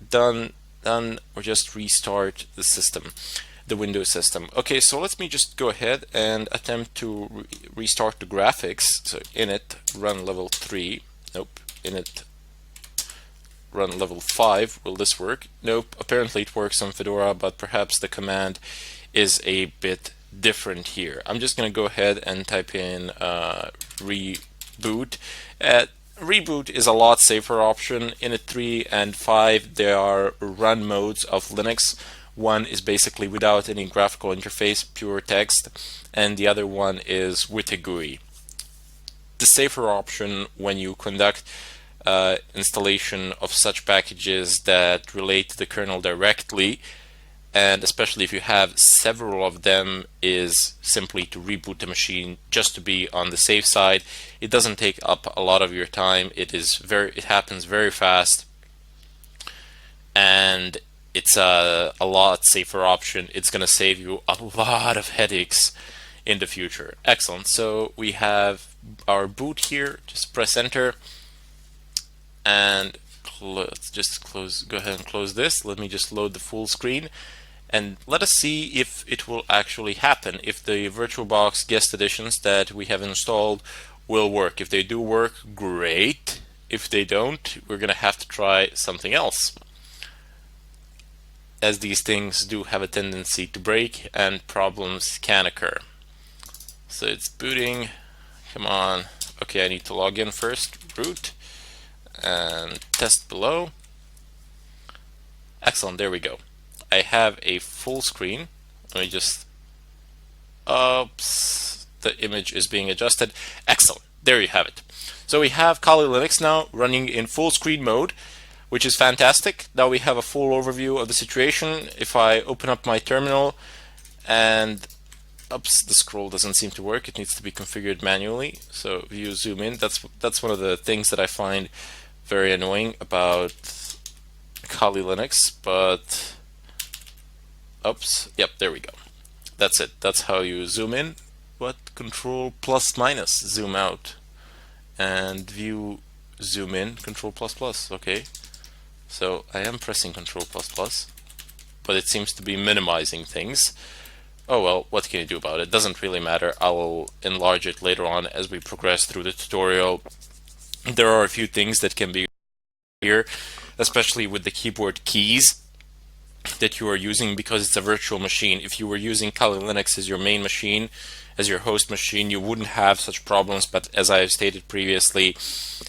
done, or just restart the system, the Windows system. Okay, so let me just go ahead and attempt to restart the graphics. So init run level 3, nope, init run level 5. Will this work? Nope. Apparently it works on Fedora, but perhaps the command is a bit different here. I'm just going to go ahead and type in reboot. Reboot is a lot safer option. Init 3 and 5, they are run modes of Linux. One is basically without any graphical interface, pure text, and the other one is with a GUI. The safer option when you conduct installation of such packages that relate to the kernel directly, and especially if you have several of them, is simply to reboot the machine just to be on the safe side. It doesn't take up a lot of your time. It happens very fast, and it's a lot safer option. It's going to save you a lot of headaches in the future. Excellent. So we have our boot here. Just press enter. And let's just go ahead and close this. Let me just load the full screen, and let us see if it will actually happen, if the VirtualBox guest additions that we have installed will work. If they do work, great. If they don't, we're going to have to try something else, as these things do have a tendency to break and problems can occur. So it's booting. Come on. Okay, I need to log in first. Root and test below. Excellent, there we go. I have a full screen. Let me just, oops, the image is being adjusted. Excellent, there you have it. So we have Kali Linux now running in full screen mode, which is fantastic. Now we have a full overview of the situation. If I open up my terminal and, oops, the scroll doesn't seem to work. It needs to be configured manually. So if you zoom in, that's one of the things that I find very annoying about Kali Linux, but oops, yep, there we go. That's it. That's how you zoom in. What? Control plus minus, zoom out. And view, zoom in, control plus plus, okay. So I am pressing control plus plus, but it seems to be minimizing things. Oh well, what can you do about it? Doesn't really matter. I will enlarge it later on as we progress through the tutorial. There are a few things that can be here, especially with the keyboard keys that you are using, because it's a virtual machine. If you were using Kali Linux as your main machine, as your host machine, you wouldn't have such problems, but as I have stated previously,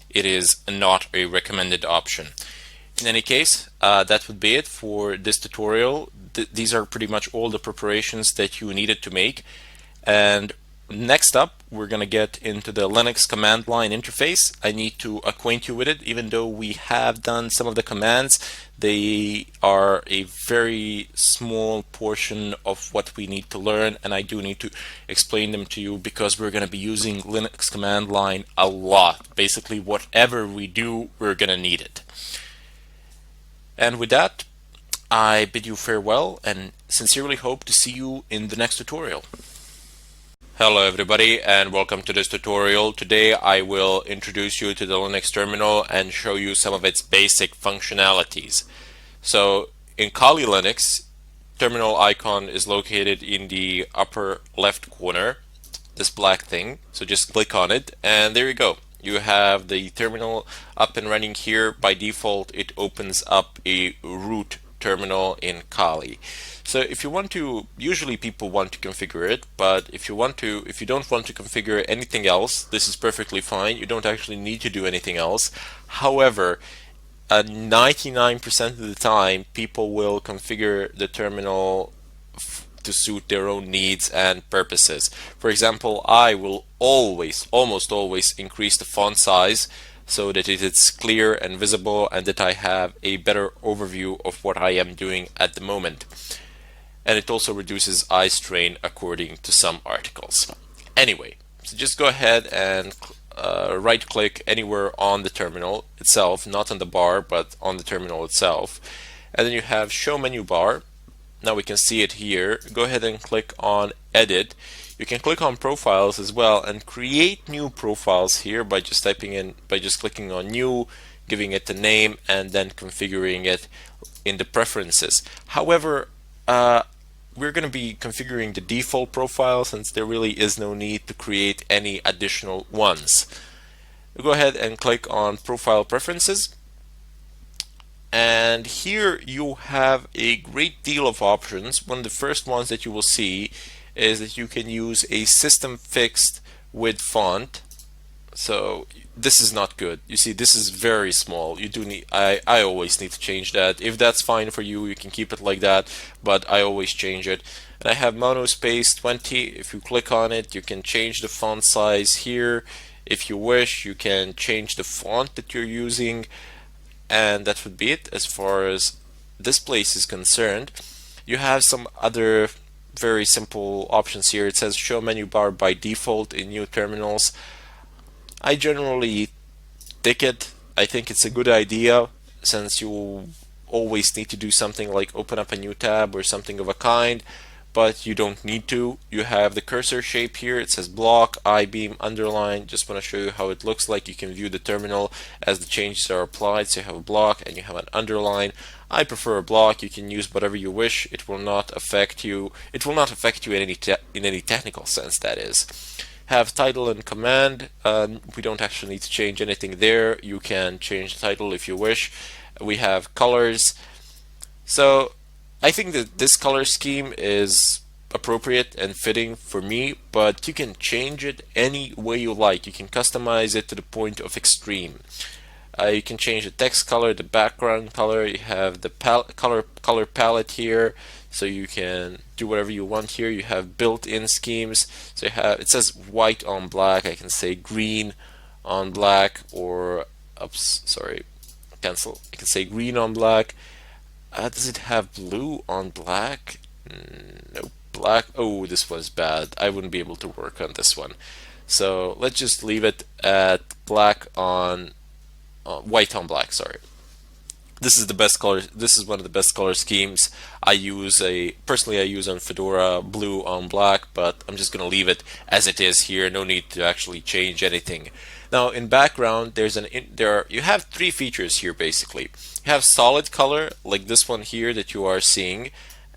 it is not a recommended option. In any case, that would be it for this tutorial. These are pretty much all the preparations that you needed to make. And next up, we're going to get into the Linux command line interface. I need to acquaint you with it. Even though we have done some of the commands, they are a very small portion of what we need to learn, and I do need to explain them to you because we're going to be using Linux command line a lot. Basically, whatever we do, we're going to need it. And with that, I bid you farewell and sincerely hope to see you in the next tutorial. Hello everybody and welcome to this tutorial. Today I will introduce you to the Linux terminal and show you some of its basic functionalities. So in Kali Linux, terminal icon is located in the upper left corner, this black thing. So just click on it and there you go. You have the terminal up and running here. By default, it opens up a root terminal in Kali. So if you want to, usually people want to configure it, but if you don't want to configure anything else, this is perfectly fine. You don't actually need to do anything else. However, 99% of the time, people will configure the terminal to suit their own needs and purposes. For example, I will almost always increase the font size so that it is clear and visible and that I have a better overview of what I am doing at the moment. And it also reduces eye strain according to some articles. Anyway, so just go ahead and right click anywhere on the terminal itself, not on the bar but on the terminal itself, and then you have show menu bar. Now we can see it here. Go ahead and click on edit. You can click on profiles as well and create new profiles here by just clicking on new, giving it a name, and then configuring it in the preferences. However, we're going to be configuring the default profile since there really is no need to create any additional ones. Go ahead and click on profile preferences. And here you have a great deal of options. One of the first ones that you will see is that you can use a system fixed with font. So this is not good. You see, this is very small. You do need, I always need to change that. If that's fine for you, you can keep it like that, but I always change it. And I have monospace 20. If you click on it, you can change the font size here. If you wish, you can change the font that you're using. And that would be it as far as this place is concerned. You have some other very simple options here. It says show menu bar by default in new terminals. I generally take it. I think it's a good idea since you always need to do something like open up a new tab or something of a kind, but you don't need to. You have the cursor shape here. It says block, I-beam, underline. Just want to show you how it looks like. You can view the terminal as the changes are applied. So you have a block and you have an underline. I prefer a block. You can use whatever you wish. It will not affect you. It will not affect you in any technical sense, that is. Have title and command. We don't actually need to change anything there. You can change the title if you wish. We have colors. So I think that this color scheme is appropriate and fitting for me, but you can change it any way you like. You can customize it to the point of extreme. You can change the text color, the background color. You have the color palette here, so you can do whatever you want here. You have built-in schemes. So you have, it says white on black. I can say green on black, or oops, sorry, cancel. I can say green on black. Does it have blue on black? Nope. Black. Oh, this was bad. I wouldn't be able to work on this one. So let's just leave it at black on white on black. Sorry. This is the best color. This is one of the best color schemes. I use on Fedora, blue on black, but I'm just gonna leave it as it is here. No need to actually change anything. Now in background, you have three features here basically. You have solid color like this one here that you are seeing,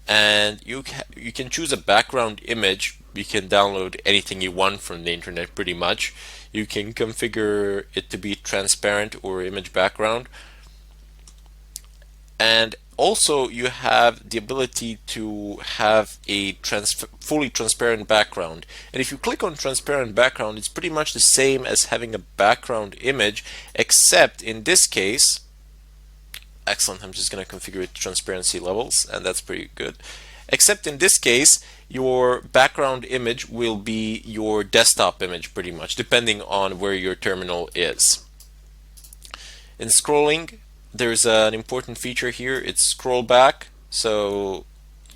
and you can choose a background image. You can download anything you want from the internet pretty much. You can configure it to be transparent or image background, and also you have the ability to have a fully transparent background. And if you click on transparent background, it's pretty much the same as having a background image, except in this case, excellent, I'm just going to configure it to transparency levels, and that's pretty good. Except in this case, your background image will be your desktop image pretty much, depending on where your terminal is. In scrolling, there's an important feature here. It's scroll back. So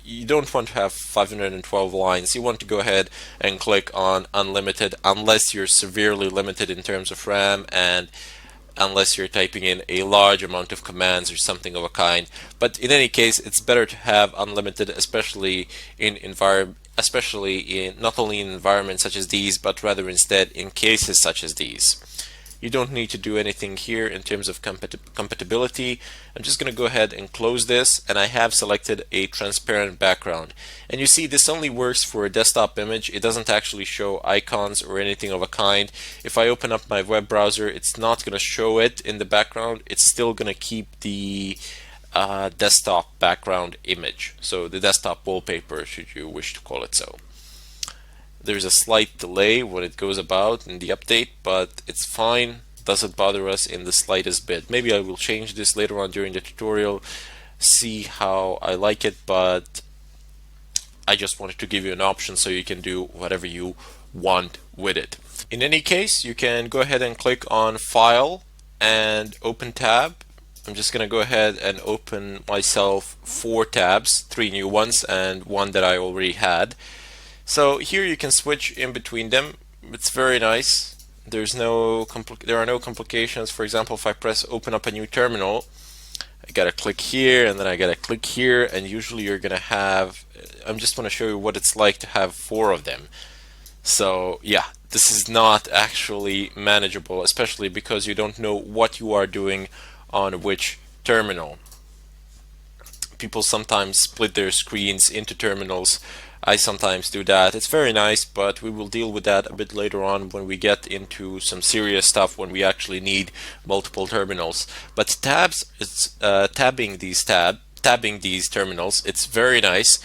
you don't want to have 512 lines. You want to go ahead and click on unlimited, unless you're severely limited in terms of RAM and unless you're typing in a large amount of commands or something of a kind. But in any case, it's better to have unlimited, especially in not only in environments such as these, but rather instead in cases such as these. You don't need to do anything here in terms of compatibility. I'm just going to go ahead and close this, and I have selected a transparent background. And you see this only works for a desktop image. It doesn't actually show icons or anything of a kind. If I open up my web browser, it's not going to show it in the background. It's still going to keep the desktop background image, so the desktop wallpaper, should you wish to call it so. There's a slight delay when it goes about in the update, but it's fine. Doesn't bother us in the slightest bit. Maybe I will change this later on during the tutorial, see how I like it, but I just wanted to give you an option so you can do whatever you want with it. In any case, you can go ahead and click on File and Open Tab. I'm just going to go ahead and open myself 4 tabs, 3 new ones and one that I already had. So here you can switch in between them. It's very nice. There are no complications. For example, if I press open up a new terminal, I gotta click here and then I gotta click here, and usually you're gonna have, I'm just want to show you what it's like to have 4 of them. So yeah, this is not actually manageable, especially because you don't know what you are doing on which terminal. People sometimes split their screens into terminals. I sometimes do that. It's very nice, but we will deal with that a bit later on when we get into some serious stuff, when we actually need multiple terminals. But tabbing these terminals, it's very nice,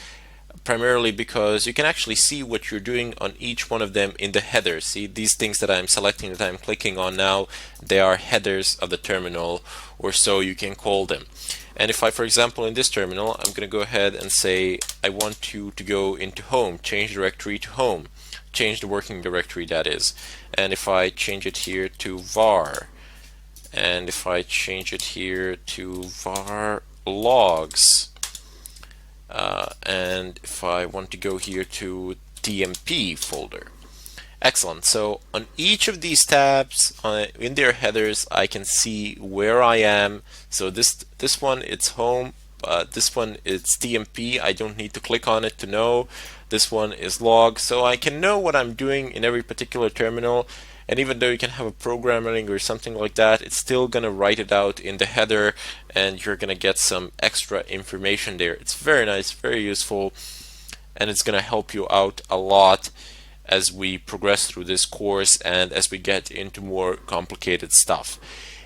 primarily because you can actually see what you're doing on each one of them in the header. See, these things that I'm selecting, that I'm clicking on now, they are headers of the terminal, or so you can call them. And if I, for example, in this terminal, I'm going to go ahead and say I want you to go into home, change directory to home, change the working directory, that is. And if I change it here to var, and if I change it here to var logs, and if I want to go here to TMP folder. Excellent. So on each of these tabs, in their headers, I can see where I am. So this one, it's home. This one, it's TMP. I don't need to click on it to know. This one is log. So I can know what I'm doing in every particular terminal. And even though you can have a program running or something like that, it's still going to write it out in the header, and you're going to get some extra information there. It's very nice, very useful, and it's going to help you out a lot as we progress through this course and as we get into more complicated stuff.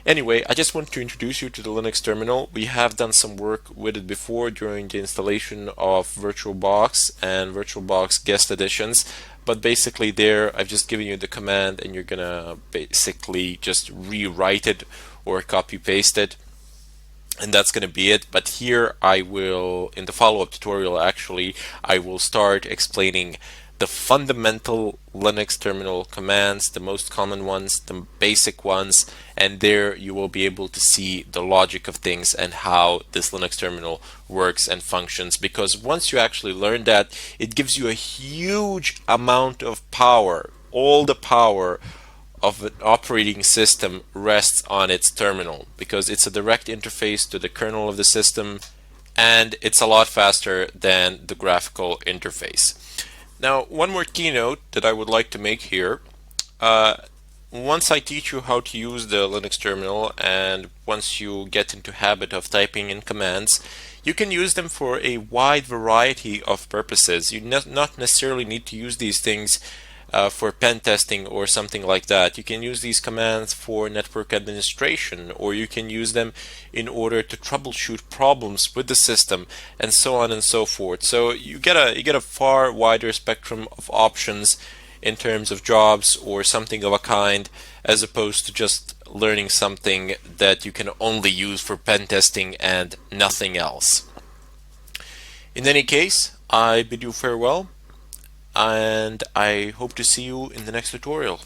Anyway, I just want to introduce you to the Linux terminal. We have done some work with it before during the installation of VirtualBox and VirtualBox guest editions, but basically there I've just given you the command and you're gonna basically just rewrite it or copy paste it, and that's going to be it. But here I will, in the follow-up tutorial actually, I will start explaining the fundamental Linux terminal commands, the most common ones, the basic ones, and there you will be able to see the logic of things and how this Linux terminal works and functions, because once you actually learn that, it gives you a huge amount of power. All the power of an operating system rests on its terminal, because it's a direct interface to the kernel of the system, and it's a lot faster than the graphical interface. Now, one more keynote that I would like to make here. Once I teach you how to use the Linux terminal, and once you get into habit of typing in commands, you can use them for a wide variety of purposes. You not necessarily need to use these things for pen testing or something like that. You can use these commands for network administration, or you can use them in order to troubleshoot problems with the system, and so on and so forth. So you get a far wider spectrum of options in terms of jobs or something of a kind, as opposed to just learning something that you can only use for pen testing and nothing else. In any case, I bid you farewell, and I hope to see you in the next tutorial.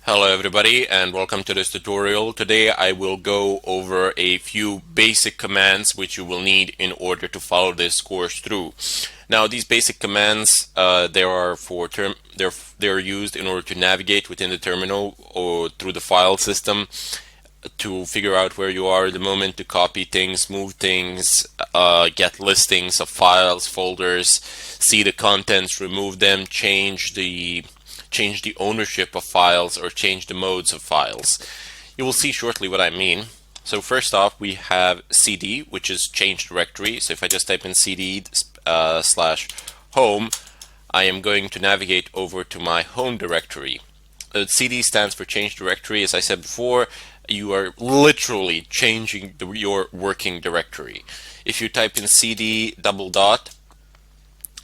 Hello everybody, and welcome to this tutorial. Today I will go over a few basic commands which you will need in order to follow this course through. Now, these basic commands they're used in order to navigate within the terminal or through the file system, to figure out where you are at the moment, to copy things, move things, get listings of files, folders, see the contents, remove them, change the ownership of files, or change the modes of files. You will see shortly what I mean. So first off, we have cd, which is change directory. So if I just type in cd /home, I am going to navigate over to my home directory. CD stands for change directory. As I said before, you are literally changing your working directory. If you type in cd double dot,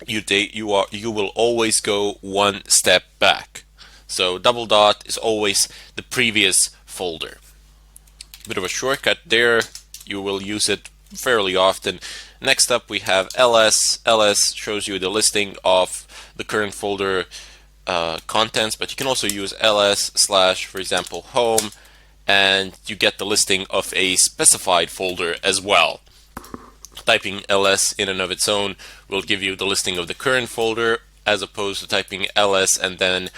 you will always go one step back. So double dot is always the previous folder. Bit of a shortcut there. You will use it fairly often. Next up, we have ls. ls shows you the listing of the current folder contents, but you can also use ls / for example home, and you get the listing of a specified folder as well. Typing ls in and of its own will give you the listing of the current folder, as opposed to typing ls and then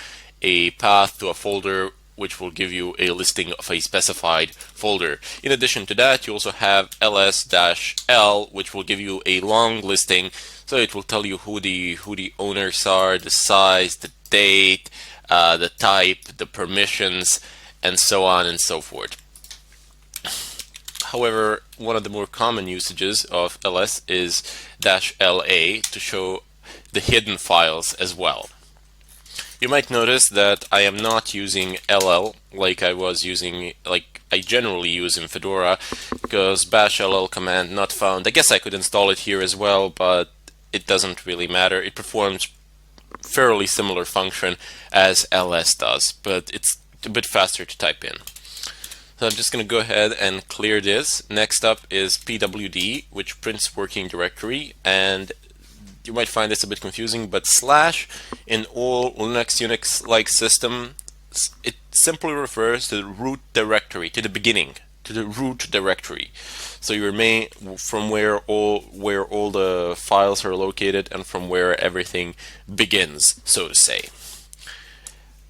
a path to a folder which will give you a listing of a specified folder. In addition to that, you also have ls-l, which will give you a long listing. So it will tell you who the owners are, the size, the date, the type, the permissions, and so on and so forth. However, one of the more common usages of ls is -la to show the hidden files as well. You might notice that I am not using ll like I generally use in Fedora, because /ll command not found. I guess I could install it here as well, but it doesn't really matter. It performs fairly similar function as ls does, but it's a bit faster to type in. So I'm just going to go ahead and clear this. Next up is pwd, which prints working directory, and you might find this a bit confusing, but / in all Linux Unix-like systems, it simply refers to the root directory, to the beginning, to the root directory. So your main, from where all the files are located, and from where everything begins, so to say.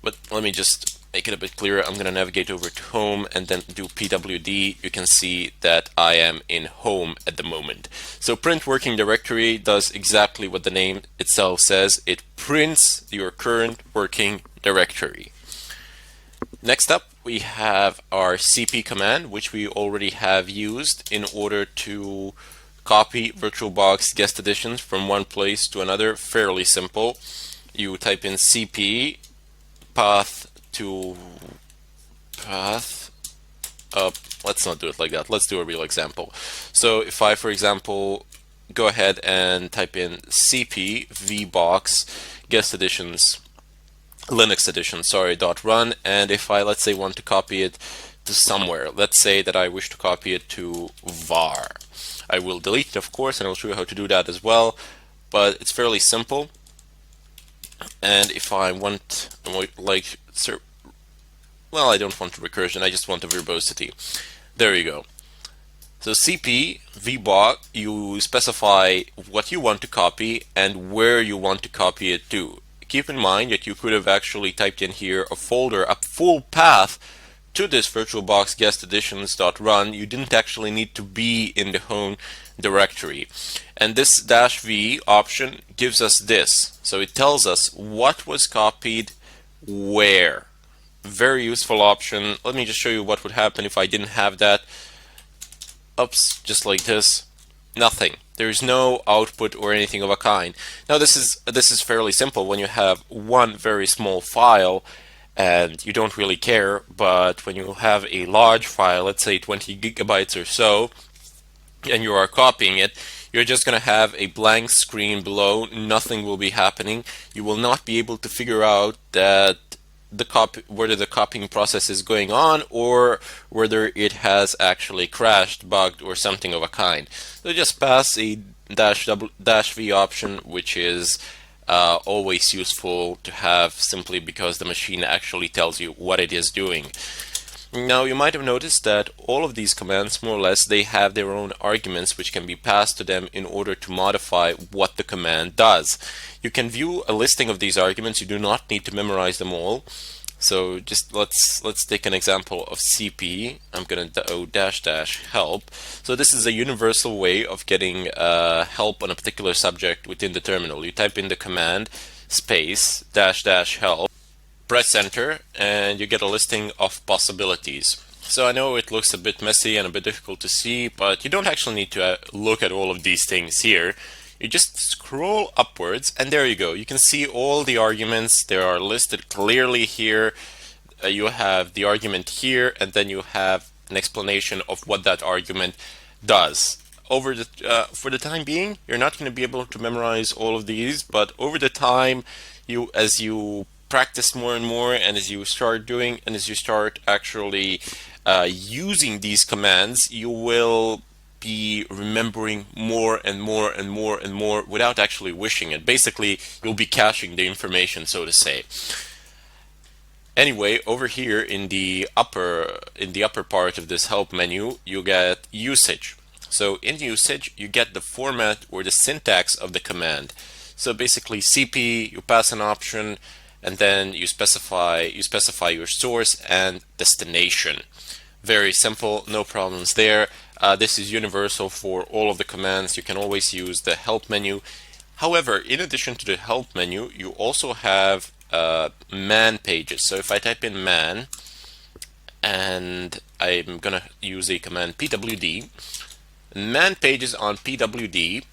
But let me just make it a bit clearer. I'm going to navigate over to home and then do pwd. You can see that I am in home at the moment. So print working directory does exactly what the name itself says. It prints your current working directory. Next up, we have our cp command, which we already have used in order to copy VirtualBox guest editions from one place to another. Fairly simple. You type in cp path up. Let's not do it like that. Let's do a real example. So if I, for example, go ahead and type in cp vbox guest editions Linux edition, sorry, .run, and if I, let's say, want to copy it to somewhere. Let's say that I wish to copy it to var. I will delete it, of course, and I'll show you how to do that as well, but it's fairly simple. And if I want, like, well, I don't want recursion, I just want the verbosity. There you go. So CP, VBOC, you specify what you want to copy and where you want to copy it to. Keep in mind that you could have actually typed in here a folder, a full path to this VirtualBox guest editions.run. You didn't actually need to be in the home directory. And this -v option gives us this. So it tells us what was copied where. Very useful option. Let me just show you what would happen if I didn't have that. Oops, just like this. Nothing. There's no output or anything of a kind. Now this is fairly simple when you have one very small file and you don't really care, but when you have a large file, let's say 20 gigabytes or so, and you are copying it, you're just going to have a blank screen below. Nothing will be happening. You will not be able to figure out that whether the copying process is going on or whether it has actually crashed, bugged, or something of a kind. So just pass a -v option, which is always useful to have, simply because the machine actually tells you what it is doing. Now you might have noticed that all of these commands, more or less, they have their own arguments which can be passed to them in order to modify what the command does. You can view a listing of these arguments. You do not need to memorize them all. So just let's take an example of CP. I'm going to --help. So this is a universal way of getting help on a particular subject within the terminal. You type in the command space --help. Press enter and you get a listing of possibilities. So I know it looks a bit messy and a bit difficult to see, but you don't actually need to look at all of these things here. You just scroll upwards and there you go. You can see all the arguments. They are listed clearly here. You have the argument here, and then you have an explanation of what that argument does. For the time being, you're not going to be able to memorize all of these, but over the time, as you practice more and more, and as you start actually using these commands, you will be remembering more and more and more and more without actually wishing it. Basically, you'll be caching the information, so to say. Anyway, over here in the upper part of this help menu, you get usage. So in usage, you get the format or the syntax of the command. So basically, CP, you pass an option, and then you specify your source and destination. Very simple, no problems there. This is universal for all of the commands. You can always use the help menu. However, in addition to the help menu, you also have man pages. So if I type in man, and I'm gonna use a command pwd, man pages on pwd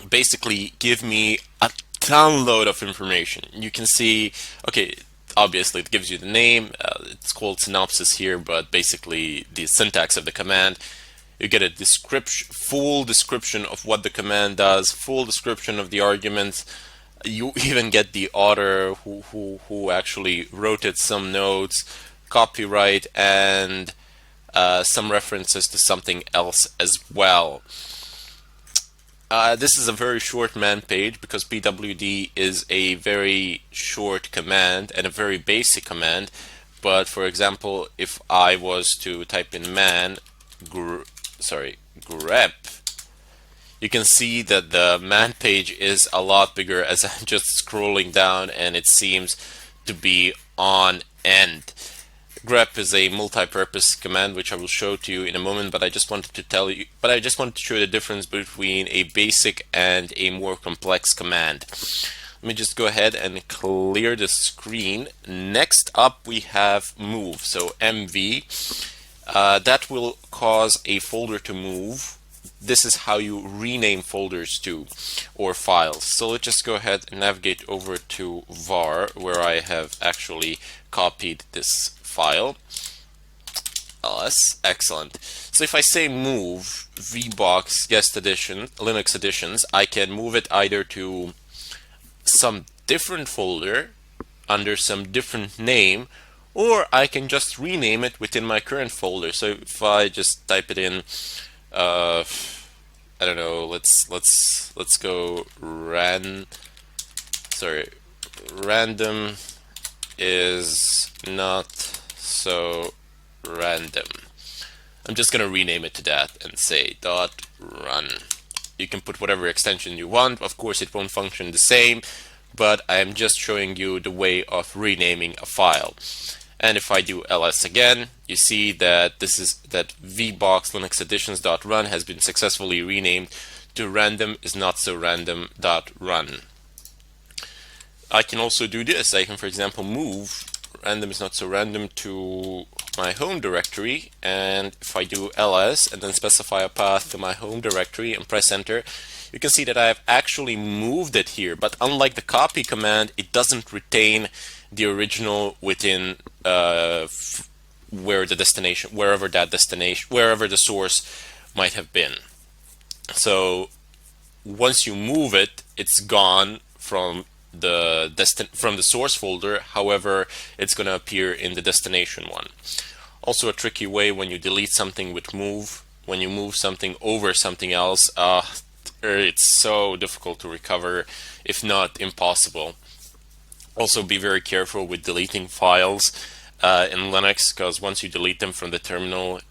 basically give me a download of information. You can see, okay, obviously it gives you the name, it's called synopsis here, but basically the syntax of the command. You get a full description of what the command does, full description of the arguments. You even get the author who actually wrote it, some notes, copyright, and some references to something else as well. This is a very short man page because pwd is a very short command and a very basic command. But for example, if I was to type in man grep, you can see that the man page is a lot bigger as I'm just scrolling down, and it seems to be on end. Grep is a multi-purpose command which I will show to you in a moment, but I just wanted to show the difference between a basic and a more complex command. Let me just go ahead and clear the screen. Next up we have move. So mv, that will cause a folder to move. This is how you rename folders to, or files. So let's just go ahead and navigate over to var, where I have actually copied this file. Excellent. So if I say move VBox guest edition, Linux editions, I can move it either to some different folder under some different name, or I can just rename it within my current folder. So if I just type it in, I don't know, let's go random is not so random. I'm just gonna rename it to that and say dot run. You can put whatever extension you want. Of course, it won't function the same, but I'm just showing you the way of renaming a file. And if I do ls again, you see that this is that VBox Linux Editions.run has been successfully renamed to random is not so random.run. I can also do this. I can, for example, move random is not so random to my home directory, and if I do ls and then specify a path to my home directory and press enter, you can see that I have actually moved it here. But unlike the copy command, it doesn't retain the original within where the destination, wherever the source might have been. So once you move it, it's gone from the source folder. However, it's going to appear in the destination one. Also, a tricky way when you delete something with move, when you move something over something else, it's so difficult to recover, if not impossible. Also, be very careful with deleting files in Linux, because once you delete them from the terminal,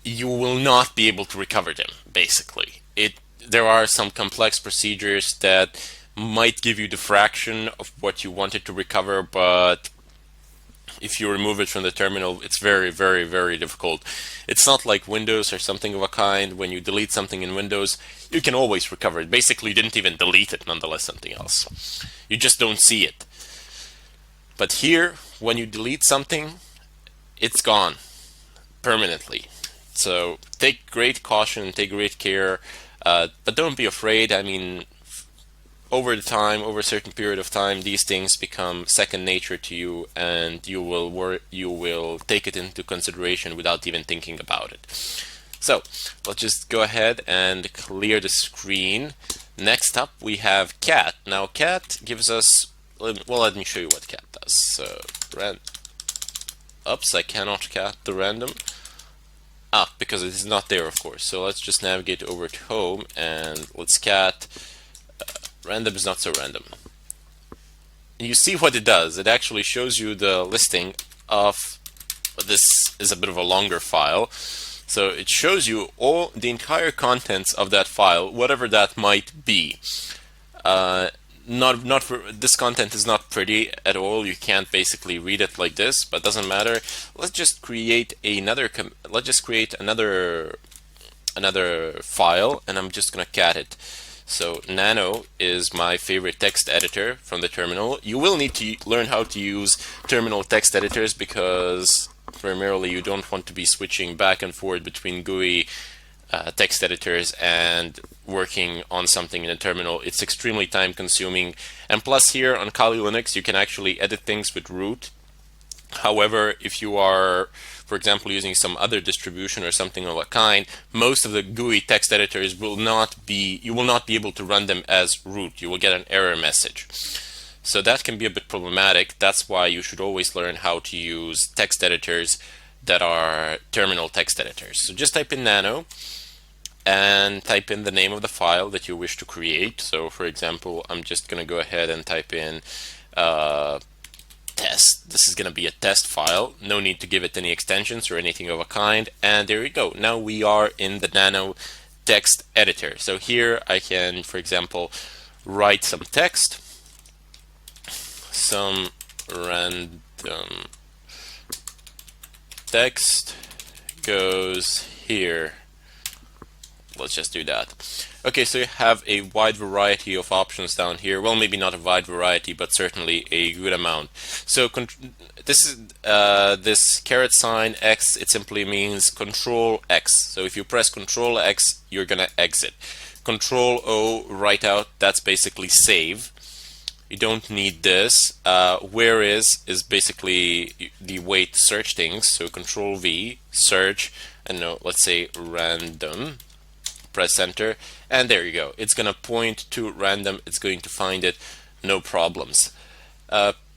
you will not be able to recover them, basically. There are some complex procedures that might give you the fraction of what you wanted to recover, but if you remove it from the terminal, it's very, very, very difficult. It's not like Windows or something of a kind. When you delete something in Windows, you can always recover it. Basically, you didn't even delete it, nonetheless something else. You just don't see it. But here, when you delete something, it's gone permanently. So take great caution, take great care, but don't be afraid. I mean, over a certain period of time, these things become second nature to you, and you will take it into consideration without even thinking about it. So let's just go ahead and clear the screen. Next up, we have cat. Now, cat gives us. Let me show you what cat does. So, oops, I cannot cat the random. Because it is not there, of course. So let's just navigate over to home and let's cat random is not so random. And you see what it does. It actually shows you the listing of, this is a bit of a longer file. So it shows you all the entire contents of that file, whatever that might be. This content is not pretty at all. You can't basically read it like this, but doesn't matter. Let's just create another file, and I'm just gonna cat it. So Nano is my favorite text editor from the terminal. You will need to learn how to use terminal text editors, because primarily you don't want to be switching back and forth between GUI text editors and working on something in a terminal. It's extremely time consuming, and plus here on Kali Linux you can actually edit things with root. However, if you are, for example, using some other distribution or something of a kind, most of the GUI text editors you will not be able to run them as root. You will get an error message. So that can be a bit problematic. That's why you should always learn how to use text editors that are terminal text editors. So just type in nano and type in the name of the file that you wish to create. So for example, I'm just going to go ahead and type in test. This is going to be a test file. No need to give it any extensions or anything of a kind. And there you go. Now we are in the nano text editor. So here I can, for example, write some text. Some random text goes here. Let's just do that. Okay, so you have a wide variety of options down here. Well, maybe not a wide variety, but certainly a good amount. So this is this caret sign X. It simply means Control X. So if you press Control X, you're gonna exit. Control O, write out. That's basically save. You don't need this. Where is basically the way to search things. So Control V, search, and no, let's say random. Press enter, and there you go. It's gonna point to random. It's going to find it, no problems.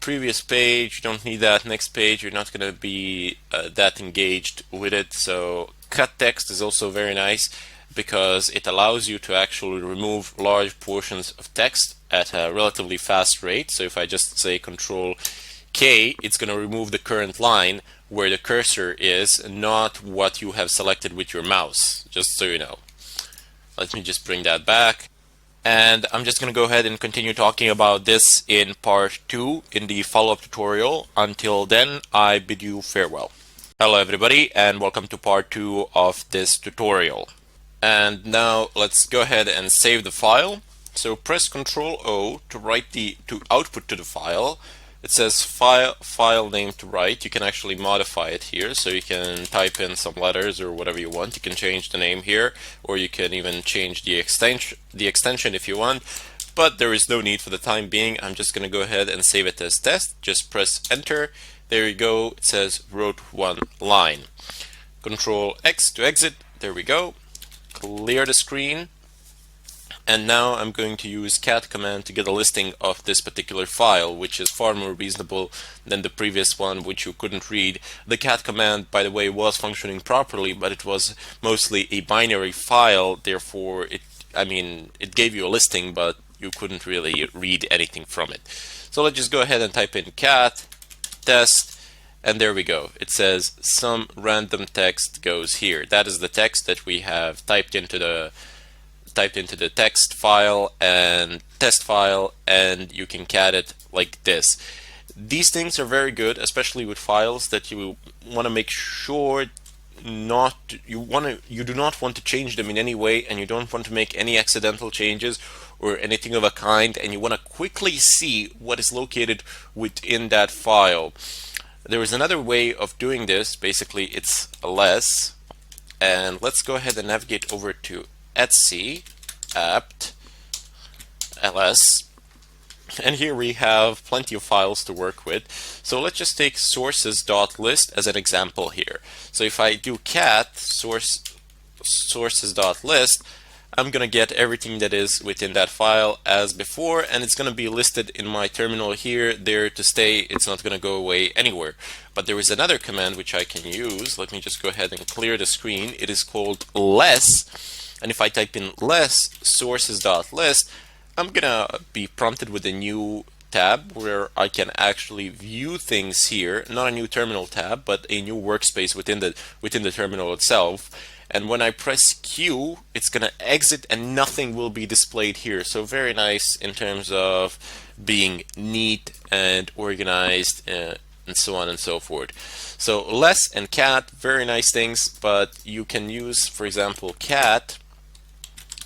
previous page, you don't need that. Next page, you're not going to be that engaged with it. So cut text is also very nice because it allows you to actually remove large portions of text at a relatively fast rate. So if I just say Control K, it's going to remove the current line where the cursor is, not what you have selected with your mouse, just so you know. Let me just bring that back. And I'm just going to go ahead and continue talking about this in part 2 in the follow-up tutorial. Until then, I bid you farewell. Hello everybody, and welcome to part 2 of this tutorial. And now let's go ahead and save the file. So press Ctrl O to write to output to the file. It says file name to write. You can actually modify it here, so you can type in some letters or whatever you want. You can change the name here, or you can even change the extension if you want. But there is no need for the time being. I'm just going to go ahead and save it as test. Just press enter. There you go. It says wrote one line. Control X to exit. There we go. Clear the screen. And now I'm going to use cat command to get a listing of this particular file, which is far more reasonable than the previous one, which you couldn't read. The cat command, by the way, was functioning properly, but it was mostly a binary file. Therefore, it gave you a listing, but you couldn't really read anything from it. So let's just go ahead and type in cat test. And there we go. It says some random text goes here. That is the text that we have typed into the text file and test file, and you can cat it like this. These things are very good, especially with files that you want to make sure you do not want to change them in any way, and you don't want to make any accidental changes or anything of a kind, and you want to quickly see what is located within that file. There is another way of doing this. Basically, it's ls, and let's go ahead and navigate over to etc apt ls, and here we have plenty of files to work with. So let's just take sources.list as an example here. So if I do cat sources.list, I'm gonna get everything that is within that file as before, and it's gonna be listed in my terminal here, there to stay. It's not gonna go away anywhere. But there is another command which I can use. Let me just go ahead and clear the screen. It is called less, and if I type in less sources.list, I'm gonna be prompted with a new tab where I can actually view things here. Not a new terminal tab, but a new workspace within the terminal itself. And when I press Q, it's gonna exit and nothing will be displayed here. So very nice in terms of being neat and organized, and so on and so forth. So less and cat, very nice things, but you can use, for example, cat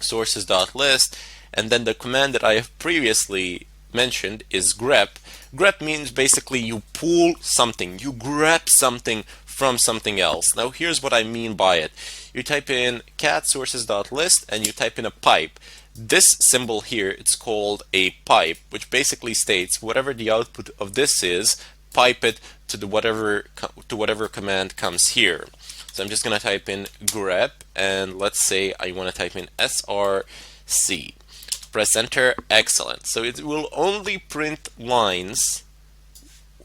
sources.list, and then the command that I have previously mentioned is grep. Grep means basically you pull something, you grep something from something else. Now here's what I mean by it. You type in cat sources.list and you type in a pipe. This symbol here, it's called a pipe, which basically states whatever the output of this is, pipe it to whatever command comes here. So I'm just going to type in grep, and let's say I want to type in src. Press enter. Excellent. So it will only print lines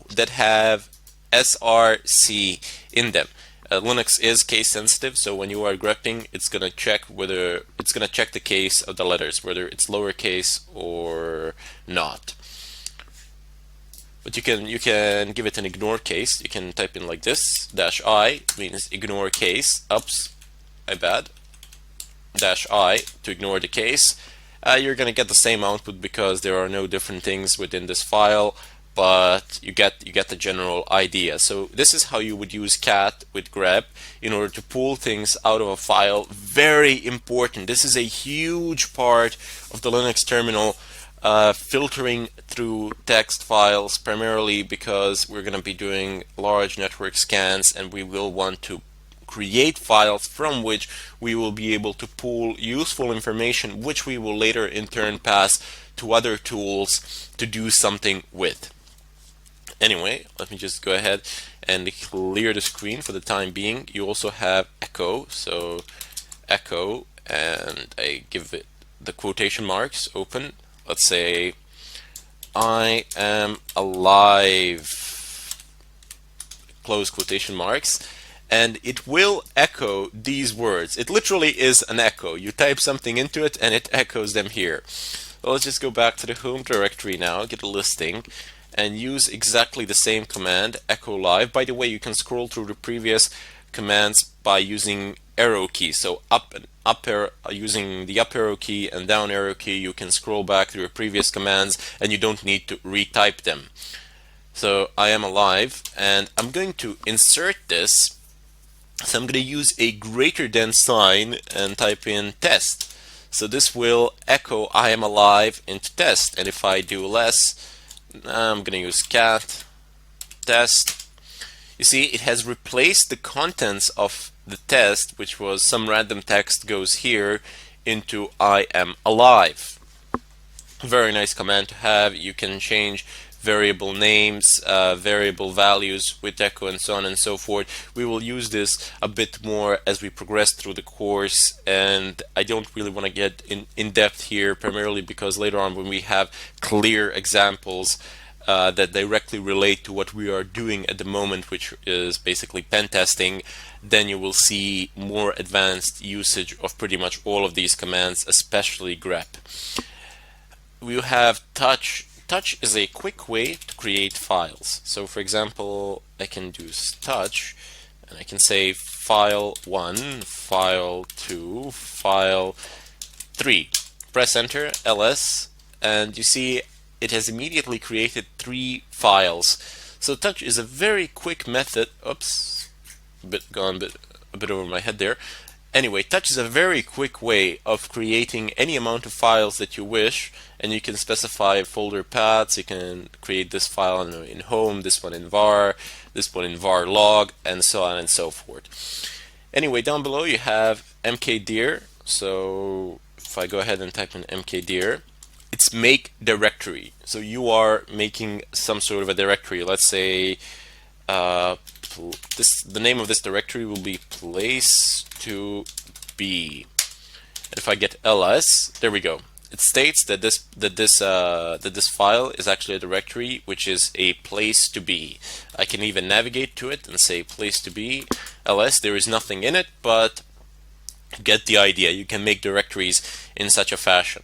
that have src in them. Linux is case sensitive, so when you are grepping, it's gonna check the case of the letters, whether it's lowercase or not. But you can give it an ignore case. You can type in like this, -i means ignore case. Oops, my bad. -i to ignore the case. You're gonna get the same output because there are no different things within this file, but you get the general idea. So this is how you would use cat with grep in order to pull things out of a file. Very important. This is a huge part of the Linux terminal, filtering through text files, primarily because we're going to be doing large network scans, and we will want to create files from which we will be able to pull useful information, which we will later in turn pass to other tools to do something with. Anyway, let me just go ahead and clear the screen for the time being. You also have echo, so echo, and I give it the quotation marks open. Let's say I am alive, close quotation marks, and it will echo these words. It literally is an echo. You type something into it and it echoes them here. Well, let's just go back to the home directory now, get a listing, and use exactly the same command, echo live. By the way, you can scroll through the previous commands by using arrow key. So up arrow, using the up arrow key and down arrow key, you can scroll back through your previous commands and you don't need to retype them. So I am alive, and I'm going to insert this. So I'm going to use a greater than sign and type in test. So this will echo I am alive into test. And if I do less, I'm going to use cat test. You see, it has replaced the contents of the test, which was some random text goes here, into I am alive. Very nice command to have. You can change variable names, variable values with echo, and so on and so forth. We will use this a bit more as we progress through the course, and I don't really want to get in depth here, primarily because later on when we have clear examples that directly relate to what we are doing at the moment, which is basically pen testing, then you will see more advanced usage of pretty much all of these commands, especially grep. We have touch. Touch is a quick way to create files. So for example, I can do touch and I can say file 1, file 2, file 3. Press enter, ls, and you see it has immediately created 3 files. So touch is a very quick method. Oops, a bit over my head there. Anyway, touch is a very quick way of creating any amount of files that you wish, and you can specify folder paths. You can create this file in home, this one in var, this one in var log, and so on and so forth. Anyway, down below you have mkdir. So if I go ahead and type in mkdir, it's make directory. So you are making some sort of a directory. Let's say the name of this directory will be place to be. And if I get ls, there we go. It states that this file is actually a directory which is a place to be. I can even navigate to it and say place to be ls. There is nothing in it, but get the idea. You can make directories in such a fashion.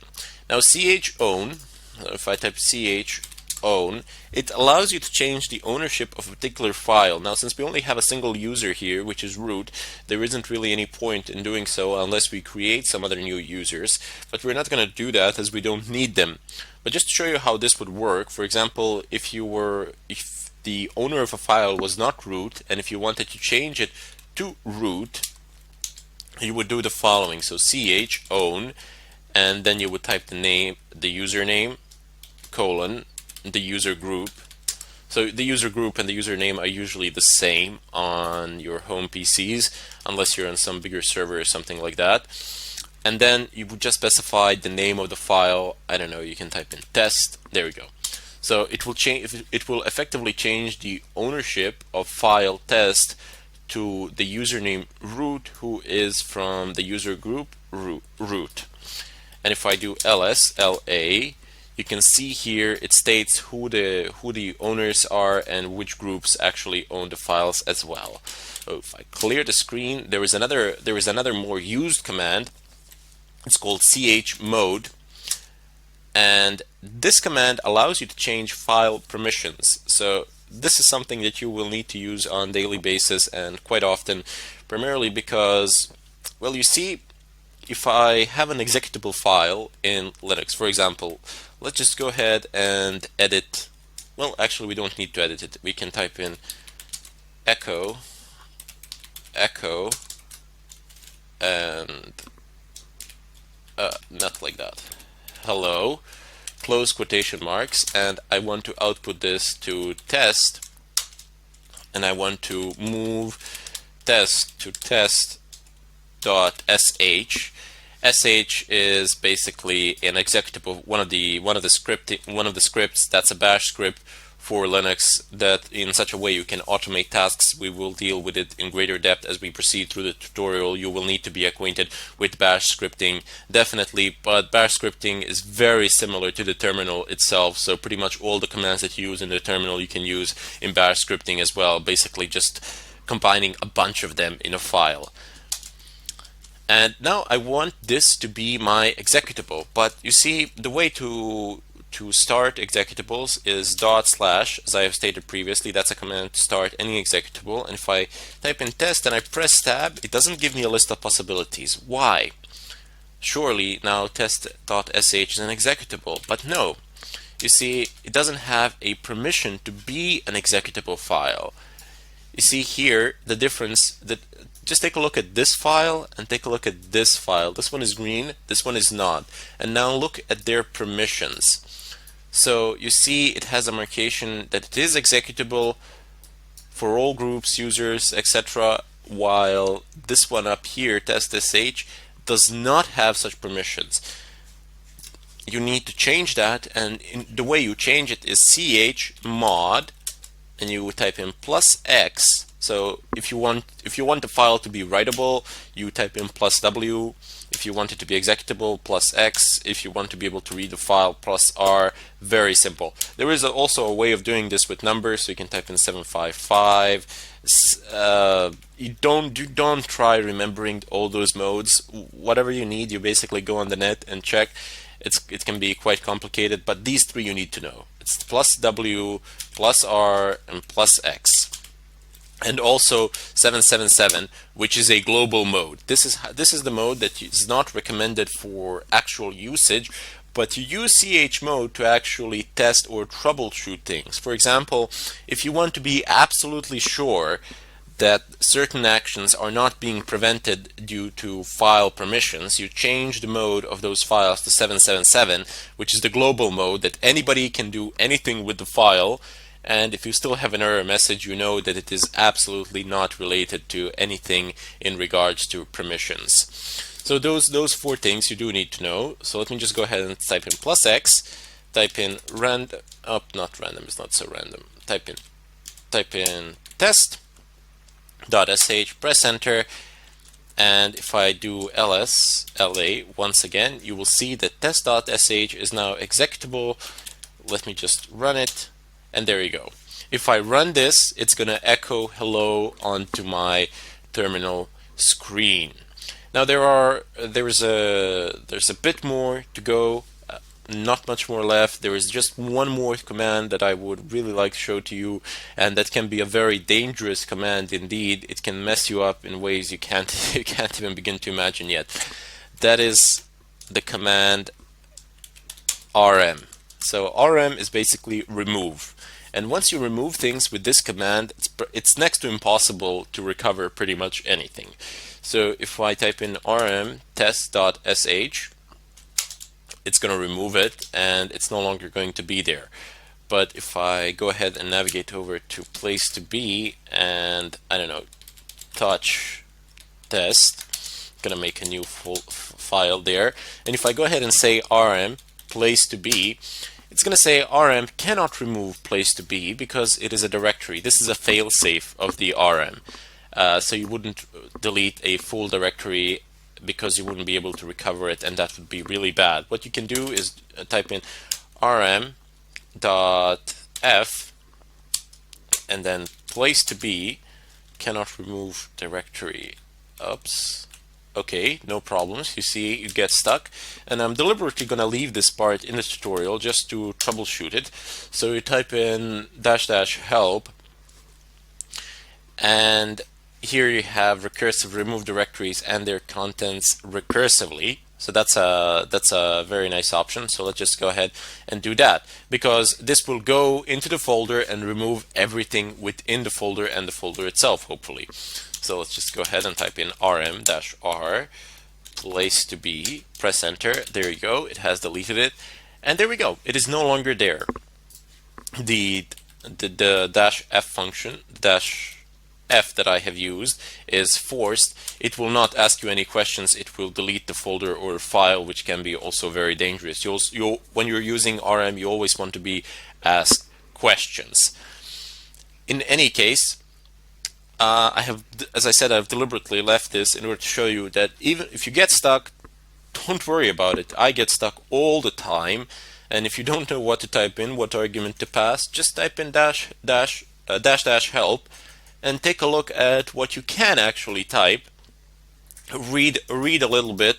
Now chown, if I type chown, it allows you to change the ownership of a particular file. Now, since we only have a single user here, which is root, there isn't really any point in doing so unless we create some other new users. But we're not going to do that as we don't need them. But just to show you how this would work, for example, if the owner of a file was not root, and if you wanted to change it to root, you would do the following. So chown, and then you would type the username, colon, the user group. So the user group and the username are usually the same on your home PCs, unless you're on some bigger server or something like that. And then you would just specify the name of the file. I don't know, you can type in test. There we go. So it will change. It will effectively change the ownership of file test to the username root, who is from the user group root. And if I do ls, you can see here it states who the owners are and which groups actually own the files as well. So if I clear the screen, there is another more used command. It's called chmod, and this command allows you to change file permissions. So this is something that you will need to use on a daily basis and quite often, primarily because, well, you see, if I have an executable file in Linux, for example, let's just go ahead and edit. Well, actually, we don't need to edit it. We can type in echo, and not like that. Hello, close quotation marks, and I want to output this to test, and I want to move test to test.sh. sh is basically an executable, one of the scripts that's a bash script for Linux that in such a way you can automate tasks. We will deal with it in greater depth as we proceed through the tutorial. You will need to be acquainted with bash scripting, definitely, but bash scripting is very similar to the terminal itself, so pretty much all the commands that you use in the terminal you can use in bash scripting as well, basically just combining a bunch of them in a file. And now I want this to be my executable, but you see the way to start executables is /, as I have stated previously. That's a command to start any executable, and if I type in test and I press tab, it doesn't give me a list of possibilities. Why? Surely now test.sh is an executable, but no. You see, it doesn't have a permission to be an executable file. You see here the difference, that just take a look at this file and take a look at this file. This one is green, this one is not. And now look at their permissions. So you see it has a marcation that it is executable for all groups, users, etc., while this one up here, test.sh, does not have such permissions. You need to change that, and the way you change it is chmod, and you type in +x. So if you want the file to be writable, you type in +w. If you want it to be executable, +x. If you want to be able to read the file, +r. Very simple. There is also a way of doing this with numbers, so you can type in 755. You don't try remembering all those modes. Whatever you need, you basically go on the net and check. It can be quite complicated, but these three you need to know. It's +w, +r, and +x. And also 777, which is a global mode. This is the mode that is not recommended for actual usage, but you use chmod to actually test or troubleshoot things. For example, if you want to be absolutely sure that certain actions are not being prevented due to file permissions, you change the mode of those files to 777, which is the global mode that anybody can do anything with the file. And if you still have an error message, you know that it is absolutely not related to anything in regards to permissions. So those four things you do need to know. So let me just go ahead and type in +x, type in not random, it's not so random. Type in test.sh, press enter, and if I do la once again, you will see that test.sh is now executable. Let me just run it. And there you go. If I run this, it's going to echo hello onto my terminal screen. Now there's a bit more to go, not much more left. There is just one more command that I would really like to show to you, and that can be a very dangerous command indeed. It can mess you up in ways you can't even begin to imagine yet. That is the command rm. So rm is basically remove. And once you remove things with this command, it's next to impossible to recover pretty much anything. So if I type in rm test.sh, it's going to remove it and it's no longer going to be there. But if I go ahead and navigate over to place to be and, I don't know, touch test, I'm going to make a new file there. And if I go ahead and say rm place to be, it's going to say rm cannot remove place to be because it is a directory. This is a failsafe of the rm. So you wouldn't delete a full directory because you wouldn't be able to recover it, and that would be really bad. What you can do is type in rm.f and then place to be cannot remove directory. Oops. Okay, no problems. You see, you get stuck. And I'm deliberately going to leave this part in the tutorial just to troubleshoot it. So you type in --help, and here you have recursive remove directories and their contents recursively. So that's a very nice option. So let's just go ahead and do that, because this will go into the folder and remove everything within the folder and the folder itself, hopefully. So let's just go ahead and type in rm-r place to be, press enter. There you go, it has deleted it, and there we go, it is no longer there. The -f function, -f that I have used, is forced. It will not ask you any questions. It will delete the folder or file, which can be also very dangerous. When you're using rm, you always want to be asked questions. In any case, as I said, I've deliberately left this in order to show you that even if you get stuck, don't worry about it. I get stuck all the time, and if you don't know what to type in, what argument to pass, just type in dash help, and take a look at what you can actually type. Read a little bit,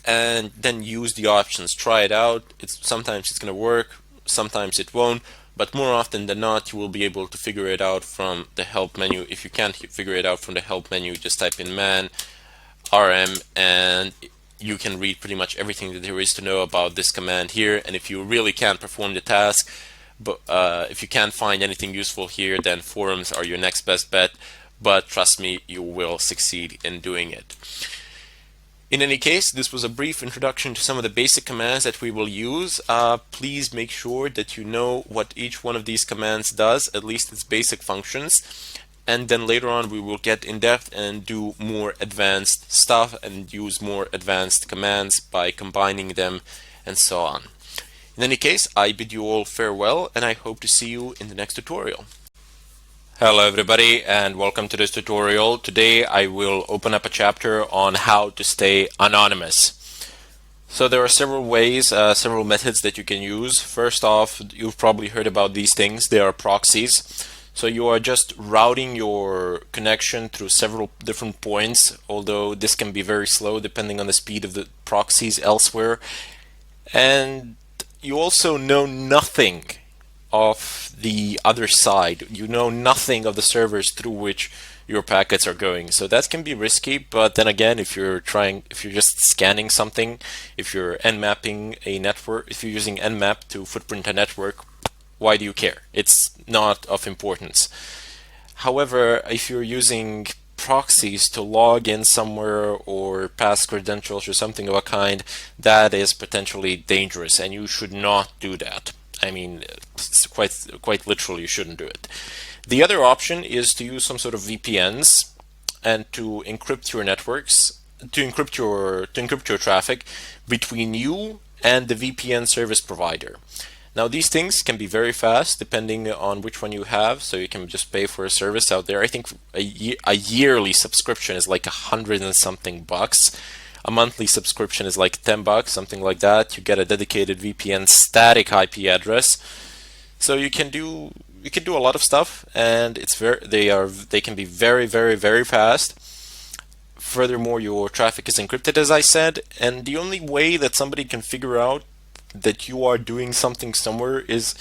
and then use the options. Try it out. Sometimes it's going to work, sometimes it won't. But more often than not, you will be able to figure it out from the help menu. If you can't figure it out from the help menu, just type in man rm, and you can read pretty much everything that there is to know about this command here. And if you really can't perform the task, but if you can't find anything useful here, then forums are your next best bet. But trust me, you will succeed in doing it. In any case, this was a brief introduction to some of the basic commands that we will use. Please make sure that you know what each one of these commands does, at least its basic functions. And then later on we will get in depth and do more advanced stuff and use more advanced commands by combining them and so on. In any case, I bid you all farewell, and I hope to see you in the next tutorial. Hello everybody, and welcome to this tutorial. Today I will open up a chapter on how to stay anonymous. So there are several ways, several methods that you can use. First off, you've probably heard about these things. They are proxies. So you are just routing your connection through several different points, although this can be very slow depending on the speed of the proxies elsewhere. And you also know nothing of the other side. You know nothing of the servers through which your packets are going. So that can be risky, but then again, if you're just scanning something, if you're nmapping a network, if you're using nmap to footprint a network, why do you care? It's not of importance. However, if you're using proxies to log in somewhere or pass credentials or something of a kind, that is potentially dangerous, and you should not do that. I mean, quite literally, you shouldn't do it. The other option is to use some sort of VPNs and to encrypt your networks, to encrypt your traffic between you and the VPN service provider. Now, these things can be very fast depending on which one you have, so you can just pay for a service out there. I think a yearly subscription is like $100 and something bucks. A monthly subscription is like $10, something like that. You get a dedicated VPN static IP address, so you can do a lot of stuff, and they can be very, very, very fast. Furthermore, your traffic is encrypted, as I said, and the only way that somebody can figure out that you are doing something somewhere is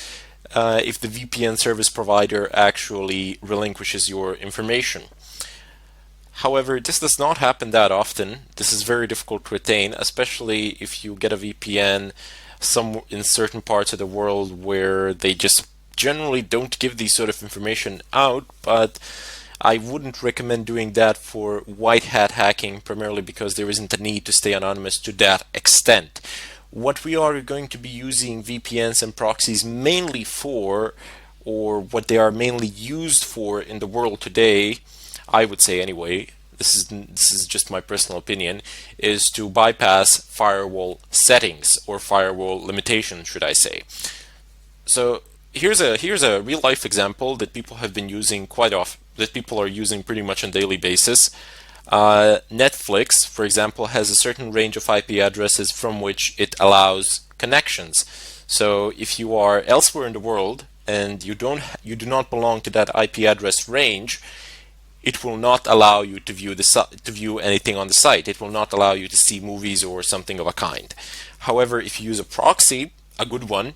if the VPN service provider actually relinquishes your information. However, this does not happen that often. This is very difficult to attain, especially if you get a VPN in certain parts of the world where they just generally don't give these sort of information out. But I wouldn't recommend doing that for white hat hacking, primarily because there isn't a need to stay anonymous to that extent. What we are going to be using VPNs and proxies mainly for, or what they are mainly used for in the world today, I would say anyway, this is just my personal opinion, is to bypass firewall settings, or firewall limitations, should I say. So here's a real life example that people have been using quite often, that people are using pretty much on a daily basis. Netflix, for example, has a certain range of IP addresses from which it allows connections. So if you are elsewhere in the world and you do not belong to that IP address range, it will not allow you to view anything on the site. It will not allow you to see movies or something of a kind. However, if you use a proxy, a good one,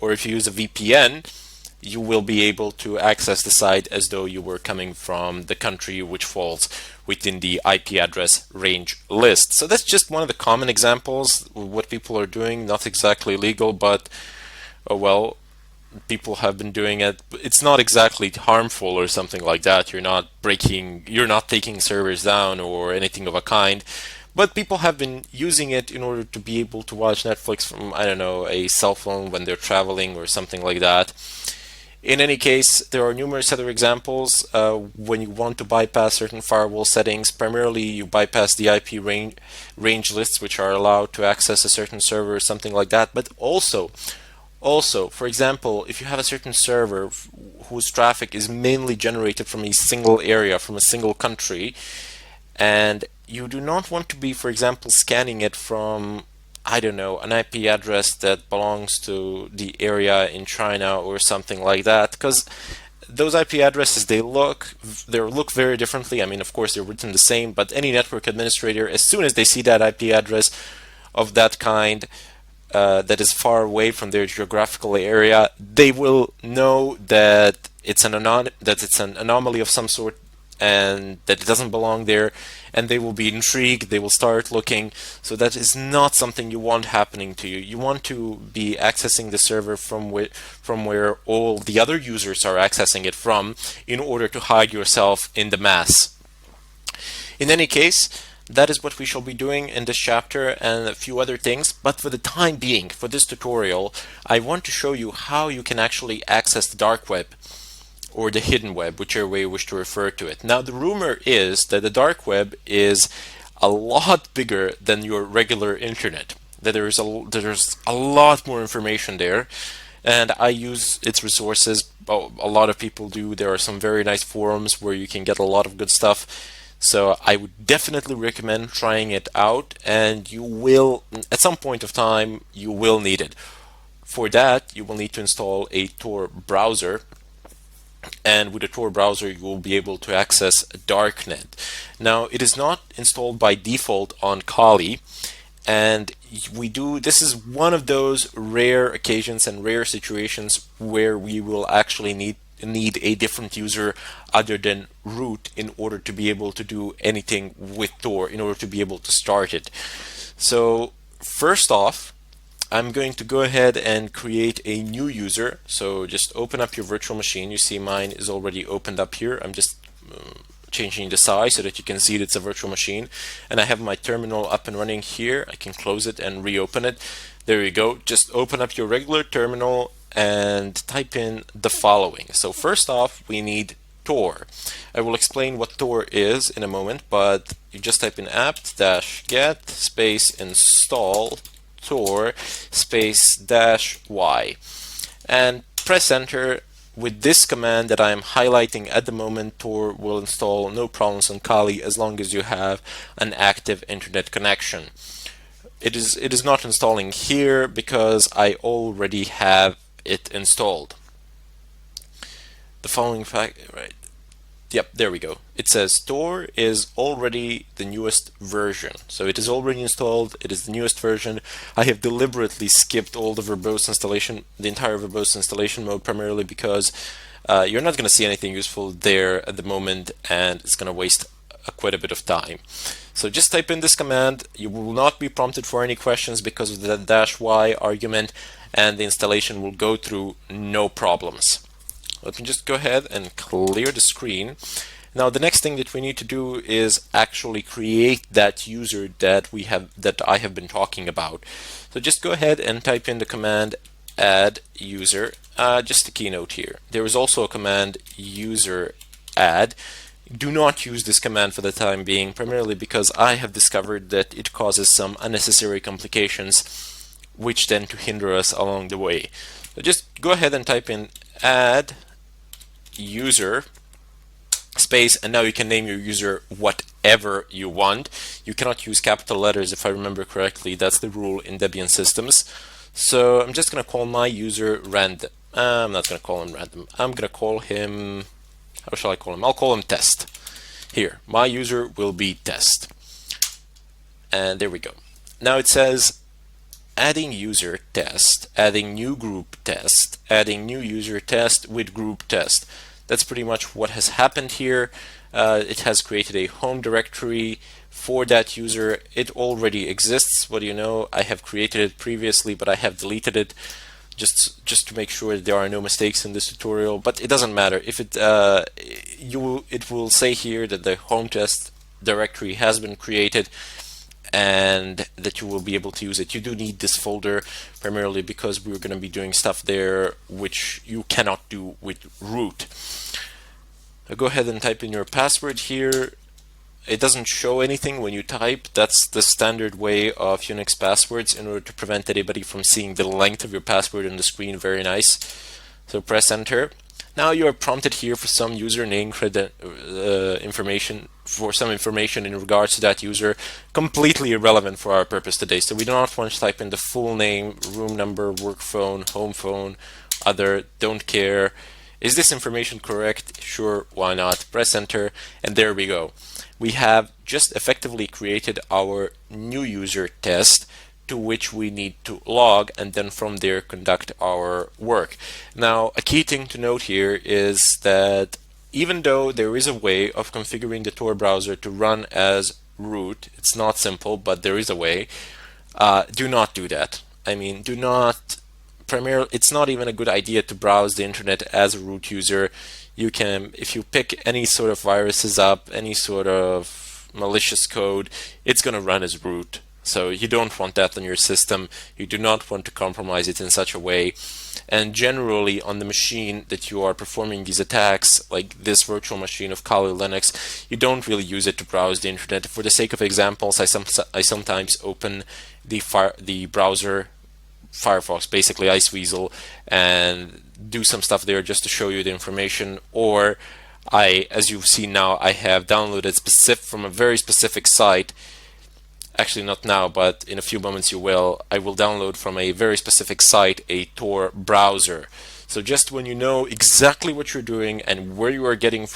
or if you use a VPN, you will be able to access the site as though you were coming from the country which falls within the IP address range list. So that's just one of the common examples of what people are doing. Not exactly legal, but well, people have been doing it. It's not exactly harmful or something like that. You're not taking servers down or anything of a kind. But people have been using it in order to be able to watch Netflix from, I don't know, a cell phone when they're traveling or something like that. In any case, there are numerous other examples. When you want to bypass certain firewall settings, primarily you bypass the IP range lists which are allowed to access a certain server or something like that. But also, Also, for example, if you have a certain server whose traffic is mainly generated from a single area, from a single country, and you do not want to be, for example, scanning it from, I don't know, an IP address that belongs to the area in China or something like that, because those IP addresses, they look very differently. I mean, of course, they're written the same, but any network administrator, as soon as they see that IP address of that kind, that is far away from their geographical area, they will know that it's an anomaly of some sort, and that it doesn't belong there, and they will be intrigued. They will start looking. So that is not something you want happening to you. You want to be accessing the server from where all the other users are accessing it from, in order to hide yourself in the mass. In any case, that is what we shall be doing in this chapter and a few other things. But for the time being, for this tutorial, I want to show you how you can actually access the dark web, or the hidden web, whichever way you wish to refer to it. Now, the rumor is that the dark web is a lot bigger than your regular internet, that there's a lot more information there, and I use its resources. Oh, a lot of people do. There are some very nice forums where you can get a lot of good stuff. So I would definitely recommend trying it out, and you will, at some point of time, you will need it. For that, you will need to install a Tor browser, and with a Tor browser you will be able to access Darknet. Now, it is not installed by default on Kali, and this is one of those rare occasions and rare situations where we will actually need a different user other than root in order to be able to do anything with Tor, in order to be able to start it. So first off, I'm going to go ahead and create a new user. So just open up your virtual machine. You see mine is already opened up here. I'm just changing the size so that you can see that it's a virtual machine. And I have my terminal up and running here. I can close it and reopen it. There you go. Just open up your regular terminal and type in the following. So first off, we need Tor. I will explain what Tor is in a moment, but you just type in apt-get space install Tor space -y and press enter. With this command that I am highlighting at the moment, Tor will install no problems on Kali as long as you have an active internet connection. It is not installing here because I already have it installed. The following fact, right? Yep, there we go. It says Tor is already the newest version. So it is already installed. It is the newest version. I have deliberately skipped all the verbose installation, the entire verbose installation mode, primarily because you're not going to see anything useful there at the moment, and it's going to waste quite a bit of time. So just type in this command. You will not be prompted for any questions because of the -y argument, and the installation will go through no problems. Let me just go ahead and clear the screen. Now the next thing that we need to do is actually create that user that I have been talking about. So just go ahead and type in the command add user. Just a keynote here. There is also a command user add. Do not use this command for the time being, primarily because I have discovered that it causes some unnecessary complications which tend to hinder us along the way. So just go ahead and type in add user space, and now you can name your user whatever you want. You cannot use capital letters, if I remember correctly. That's the rule in Debian systems. So I'm just going to call my user random. I'm not going to call him random. I'm going to call him, how shall I call him? I'll call him test. Here, my user will be test. And there we go. Now it says adding user test, adding new group test, adding new user test with group test. That's pretty much what has happened here. It has created a home directory for that user. It already exists. What do you know? I have created it previously, but I have deleted it just to make sure that there are no mistakes in this tutorial. But it doesn't matter. If it will say here that the home test directory has been created, and that you will be able to use it. You do need this folder primarily because we're going to be doing stuff there which you cannot do with root. Go ahead and type in your password here. it doesn't show anything when you type. That's the standard way of Unix passwords in order to prevent anybody from seeing the length of your password on the screen. Very nice. So press enter. Now you are prompted here for some username information, for some information in regards to that user, completely irrelevant for our purpose today. So we do not want to type in the full name, room number, work phone, home phone, other, don't care. Is this information correct? Sure, why not? Press enter, and there we go. We have just effectively created our new user test to which we need to log, and then from there conduct our work. Now, a key thing to note here is that even though there is a way of configuring the Tor browser to run as root, it's not simple, but there is a way. Do not do that. I mean, do not primarily, it's not even a good idea to browse the internet as a root user. You can, if you pick any sort of viruses up, any sort of malicious code, it's going to run as root. So you don't want that on your system. You do not want to compromise it in such a way. And generally on the machine that you are performing these attacks, like this virtual machine of Kali Linux, you don't really use it to browse the internet. For the sake of examples, I sometimes open the browser, Firefox, basically Iceweasel, and do some stuff there just to show you the information. Or as you've seen now, I have downloaded from a very specific site. Actually, not now, but in a few moments you will. I will download from a very specific site a Tor browser. So just when you know exactly what you're doing and where you are getting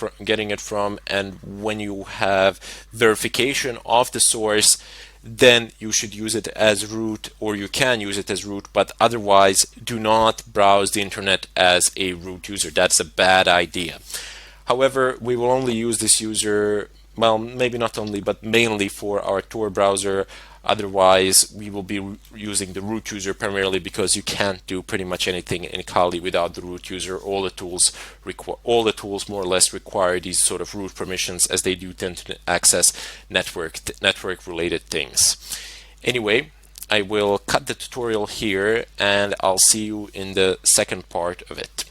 it from, and when you have verification of the source, then you should use it as root, or you can use it as root, but otherwise do not browse the internet as a root user. That's a bad idea. However, we will only use this user, well, maybe not only, but mainly for our Tor browser. Otherwise, we will be using the root user primarily, because you can't do pretty much anything in Kali without the root user. All the tools more or less require these sort of root permissions, as they do tend to access network related things. Anyway, I will cut the tutorial here, and I'll see you in the second part of it.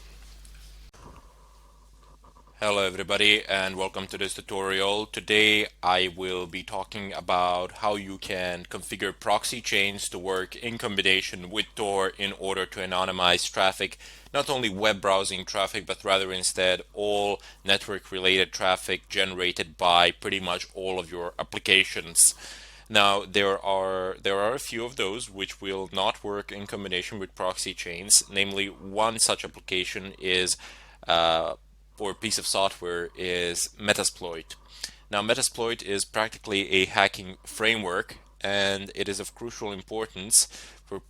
Hello everybody, and welcome to this tutorial. Today I will be talking about how you can configure proxy chains to work in combination with Tor in order to anonymize traffic, not only web browsing traffic, but rather instead all network related traffic generated by pretty much all of your applications. Now there are a few of those which will not work in combination with proxy chains. Namely, one such application is or piece of software is Metasploit. Now, Metasploit is practically a hacking framework, and it is of crucial importance for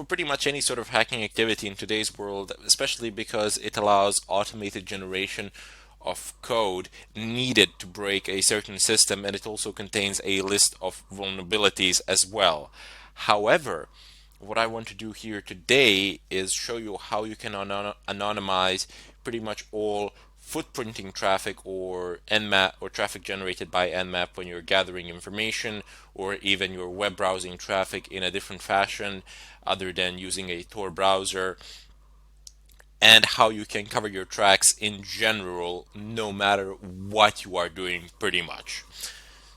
pretty much any sort of hacking activity in today's world, especially because it allows automated generation of code needed to break a certain system, and it also contains a list of vulnerabilities as well. However, what I want to do here today is show you how you can anonymize pretty much all footprinting traffic or Nmap or traffic generated by Nmap when you're gathering information, or even your web browsing traffic in a different fashion other than using a Tor browser, and how you can cover your tracks in general no matter what you are doing pretty much.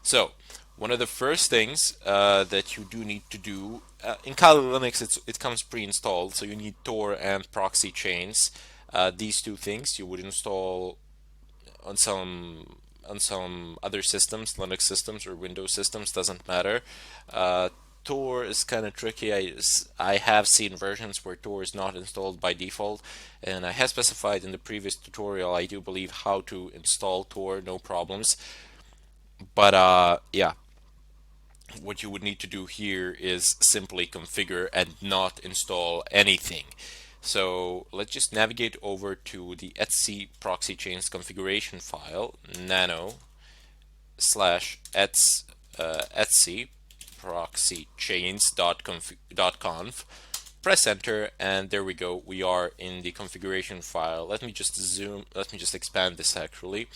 So one of the first things that you do need to do in Kali Linux, it comes pre-installed, so you need Tor and proxy chains. These two things you would install on some other systems, Linux systems or Windows systems, doesn't matter. Tor is kind of tricky. I have seen versions where Tor is not installed by default, and I have specified in the previous tutorial, I do believe, how to install Tor, no problems. But yeah, what you would need to do here is simply configure and not install anything. So let's just navigate over to the etc proxy chains configuration file, nano /etc proxy chains.conf. Press enter, and there we go. We are in the configuration file. Let me just expand this actually.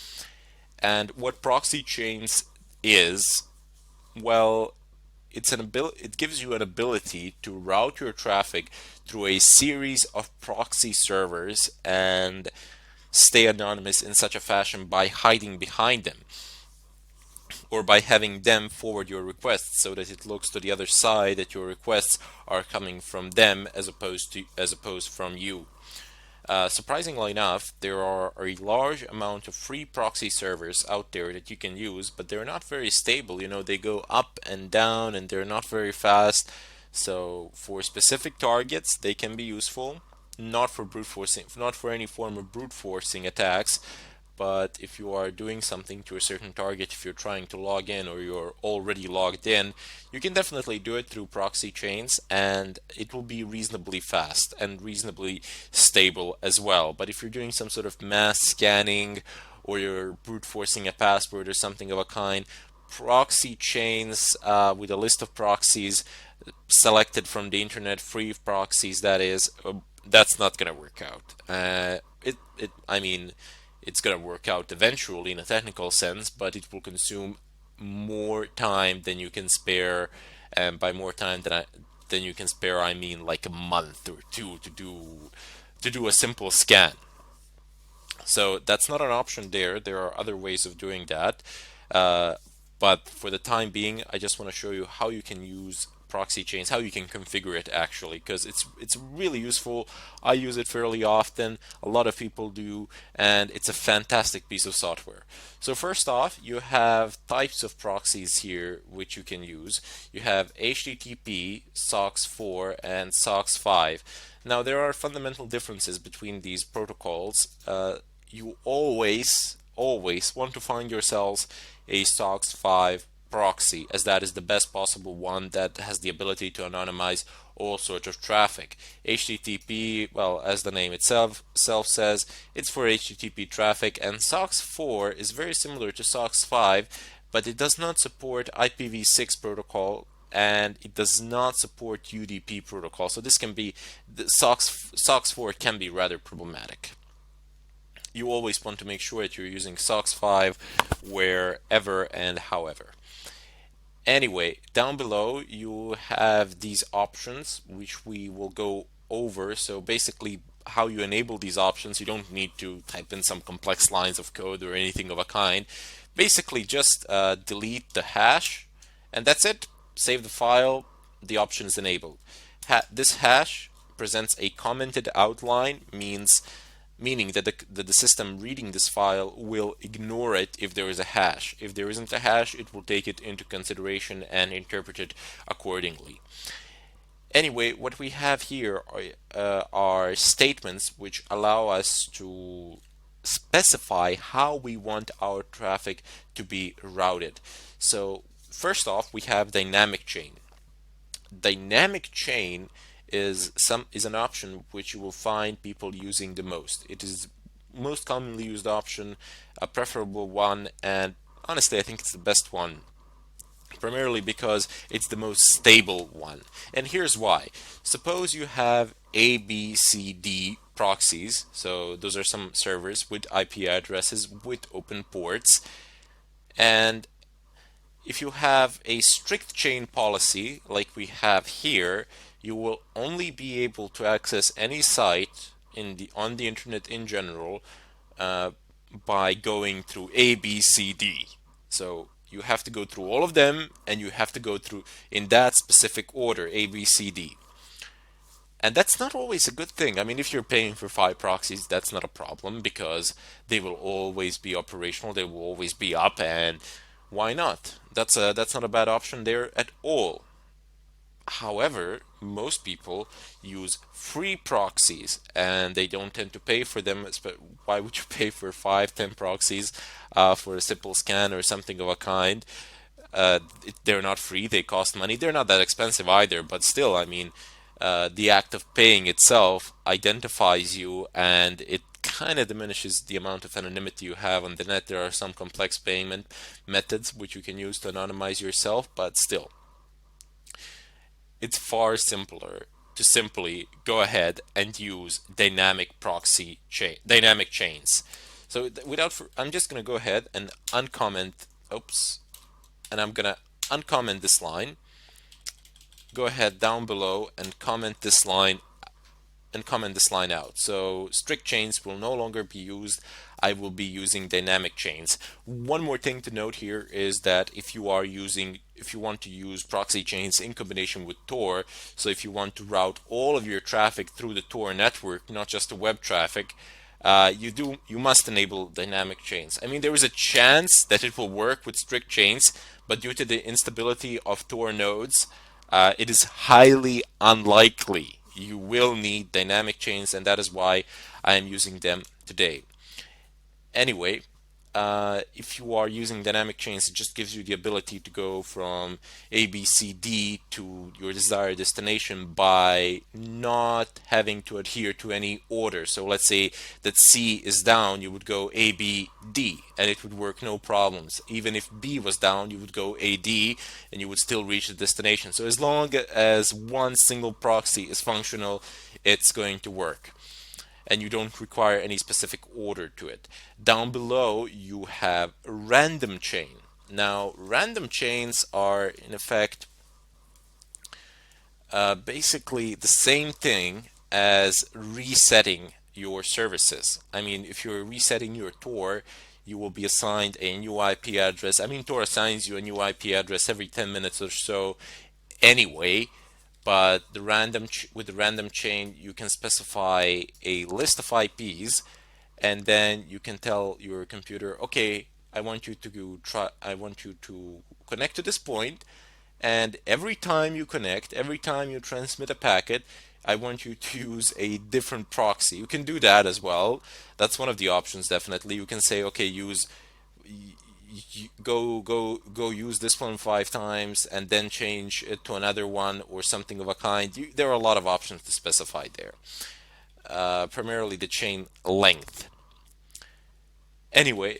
And what proxy chains is, well, it gives you an ability to route your traffic through a series of proxy servers and stay anonymous in such a fashion by hiding behind them. or by having them forward your requests so that it looks to the other side that your requests are coming from them as opposed from you. Surprisingly enough, there are a large amount of free proxy servers out there that you can use, but they're not very stable. You know, they go up and down and they're not very fast. So for specific targets, they can be useful, not for brute forcing, not for any form of brute forcing attacks. But if you are doing something to a certain target, if you're trying to log in or you're already logged in, you can definitely do it through proxy chains and it will be reasonably fast and reasonably stable as well. But if you're doing some sort of mass scanning or you're brute forcing a password or something of a kind, proxy chains with a list of proxies selected from the internet, free proxies, that is, that's not going to work out. I mean, it's going to work out eventually in a technical sense, but it will consume more time than you can spare. And by more time than you can spare, I mean like a month or two to do a simple scan. So that's not an option there. There are other ways of doing that. Uh, but for the time being, I just want to show you how you can use proxy chains, how you can configure it actually, because it's really useful. I use it fairly often. A lot of people do, and it's a fantastic piece of software. So first off, you have types of proxies here which you can use. You have HTTP, SOCKS 4, and SOCKS 5. Now there are fundamental differences between these protocols. You always want to find yourselves a SOCKS 5 proxy, as that is the best possible one that has the ability to anonymize all sorts of traffic. HTTP, well, as the name itself says, it's for HTTP traffic, and SOCKS 4 is very similar to SOCKS 5, but it does not support IPv6 protocol and it does not support UDP protocol. So this can be the SOCKS 4 can be rather problematic. You always want to make sure that you're using SOCKS 5 wherever and however. Anyway, down below you have these options which we will go over. So basically how you enable these options, you don't need to type in some complex lines of code or anything of a kind. Basically just delete the hash and that's it. Save the file, the option is enabled. This hash presents a commented outline, meaning that the system reading this file will ignore it if there is a hash. If there isn't a hash, it will take it into consideration and interpret it accordingly. Anyway, what we have here are statements which allow us to specify how we want our traffic to be routed. So first off, we have dynamic chain. Dynamic chain is an option which you will find people using the most. It is most commonly used option, a preferable one, and honestly I think it's the best one, primarily because it's the most stable one. And here's why. Suppose you have A, B, C, D proxies, so those are some servers with IP addresses with open ports, and if you have a strict chain policy like we have here, you will only be able to access any site on the internet in general uh, by going through A, B, C, D. So you have to go through all of them, and you have to go through in that specific order, A, B, C, D. And that's not always a good thing. I mean, if you're paying for 5 proxies, that's not a problem because they will always be operational, they will always be up, and why not? That's not a bad option there at all. However, most people use free proxies and they don't tend to pay for them. Why would you pay for 5, 10 proxies for a simple scan or something of a kind? They're not free, they cost money. They're not that expensive either, but still, I mean, the act of paying itself identifies you and it kind of diminishes the amount of anonymity you have on the net. There are some complex payment methods which you can use to anonymize yourself, but still, it's far simpler to simply go ahead and use dynamic chains. So I'm just going to go ahead and uncomment, oops, and I'm going to uncomment this line. Go ahead down below and comment this line and comment this line out. So strict chains will no longer be used. I will be using dynamic chains. One more thing to note here is that if you want to use proxy chains in combination with Tor, so if you want to route all of your traffic through the Tor network, not just the web traffic, you must enable dynamic chains. I mean, there is a chance that it will work with strict chains, but due to the instability of Tor nodes, it is highly unlikely. You will need dynamic chains, and that is why I am using them today. Anyway, if you are using dynamic chains, it just gives you the ability to go from A, B, C, D to your desired destination by not having to adhere to any order. So let's say that C is down, you would go A, B, D, and it would work no problems. Even if B was down, you would go A, D, and you would still reach the destination. So as long as one single proxy is functional, it's going to work, and you don't require any specific order to it. Down below, you have a random chain. Now, random chains are in effect basically the same thing as resetting your services. I mean, if you're resetting your Tor, you will be assigned a new IP address. I mean, Tor assigns you a new IP address every 10 minutes or so anyway, but with the random chain, you can specify a list of IPs, and then you can tell your computer, okay, I want you to connect to this point, and every time you connect, every time you transmit a packet, I want you to use a different proxy. You can do that as well. That's one of the options, definitely. You can say, okay, go use this one 5 times and then change it to another one or something of a kind. There are a lot of options to specify there. Primarily the chain length. Anyway,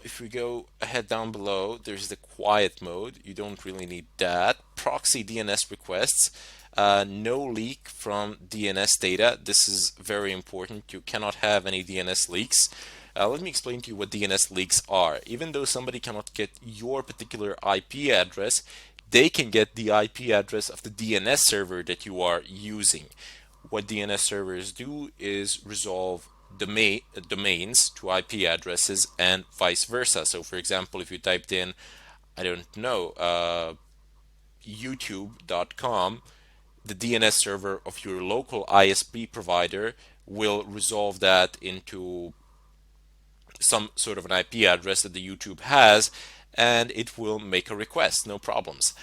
if we go ahead down below, there's the quiet mode. You don't really need that. Proxy DNS requests. No leak from DNS data. This is very important. You cannot have any DNS leaks. Let me explain to you what DNS leaks are. Even though somebody cannot get your particular IP address, they can get the IP address of the DNS server that you are using. What DNS servers do is resolve domains to IP addresses and vice versa. So, for example, if you typed in, I don't know, youtube.com, the DNS server of your local ISP provider will resolve that into some sort of an IP address that the YouTube has, and it will make a request, no problems.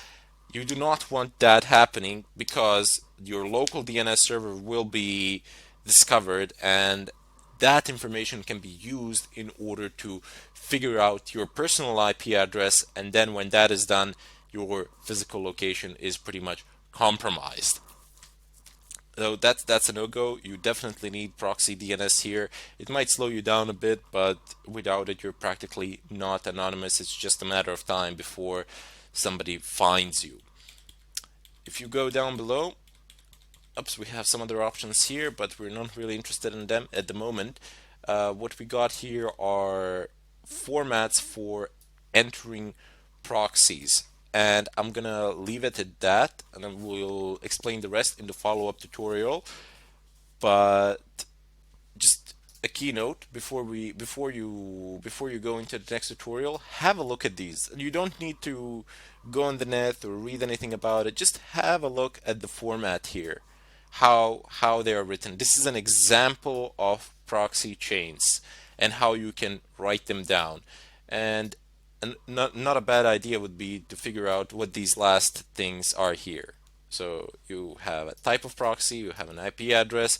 You do not want that happening because your local DNS server will be discovered, and that information can be used in order to figure out your personal IP address, and then when that is done, your physical location is pretty much compromised. So that's a no-go. You definitely need proxy DNS here. It might slow you down a bit, but without it, you're practically not anonymous. It's just a matter of time before somebody finds you. If you go down below, oops, we have some other options here, but we're not really interested in them at the moment. What we got here are formats for entering proxies, and I'm gonna leave it at that, and then we'll explain the rest in the follow-up tutorial. But just a keynote before you go into the next tutorial, have a look at these. You don't need to go on the net or read anything about it. Just have a look at the format here, how they are written. This is an example of proxy chains and how you can write them down. And not a bad idea would be to figure out what these last things are here. So you have a type of proxy, you have an IP address,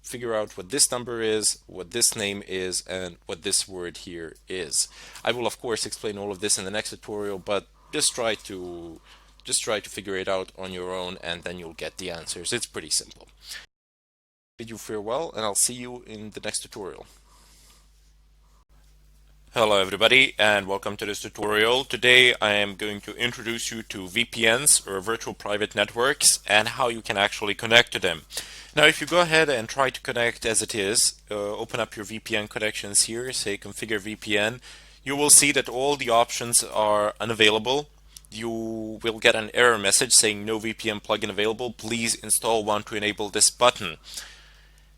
figure out what this number is, what this name is, and what this word here is. I will of course explain all of this in the next tutorial, but just try to figure it out on your own, and then you'll get the answers. It's pretty simple. Bid you farewell, and I'll see you in the next tutorial. Hello everybody, and welcome to this tutorial. Today I am going to introduce you to VPNs, or virtual private networks, and how you can actually connect to them. Now if you go ahead and try to connect as it is, open up your VPN connections here, say configure VPN, you will see that all the options are unavailable. You will get an error message saying no VPN plugin available. Please install one to enable this button.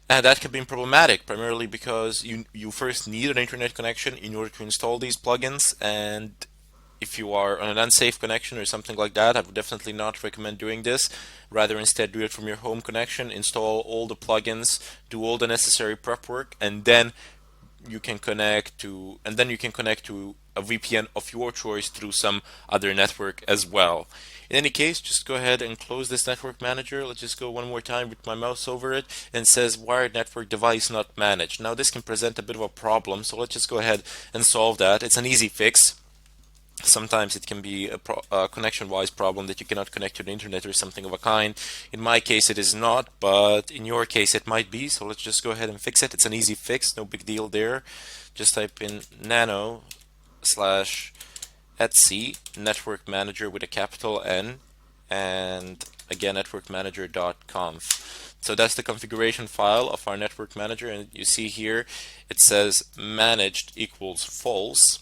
And that can be problematic, primarily because you first need an internet connection in order to install these plugins. And if you are on an unsafe connection or something like that, I would definitely not recommend doing this. Rather, instead, do it from your home connection, install all the plugins, do all the necessary prep work, and then you can connect to a VPN of your choice through some other network as well. In any case, just go ahead and close this network manager. Let's just go one more time with my mouse over it, and it says wired network device not managed. Now this can present a bit of a problem, so let's just go ahead and solve that. It's an easy fix. Sometimes it can be a connection-wise problem that you cannot connect to the internet or something of a kind. In my case, it is not, but in your case, it might be. So let's just go ahead and fix it. It's an easy fix, no big deal there. Just type in nano slash etc network manager with a capital N, and again networkmanager.conf. So that's the configuration file of our network manager, and you see here it says managed equals false.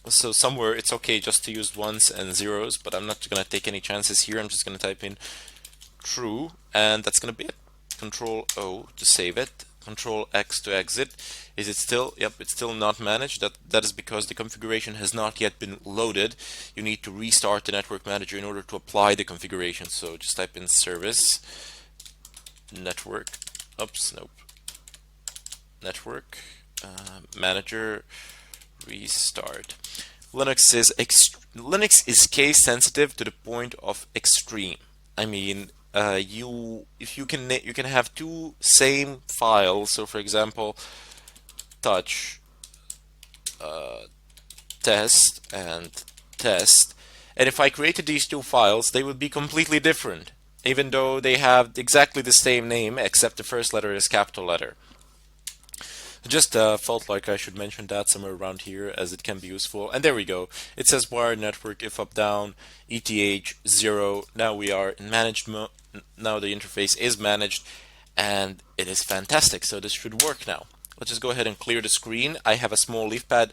So somewhere it's okay just to use ones and zeros, but I'm not going to take any chances here. I'm just going to type in true, and that's going to be it. Control O to save it. Control X to exit. Is it still? Yep, it's still not managed. That is because the configuration has not yet been loaded. You need to restart the network manager in order to apply the configuration. So just type in service network. Oops, nope. Network manager restart. Linux is case sensitive to the point of extreme. I mean, you can have two same files. So, for example, touch test and test, and if I created these two files, they would be completely different, even though they have exactly the same name, except the first letter is capital letter. Just felt like I should mention that somewhere around here, as it can be useful. And there we go. It says wired network if up down ETH 0. Now we are in managed mode. Now the interface is managed, and it is fantastic. So this should work now. Let's just go ahead and clear the screen. I have a small leafpad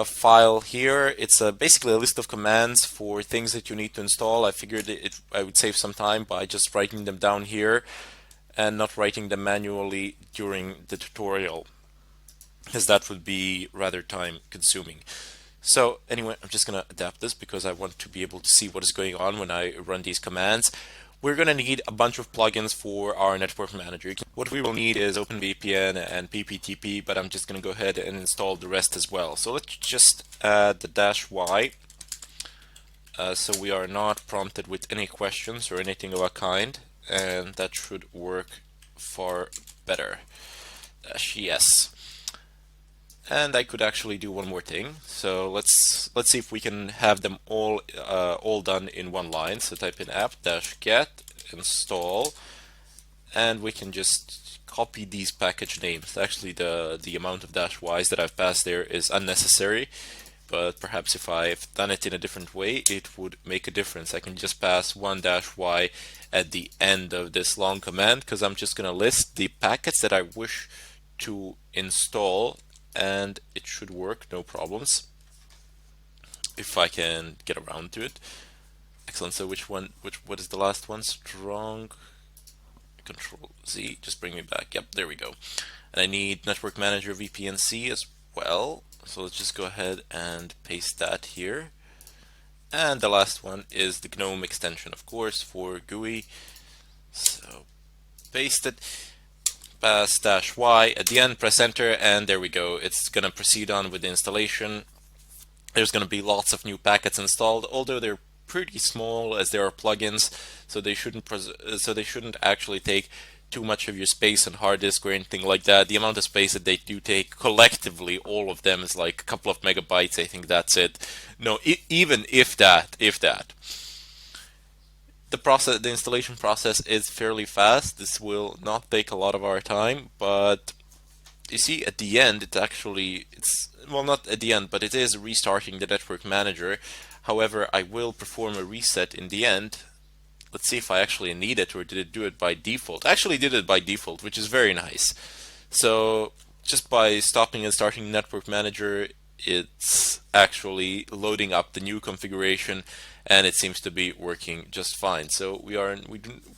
file here. It's basically a list of commands for things that you need to install. I figured I would save some time by just writing them down here and not writing them manually during the tutorial, as that would be rather time consuming. So anyway, I'm just going to adapt this because I want to be able to see what is going on when I run these commands. We're going to need a bunch of plugins for our network manager. What we will need is OpenVPN and PPTP, but I'm just going to go ahead and install the rest as well. So let's just add the -y, so we are not prompted with any questions or anything of a kind, and that should work far better. -yes. And I could actually do one more thing. So let's see if we can have them all done in one line. So type in app-get install, and we can just copy these package names. Actually, the amount of -y's that I've passed there is unnecessary, but perhaps if I've done it in a different way, it would make a difference. I can just pass one -y at the end of this long command, because I'm just going to list the packets that I wish to install, and it should work, no problems, if I can get around to it. Excellent. So what is the last one? Strong. Control Z, just bring me back. Yep, there we go. And I need Network Manager VPNC as well. So let's just go ahead and paste that here. And the last one is the GNOME extension, of course, for GUI. So paste it. Pass -y at the end, press enter, and there we go. It's going to proceed on with the installation. There's going to be lots of new packets installed, although they're pretty small as there are plugins, so they shouldn't actually take too much of your space on hard disk or anything like that. The amount of space that they do take collectively, all of them, is like a couple of megabytes. I think that's it. No, even if that. The installation process is fairly fast. This will not take a lot of our time, but you see at the end it's well, not at the end, but it is restarting the network manager. However, I will perform a reset in the end. Let's see if I actually need it, or did it do it by default. I actually did it by default, which is very nice. So just by stopping and starting network manager, it's actually loading up the new configuration, and it seems to be working just fine. So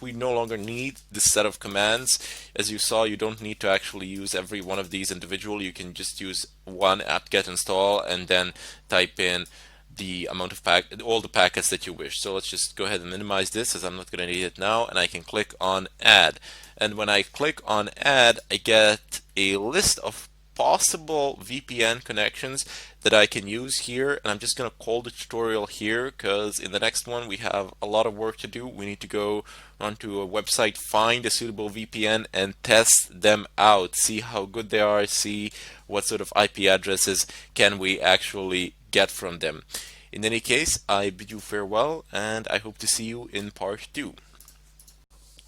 we no longer need this set of commands. As you saw, you don't need to actually use every one of these individually. You can just use one apt-get install and then type in the amount of all the packets that you wish. So let's just go ahead and minimize this, as I'm not going to need it now, and I can click on add. And when I click on add, I get a list of possible VPN connections that I can use here, and I'm just going to call the tutorial here because in the next one we have a lot of work to do. We need to go onto a website, find a suitable VPN, and test them out, see how good they are, see what sort of IP addresses can we actually get from them. In any case, I bid you farewell, and I hope to see you in part 2.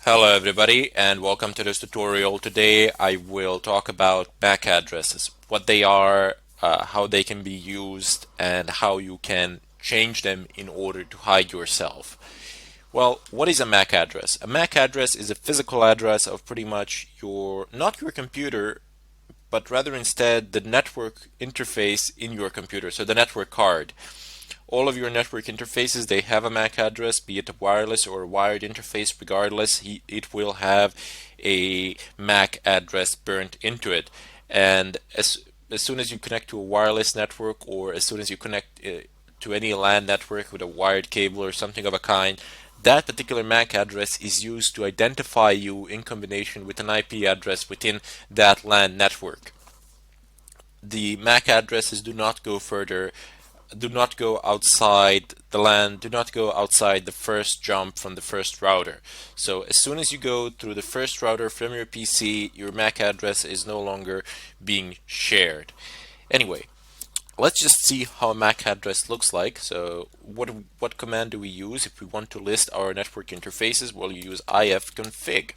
Hello everybody, and welcome to this tutorial. Today I will talk about MAC addresses, what they are, how they can be used, and how you can change them in order to hide yourself. Well, what is a MAC address? A MAC address is a physical address of pretty much not your computer, but rather instead the network interface in your computer, so the network card. All of your network interfaces, they have a MAC address, be it a wireless or a wired interface. Regardless, it will have a MAC address burnt into it. And as soon as you connect to a wireless network, or as soon as you connect to any LAN network with a wired cable or something of a kind, that particular MAC address is used to identify you in combination with an IP address within that LAN network. The MAC addresses do not go further, do not go outside the LAN, do not go outside the first jump from the first router. So as soon as you go through the first router from your PC, your MAC address is no longer being shared. Anyway, let's just see how a MAC address looks like. So what command do we use if we want to list our network interfaces? Well, you use ifconfig.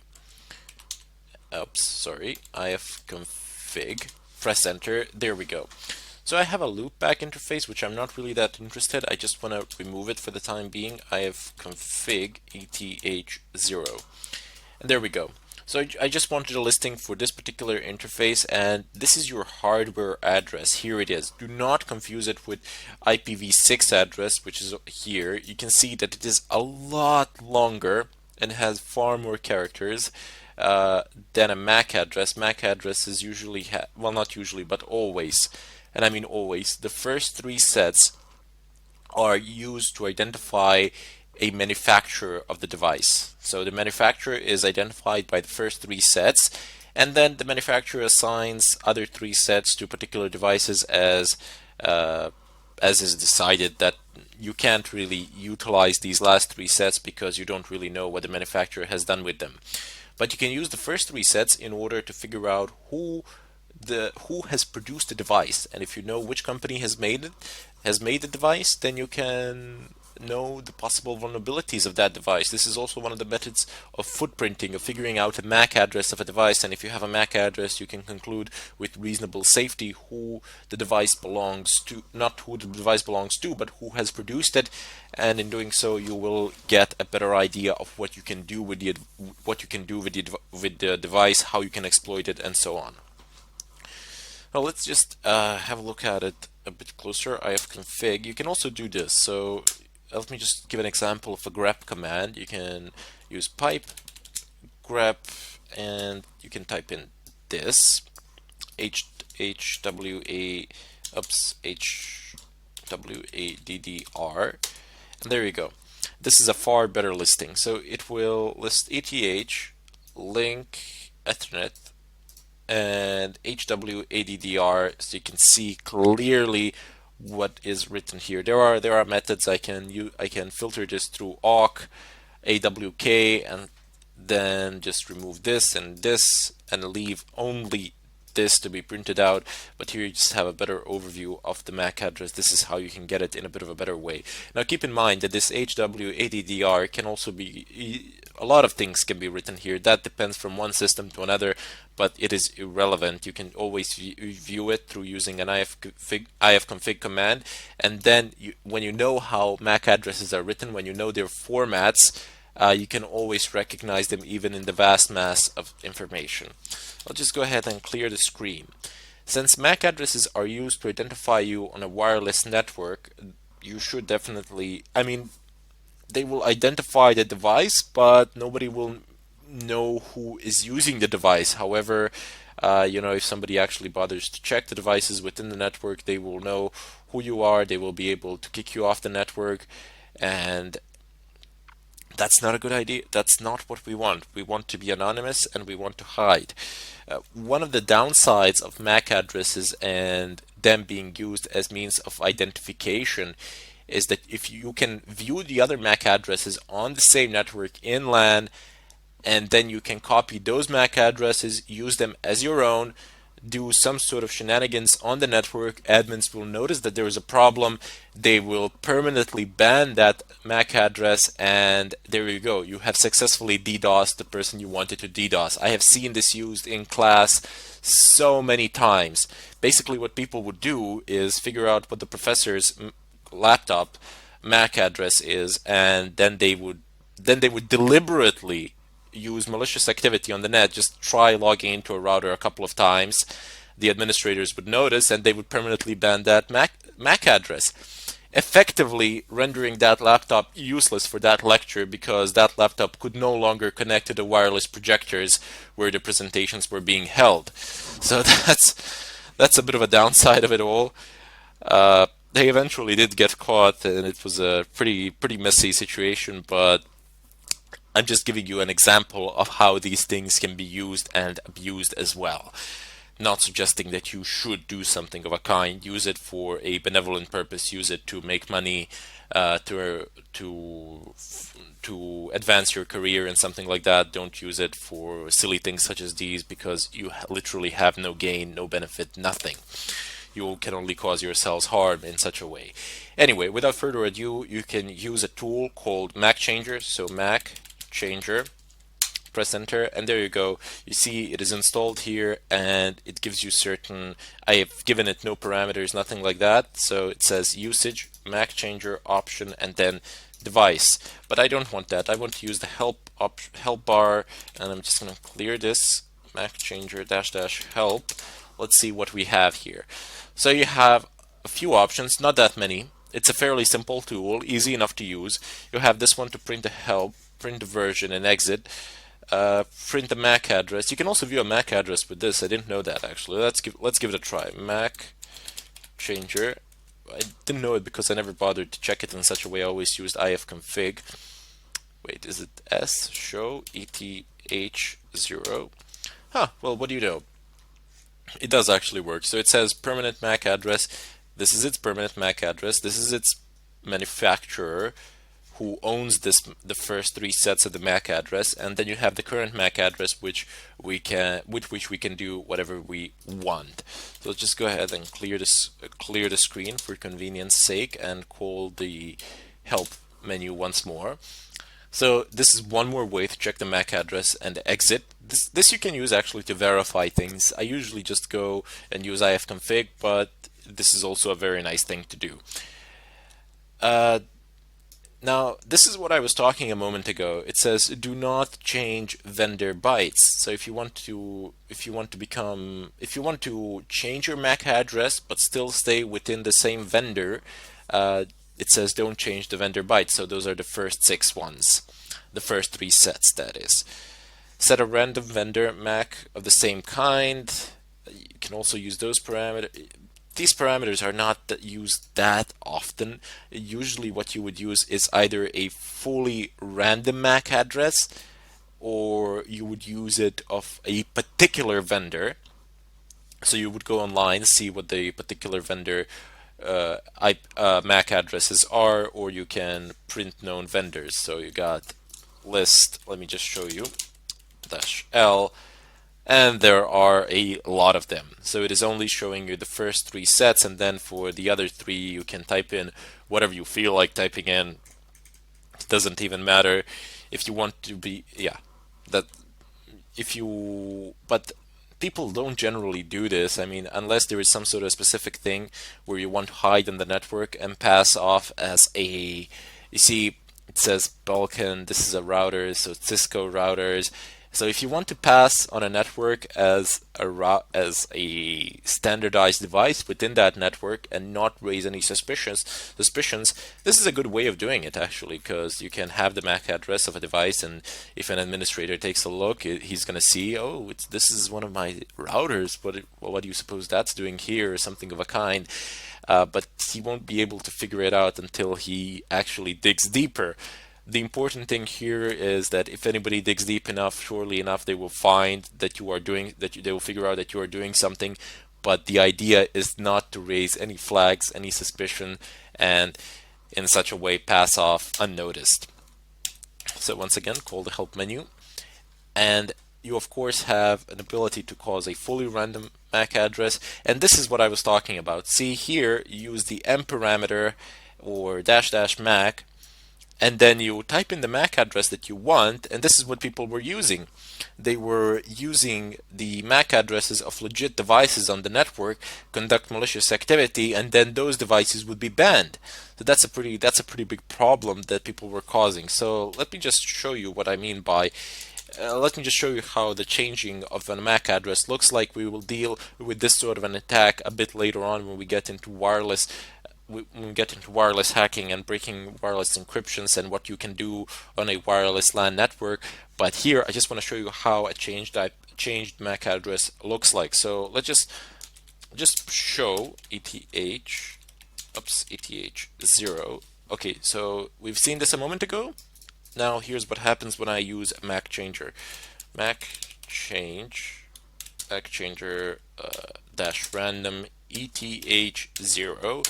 ifconfig. Press enter. There we go. So I have a loopback interface, which I'm not really that interested. I just want to remove it for the time being. ifconfig eth0. And there we go. So I just wanted a listing for this particular interface, and this is your hardware address. Here it is. Do not confuse it with IPv6 address, which is here. You can see that it is a lot longer and has far more characters than a MAC address. MAC address is usually, well, not usually, but always, and I mean always, the first 3 sets are used to identify a manufacturer of the device. So the manufacturer is identified by the first 3 sets, and then the manufacturer assigns other 3 sets to particular devices as is decided. That you can't really utilize these last 3 sets because you don't really know what the manufacturer has done with them. But you can use the first 3 sets in order to figure out who has produced the device, and if you know which company has made the device, then you can know the possible vulnerabilities of that device. This is also one of the methods of footprinting, of figuring out a MAC address of a device, and if you have a MAC address, you can conclude with reasonable safety who the device belongs to, not who the device belongs to, but who has produced it, and in doing so you will get a better idea of what you can do with the device, how you can exploit it, and so on. Well, let's just have a look at it a bit closer. ifconfig. You can also do this. So let me just give an example of a grep command. You can use pipe grep, and you can type in this hwaddr, and there you go. This is a far better listing. So it will list ETH, link, Ethernet, and hwaddr, so you can see clearly what is written here. There are methods I can filter this through awk, awk, and then just remove this and leave only this to be printed out. But here you just have a better overview of the MAC address. This is how you can get it in a bit of a better way. Now keep in mind that this hwaddr can also be, a lot of things can be written here. That depends from one system to another, but it is irrelevant. You can always view it through using an ifconfig command, and then when you know how MAC addresses are written, when you know their formats, you can always recognize them even in the vast mass of information. I'll just go ahead and clear the screen. Since MAC addresses are used to identify you on a wireless network, you should definitely, I mean, they will identify the device, but nobody will know who is using the device. However, if somebody actually bothers to check the devices within the network, they will know who you are. They will be able to kick you off the network, and that's not a good idea. That's not what we want. We want to be anonymous and we want to hide. One of the downsides of MAC addresses and them being used as means of identification is that if you can view the other MAC addresses on the same network in LAN, and then you can copy those MAC addresses, use them as your own, do some sort of shenanigans on the network, admins will notice that there is a problem. They will permanently ban that MAC address, and there you go. You have successfully DDoSed the person you wanted to DDoS. I have seen this used in class so many times. Basically, what people would do is figure out what the professor's laptop MAC address is, and then they would deliberately use malicious activity on the net, just try logging into a router a couple of times. The administrators would notice and they would permanently ban that MAC address, effectively rendering that laptop useless for that lecture because that laptop could no longer connect to the wireless projectors where the presentations were being held. So that's a bit of a downside of it all. They eventually did get caught, and it was a pretty messy situation, but I'm just giving you an example of how these things can be used and abused as well. Not suggesting that you should do something of a kind. Use it for a benevolent purpose. Use it to make money, to advance your career and something like that. Don't use it for silly things such as these because you literally have no gain, no benefit, nothing. You can only cause yourselves harm in such a way. Anyway, without further ado, you can use a tool called Mac Changer. So Mac Changer, press enter, and there you go. You see it is installed here, and it gives you certain, I have given it no parameters, nothing like that. So it says usage, Mac Changer option, and then device. But I don't want that. I want to use the help bar, and I'm just going to clear this Mac Changer dash dash help. Let's see what we have here. So you have a few options, not that many. It's a fairly simple tool, easy enough to use. You have this one to print the help, print the version and exit, print the MAC address. You can also view a MAC address with this. I didn't know that actually. Let's give it a try. Mac Changer. I didn't know it because I never bothered to check it in such a way. I always used ifconfig. Wait, is it S? Show ETH0? Huh, well, what do you know? It does actually work. So it says permanent MAC address. This is its permanent MAC address. This is its manufacturer who owns the first three sets of the MAC address, and then you have the current MAC address with which we can do whatever we want. So let's just go ahead and clear the screen for convenience sake and call the help menu once more. So this is one more way to check the MAC address and exit. This you can use actually to verify things. I usually just go and use ifconfig, but this is also a very nice thing to do. Now, this is what I was talking a moment ago. It says do not change vendor bytes. So if you want to change your MAC address but still stay within the same vendor, it says don't change the vendor bytes. So those are the first 6 ones, the first 3 sets, that is. Set a random vendor MAC of the same kind. You can also use those parameters. These parameters are not used that often. Usually what you would use is either a fully random MAC address, or you would use it of a particular vendor. So you would go online, see what the particular vendor MAC addresses are, or you can print known vendors. So you got list, let me just show you, -L, and there are a lot of them. So it is only showing you the first 3 sets, and then for the other 3 you can type in whatever you feel like typing in. It doesn't even matter if you want to be, yeah, that if you, but people don't generally do this. I mean, unless there is some sort of specific thing where you want to hide in the network and pass off as a, you see, it says Balkan, this is a router, so Cisco routers. So if you want to pass on a network as a standardized device within that network and not raise any suspicions, this is a good way of doing it actually, because you can have the MAC address of a device, and if an administrator takes a look, he's going to see, oh, this is one of my routers. What do you suppose that's doing here, or something of a kind? But he won't be able to figure it out until he actually digs deeper. The important thing here is that if anybody digs deep enough, surely enough, they will find that they will figure out that you are doing something. But the idea is not to raise any flags, any suspicion, and in such a way pass off unnoticed. So once again, call the help menu, and you of course have an ability to cause a fully random MAC address, and this is what I was talking about. See here, you use the m parameter or dash dash MAC, and then you type in the MAC address that you want, and this is what people were using. They were using the MAC addresses of legit devices on the network, conduct malicious activity, and then those devices would be banned. So that's a pretty big problem that people were causing. So let me just show you what I mean by let me just show you how the changing of a MAC address looks like. We will deal with this sort of an attack a bit later on when we get into wireless hacking and breaking wireless encryptions and what you can do on a wireless LAN network. But here I just want to show you how a changed MAC address looks like. So let's just show ETH 0. Okay, so we've seen this a moment ago. Now here's what happens when I use MAC changer. MAC changer dash random ETH 0.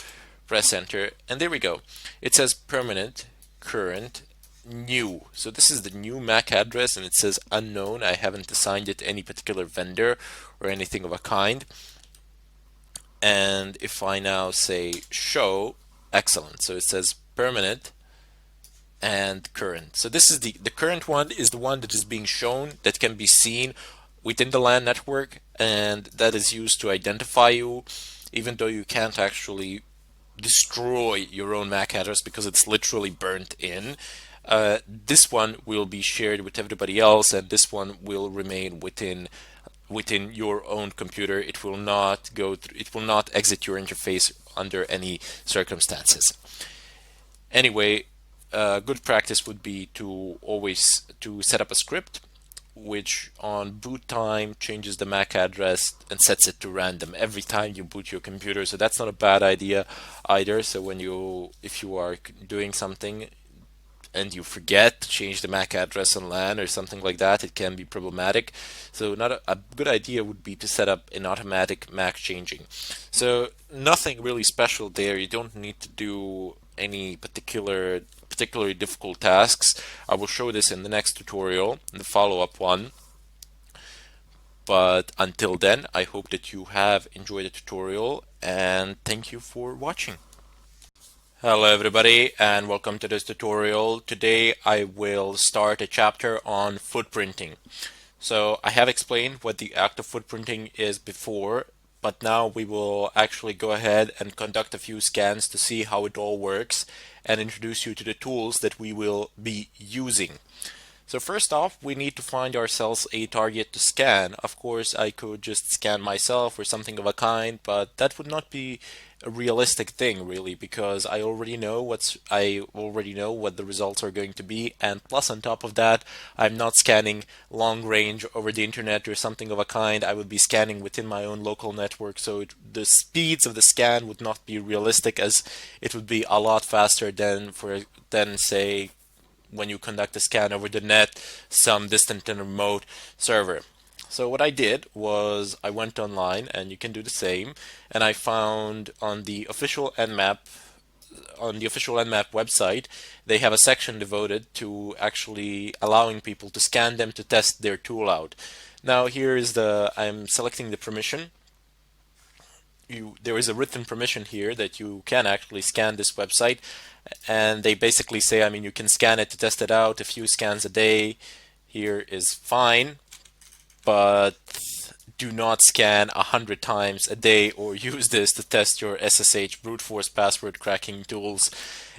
Press enter, and there we go. It says permanent, current, new. So this is the new MAC address, and it says unknown. I haven't assigned it to any particular vendor or anything of a kind. And if I now say show, excellent. So it says permanent and current. So this is the current one is the one that is being shown, that can be seen within the LAN network, and that is used to identify you, even though you can't actually destroy your own MAC address because it's literally burnt in. This one will be shared with everybody else, and this one will remain within your own computer. It will not it will not exit your interface under any circumstances. Anyway, good practice would be to always set up a script which on boot time changes the MAC address and sets it to random every time you boot your computer. So that's not a bad idea either. So if you are doing something and you forget to change the MAC address on LAN or something like that, it can be problematic. So not a good idea would be to set up an automatic MAC changing. So nothing really special there. You don't need to do any particularly difficult tasks. I will show this in the next tutorial, the follow-up one. But until then, I hope that you have enjoyed the tutorial, and thank you for watching. Hello everybody, and welcome to this tutorial. Today I will start a chapter on footprinting. So I have explained what the act of footprinting is before, but now we will actually go ahead and conduct a few scans to see how it all works and introduce you to the tools that we will be using. So first off, we need to find ourselves a target to scan. Of course, I could just scan myself or something of a kind, but that would not be a realistic thing really, because I already know what the results are going to be, and plus on top of that, I'm not scanning long range over the internet or something of a kind. I would be scanning within my own local network, so the speeds of the scan would not be realistic, as it would be a lot faster than say when you conduct a scan over the net, some distant and remote server. So what I did was I went online, and you can do the same, and I found on the official Nmap website, they have a section devoted to actually allowing people to scan them to test their tool out. Now I'm selecting the permission. There is a written permission here that you can actually scan this website, and they basically say, you can scan it to test it out. A few scans a day here is fine, but do not scan 100 times a day or use this to test your SSH brute force password cracking tools.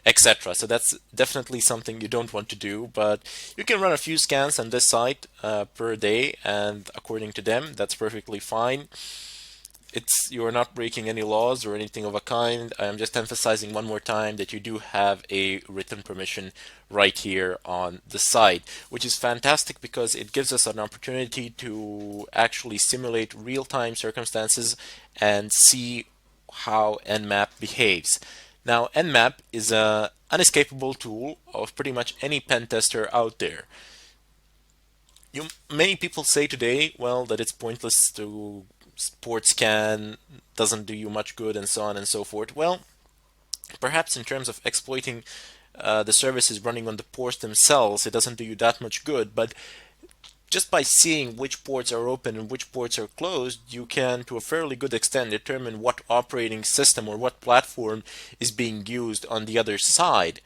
etc. So that's definitely something you don't want to do, but you can run a few scans on this site per day, and according to them, that's perfectly fine. It's you're not breaking any laws or anything of a kind. I'm just emphasizing one more time that you do have a written permission right here on the site, which is fantastic because it gives us an opportunity to actually simulate real-time circumstances and see how Nmap behaves. Now, Nmap is a unescapable tool of pretty much any pen tester out there. Many people say today, well, that it's pointless to port scan, doesn't do you much good, and so on and so forth. Well, perhaps in terms of exploiting the services running on the ports themselves, it doesn't do you that much good, but just by seeing which ports are open and which ports are closed, you can, to a fairly good extent, determine what operating system or what platform is being used on the other side.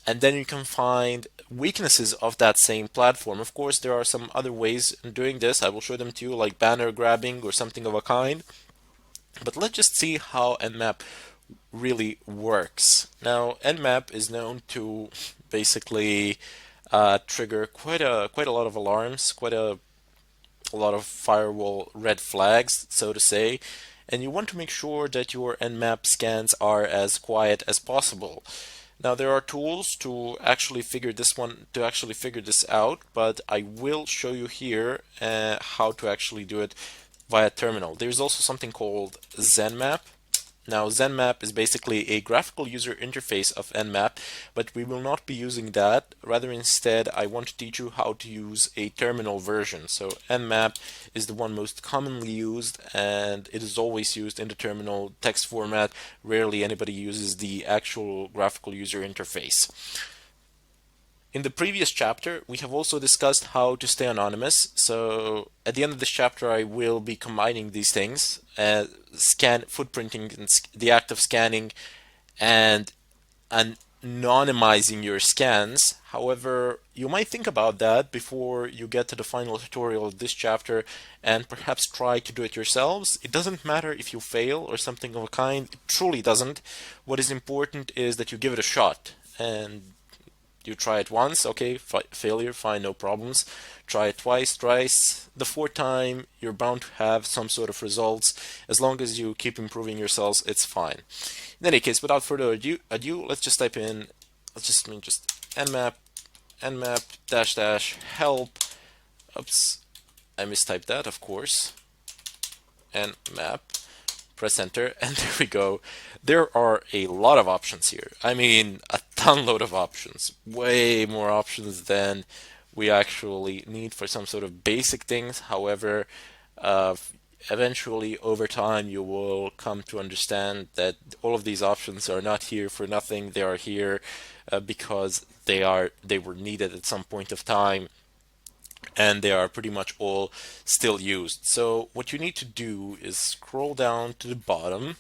And then you can find weaknesses of that same platform. Of course, there are some other ways in doing this. I will show them to you, like banner grabbing or something of a kind. But let's just see how Nmap really works. Now, Nmap is known to basically trigger quite a lot of alarms, a lot of firewall red flags, so to say. And you want to make sure that your Nmap scans are as quiet as possible. Now there are tools to actually figure this out, but I will show you here how to actually do it via terminal. There's also something called ZenMap. Now ZenMap is basically a graphical user interface of Nmap, but we will not be using that. Rather instead, I want to teach you how to use a terminal version. So Nmap is the one most commonly used, and it is always used in the terminal text format. Rarely anybody uses the actual graphical user interface. In the previous chapter, we have also discussed how to stay anonymous. So at the end of this chapter, I will be combining these things, scan footprinting, and the act of scanning, and anonymizing your scans. However, you might think about that before you get to the final tutorial of this chapter and perhaps try to do it yourselves. It doesn't matter if you fail or something of a kind. It truly doesn't. What is important is that you give it a shot, and you try it once, okay, failure, fine, no problems. Try it twice, thrice. The fourth time, you're bound to have some sort of results. As long as you keep improving yourselves, it's fine. In any case, without further ado, let's just type in, just nmap dash dash help. Oops, I mistyped that, of course. Nmap. Press enter, and there we go. There are a lot of options here. I mean, a ton load of options. Way more options than we actually need for some sort of basic things. However, uh, eventually, over time, you will come to understand that all of these options are not here for nothing. They are here because they were needed at some point of time, and they are pretty much all still used. So what you need to do is scroll down to the bottom,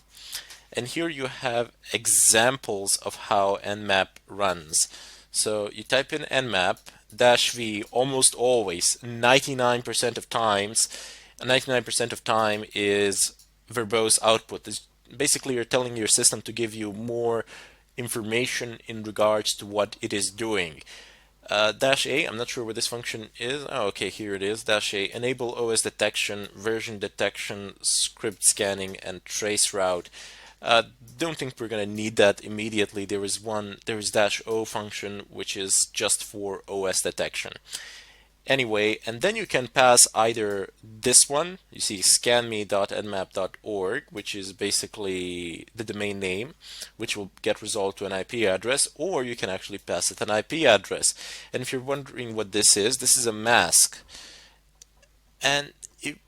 and here you have examples of how Nmap runs. So you type in Nmap -v almost always, 99% of times. 99% of time is verbose output. It's basically, you're telling your system to give you more information in regards to what it is doing. Dash A, I'm not sure where this function is. Oh, okay, here it is. Dash A, enable OS detection, version detection, script scanning, and trace route. Don't think we're going to need that immediately. There is dash O function, which is just for OS detection. Anyway, and then you can pass either this one, you see scanme.nmap.org, which is basically the domain name, which will get resolved to an IP address, or you can actually pass it an IP address. And if you're wondering what this is a mask. And it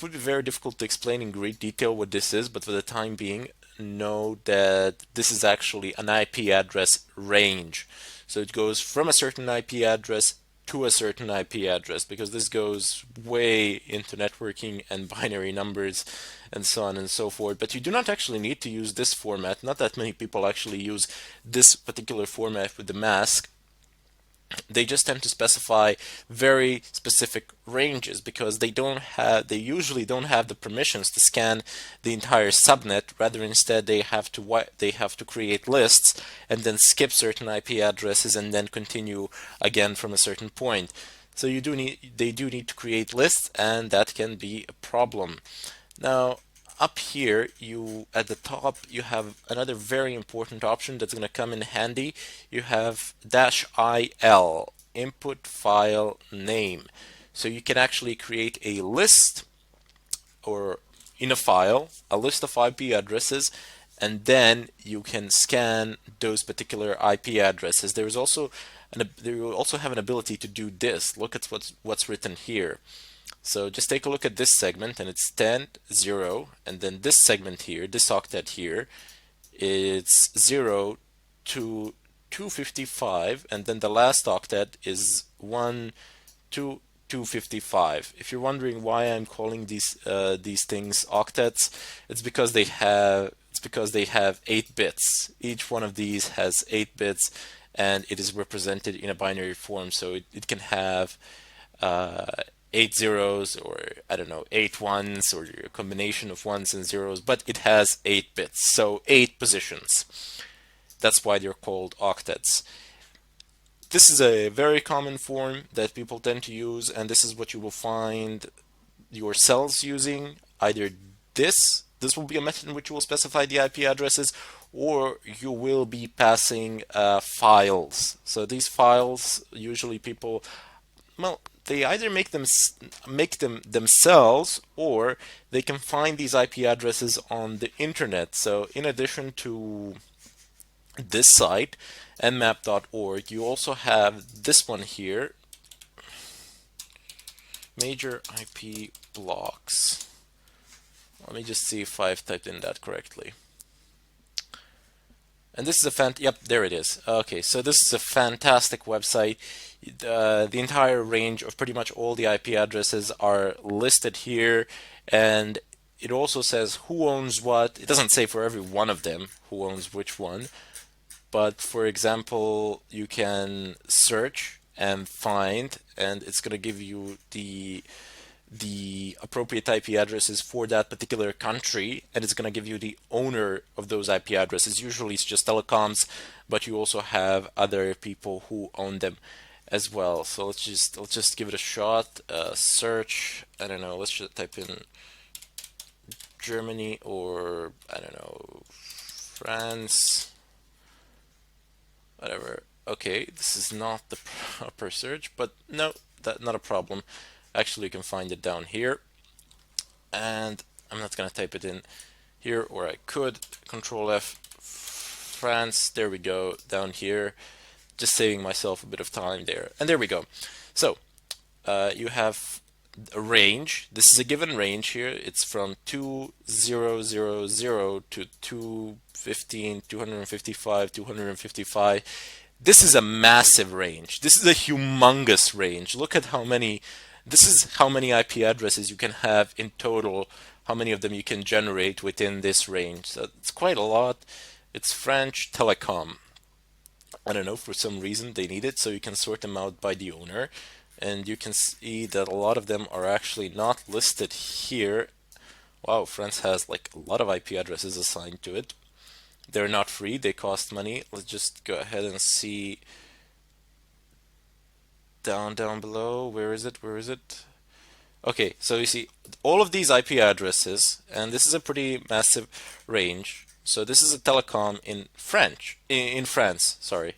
would be very difficult to explain in great detail what this is, but for the time being, know that this is actually an IP address range. So it goes from a certain IP address to a certain IP address, because this goes way into networking and binary numbers and so on and so forth. But you do not actually need to use this format. Not that many people actually use this particular format with the mask. They just tend to specify very specific ranges because they usually don't have the permissions to scan the entire subnet. Rather, instead they have to create lists and then skip certain IP addresses and then continue again from a certain point. So they do need to create lists, and that can be a problem. Now, up here, you at the top, you have another very important option that's going to come in handy. You have -il, input file name. So you can actually create a list, or in a file, a list of IP addresses, and then you can scan those particular IP addresses. There will also have an ability to do this. Look at what's written here. So just take a look at this segment, and it's 10, 0, and then this segment here, this octet here, it's 0 to 255, and then the last octet is 1 to 255. If you're wondering why I'm calling these things octets, it's because they have 8 bits. Each one of these has 8 bits, and it is represented in a binary form, so it can have uh, 8 zeros, or I don't know, 8 ones, or a combination of ones and zeros, but it has 8 bits, so 8 positions. That's why they're called octets. This is a very common form that people tend to use, and this is what you will find your cells using. Either this will be a method in which you will specify the IP addresses, or you will be passing files. So these files, usually people, well, they either make them themselves, or they can find these IP addresses on the internet. So in addition to this site, nmap.org, you also have this one here, major IP blocks. Let me just see if I've typed in that correctly. And this is yep, there it is. Okay, so this is a fantastic website. The entire range of pretty much all the IP addresses are listed here, and it also says who owns what. It doesn't say for every one of them who owns which one, but for example, you can search and find, and it's going to give you the appropriate IP addresses for that particular country, and it's going to give you the owner of those IP addresses. Usually it's just telecoms, but you also have other people who own them as well. So let's just give it a shot. Search, I don't know, let's just type in Germany, or I don't know, France, whatever. Okay, this is not the proper search, but no, that's not a problem. Actually, you can find it down here, and I'm not going to type it in here, or I could. Control F, France, there we go, down here, just saving myself a bit of time there, and there we go. So you have a range. This is a given range here. It's from 2000 to 215, 255, 255. This is a massive range. This is a humongous range. Look at how many, this is how many IP addresses you can have in total, how many of them you can generate within this range. So it's quite a lot. It's French Telecom. I don't know, for some reason they need it, so you can sort them out by the owner. And you can see that a lot of them are actually not listed here. Wow, France has like a lot of IP addresses assigned to it. They're not free, they cost money. Let's just go ahead and see down below. Where is it? Where is it? Okay, so you see all of these IP addresses, and this is a pretty massive range. So this is a telecom in France, sorry,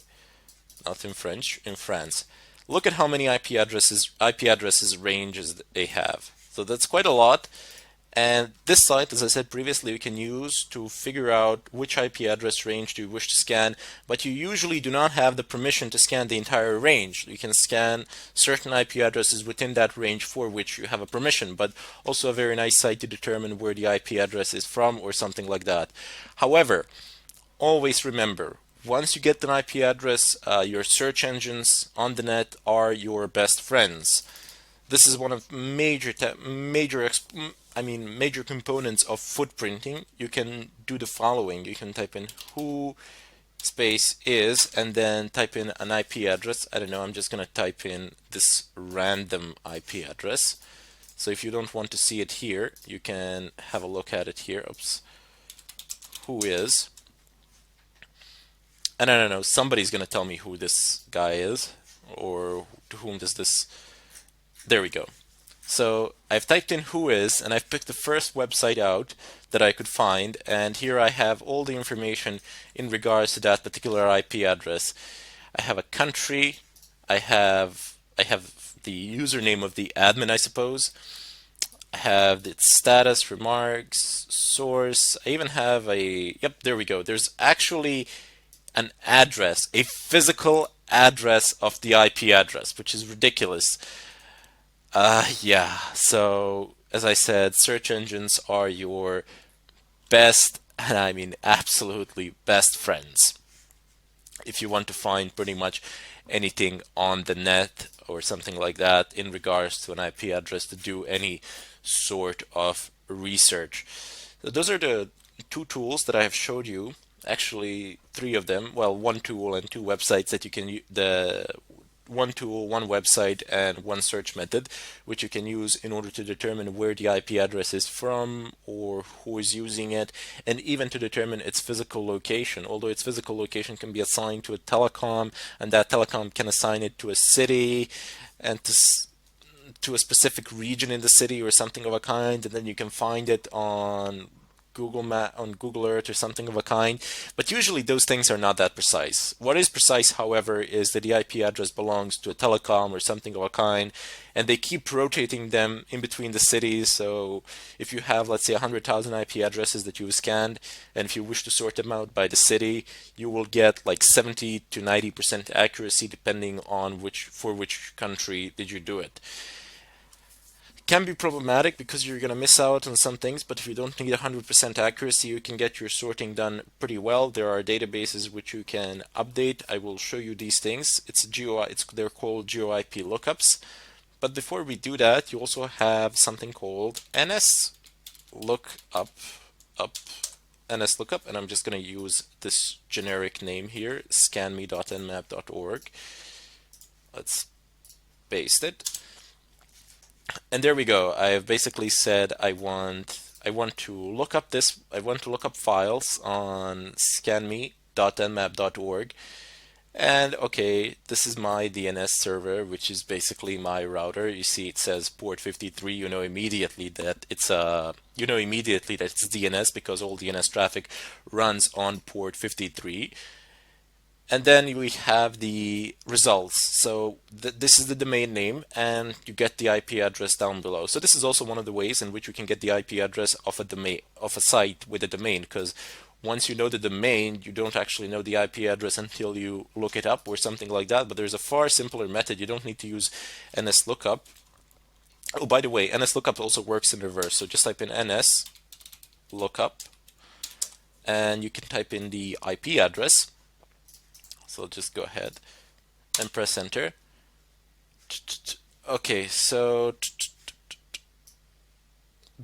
not in French, in France. Look at how many IP addresses ranges they have. So that's quite a lot. And this site, as I said previously, you can use to figure out which IP address range do you wish to scan, but you usually do not have the permission to scan the entire range. You can scan certain IP addresses within that range for which you have a permission, but also a very nice site to determine where the IP address is from or something like that. However, always remember, once you get an IP address, your search engines on the net are your best friends. This is one of major components of footprinting. You can do the following. You can type in who space is, and then type in an IP address. I don't know, I'm just going to type in this random IP address. So if you don't want to see it here, you can have a look at it here. Oops. Who is? And I don't know, somebody's going to tell me who this guy is, or to whom does this. There we go. So I've typed in who is, and I've picked the first website out that I could find, and here I have all the information in regards to that particular IP address. I have a country, I have the username of the admin, I suppose. I have its status, remarks, source. I even have a, yep, there we go. There's actually an address, a physical address of the IP address, which is ridiculous. Yeah. So, as I said, search engines are your best, and I mean absolutely best friends. If you want to find pretty much anything on the net or something like that in regards to an IP address to do any sort of research. So those are the two tools that I have showed you. Actually, three of them. Well, one tool and two websites that you can the one tool, one website, and one search method, which you can use in order to determine where the IP address is from or who is using it, and even to determine its physical location. Although its physical location can be assigned to a telecom, and that telecom can assign it to a city and to a specific region in the city or something of a kind, and then you can find it on Google Map, on Google Earth or something of a kind. But usually those things are not that precise. What is precise, however, is that the IP address belongs to a telecom or something of a kind, and they keep rotating them in between the cities. So if you have, let's say, 100,000 IP addresses that you've scanned, and if you wish to sort them out by the city, you will get like 70 to 90% accuracy depending on which country did you do it. Can be problematic because you're going to miss out on some things, but if you don't need 100% accuracy, you can get your sorting done pretty well. There are databases which you can update. I will show you these things. They're called GeoIP lookups. But before we do that, you also have something called NS lookup up NS lookup, and I'm just going to use this generic name here, scanme.nmap.org. Let's paste it. And there we go. I have basically said I want to look up files on scanme.nmap.org. And okay, this is my DNS server, which is basically my router. You see it says port 53. You know immediately that it's DNS because all DNS traffic runs on port 53. And then we have the results. So this is the domain name, and you get the IP address down below. So this is also one of the ways in which you can get the IP address of a site with a domain, because once you know the domain, you don't actually know the IP address until you look it up or something like that. But there's a far simpler method. You don't need to use NSLookup. Oh, by the way, NSLookup also works in reverse. So just type in NSLookup, and you can type in the IP address. So just go ahead and press enter. Okay, so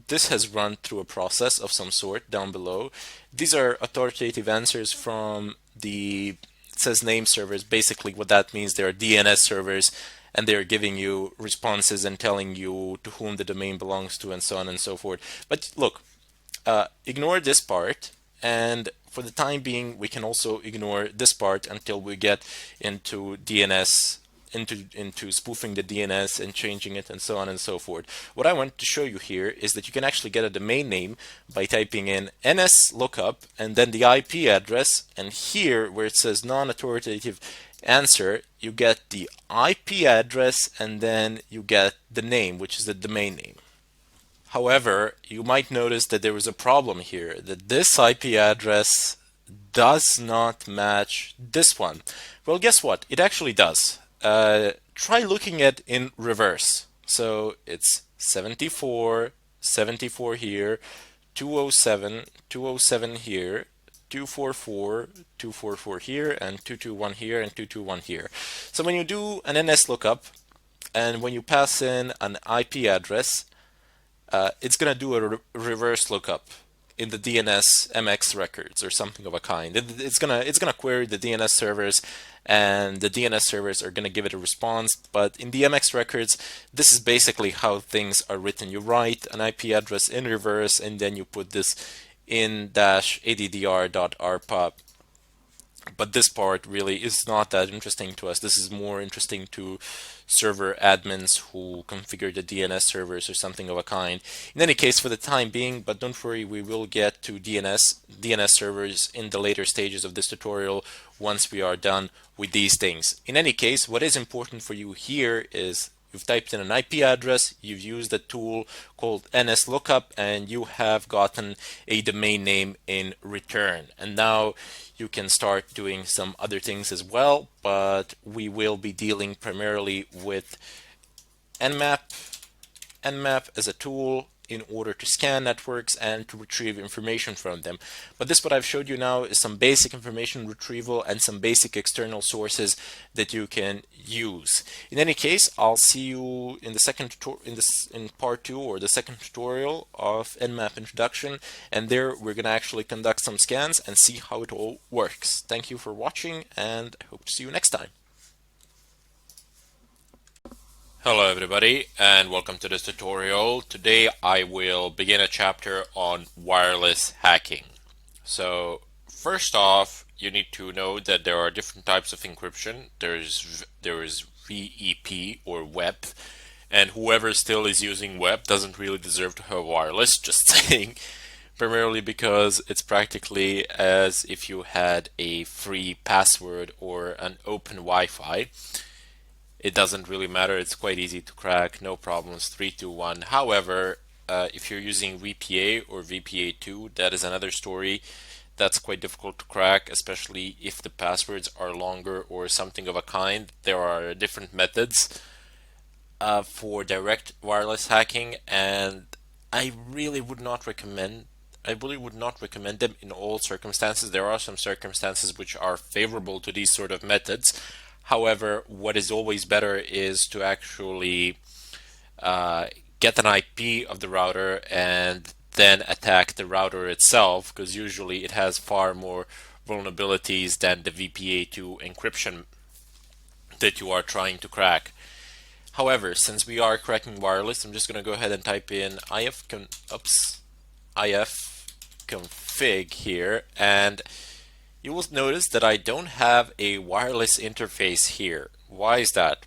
this has run through a process of some sort down below. These are authoritative answers from it says name servers. Basically what that means, they are DNS servers, and they're giving you responses and telling you to whom the domain belongs to and so on and so forth. But look, ignore this part, and for the time being we can also ignore this part until we get into DNS, into spoofing the DNS and changing it and so on and so forth. What I want to show you here is that you can actually get a domain name by typing in NSLookup and then the IP address, and here where it says non-authoritative answer, you get the IP address and then you get the name, which is the domain name. However, you might notice that there was a problem here, that this IP address does not match this one. Well, guess what? It actually does. Try looking at in reverse. So it's 74, 74 here, 207, 207 here, 244, 244 here, and 221 here, and 221 here. So when you do an NS lookup, and when you pass in an IP address, it's going to do a reverse lookup. in the DNS MX records or something of a kind. It's gonna query the DNS servers, and the DNS servers are gonna give it a response. But in the MX records, this is basically how things are written. You write an IP address in reverse, and then you put this in -addr.rpub. But this part really is not that interesting to us. This is more interesting to server admins who configure the DNS servers or something of a kind. In any case, for the time being, but don't worry, we will get to DNS servers in the later stages of this tutorial once we are done with these things. In any case, what is important for you here is you've typed in an IP address, you've used a tool called NSLOOKUP, and you have gotten a domain name in return. And now you can start doing some other things as well, but we will be dealing primarily with Nmap. Nmap as a tool in order to scan networks and to retrieve information from them. But this, what I've showed you now, is some basic information retrieval and some basic external sources that you can use. In any case, I'll see you in the second in part 2 or the second tutorial of Nmap introduction, and there we're going to actually conduct some scans and see how it all works. Thank you for watching, and I hope to see you next time. Hello everybody, and welcome to this tutorial. Today I will begin a chapter on wireless hacking. So first off, you need to know that there are different types of encryption. There is VEP or WEP, and whoever still is using WEP doesn't really deserve to have wireless, just saying. Primarily because it's practically as if you had a free password or an open Wi-Fi. It doesn't really matter, it's quite easy to crack, no problems, 3, 2, 1. However, if you're using VPA or VPA2, that is another story. That's quite difficult to crack, especially if the passwords are longer or something of a kind. There are different methods for direct wireless hacking, and I really would not recommend them in all circumstances. There are some circumstances which are favorable to these sort of methods. However, what is always better is to actually get an IP of the router and then attack the router itself, because usually it has far more vulnerabilities than the VPA2 encryption that you are trying to crack. However, since we are cracking wireless, I'm just going to go ahead and type in ifconfig here, and you will notice that I don't have a wireless interface here. Why is that?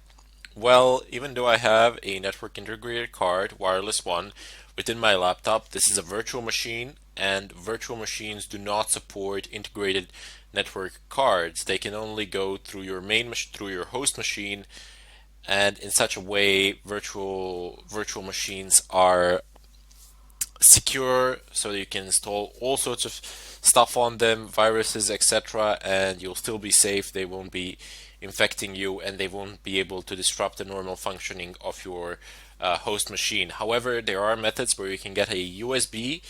Well, even though I have a network integrated card, wireless one, within my laptop, this is a virtual machine, and virtual machines do not support integrated network cards. They can only go through your through your host machine, and in such a way, virtual machines are secure, so you can install all sorts of stuff on them, viruses, etc., and you'll still be safe. They won't be infecting you, and they won't be able to disrupt the normal functioning of your host machine. However, there are methods where you can get a USB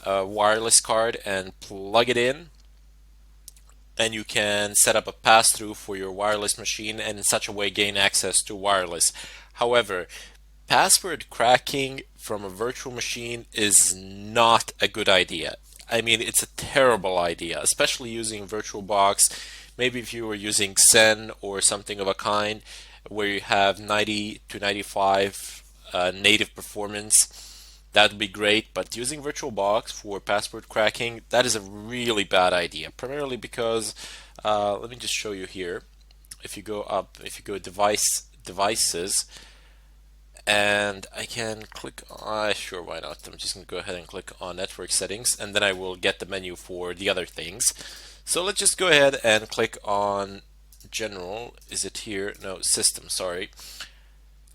wireless card and plug it in, and you can set up a pass-through for your wireless machine and in such a way gain access to wireless. However, password cracking from a virtual machine is not a good idea. I mean, it's a terrible idea, especially using VirtualBox. Maybe if you were using Xen or something of a kind, where you have 90 to 95 native performance, that would be great. But using VirtualBox for password cracking, that is a really bad idea. Primarily because, let me just show you here. If you go devices, and I can click on, sure, why not? I'm just going to go ahead and click on network settings, and then I will get the menu for the other things. So let's just go ahead and click on general. Is it here? No, system, sorry.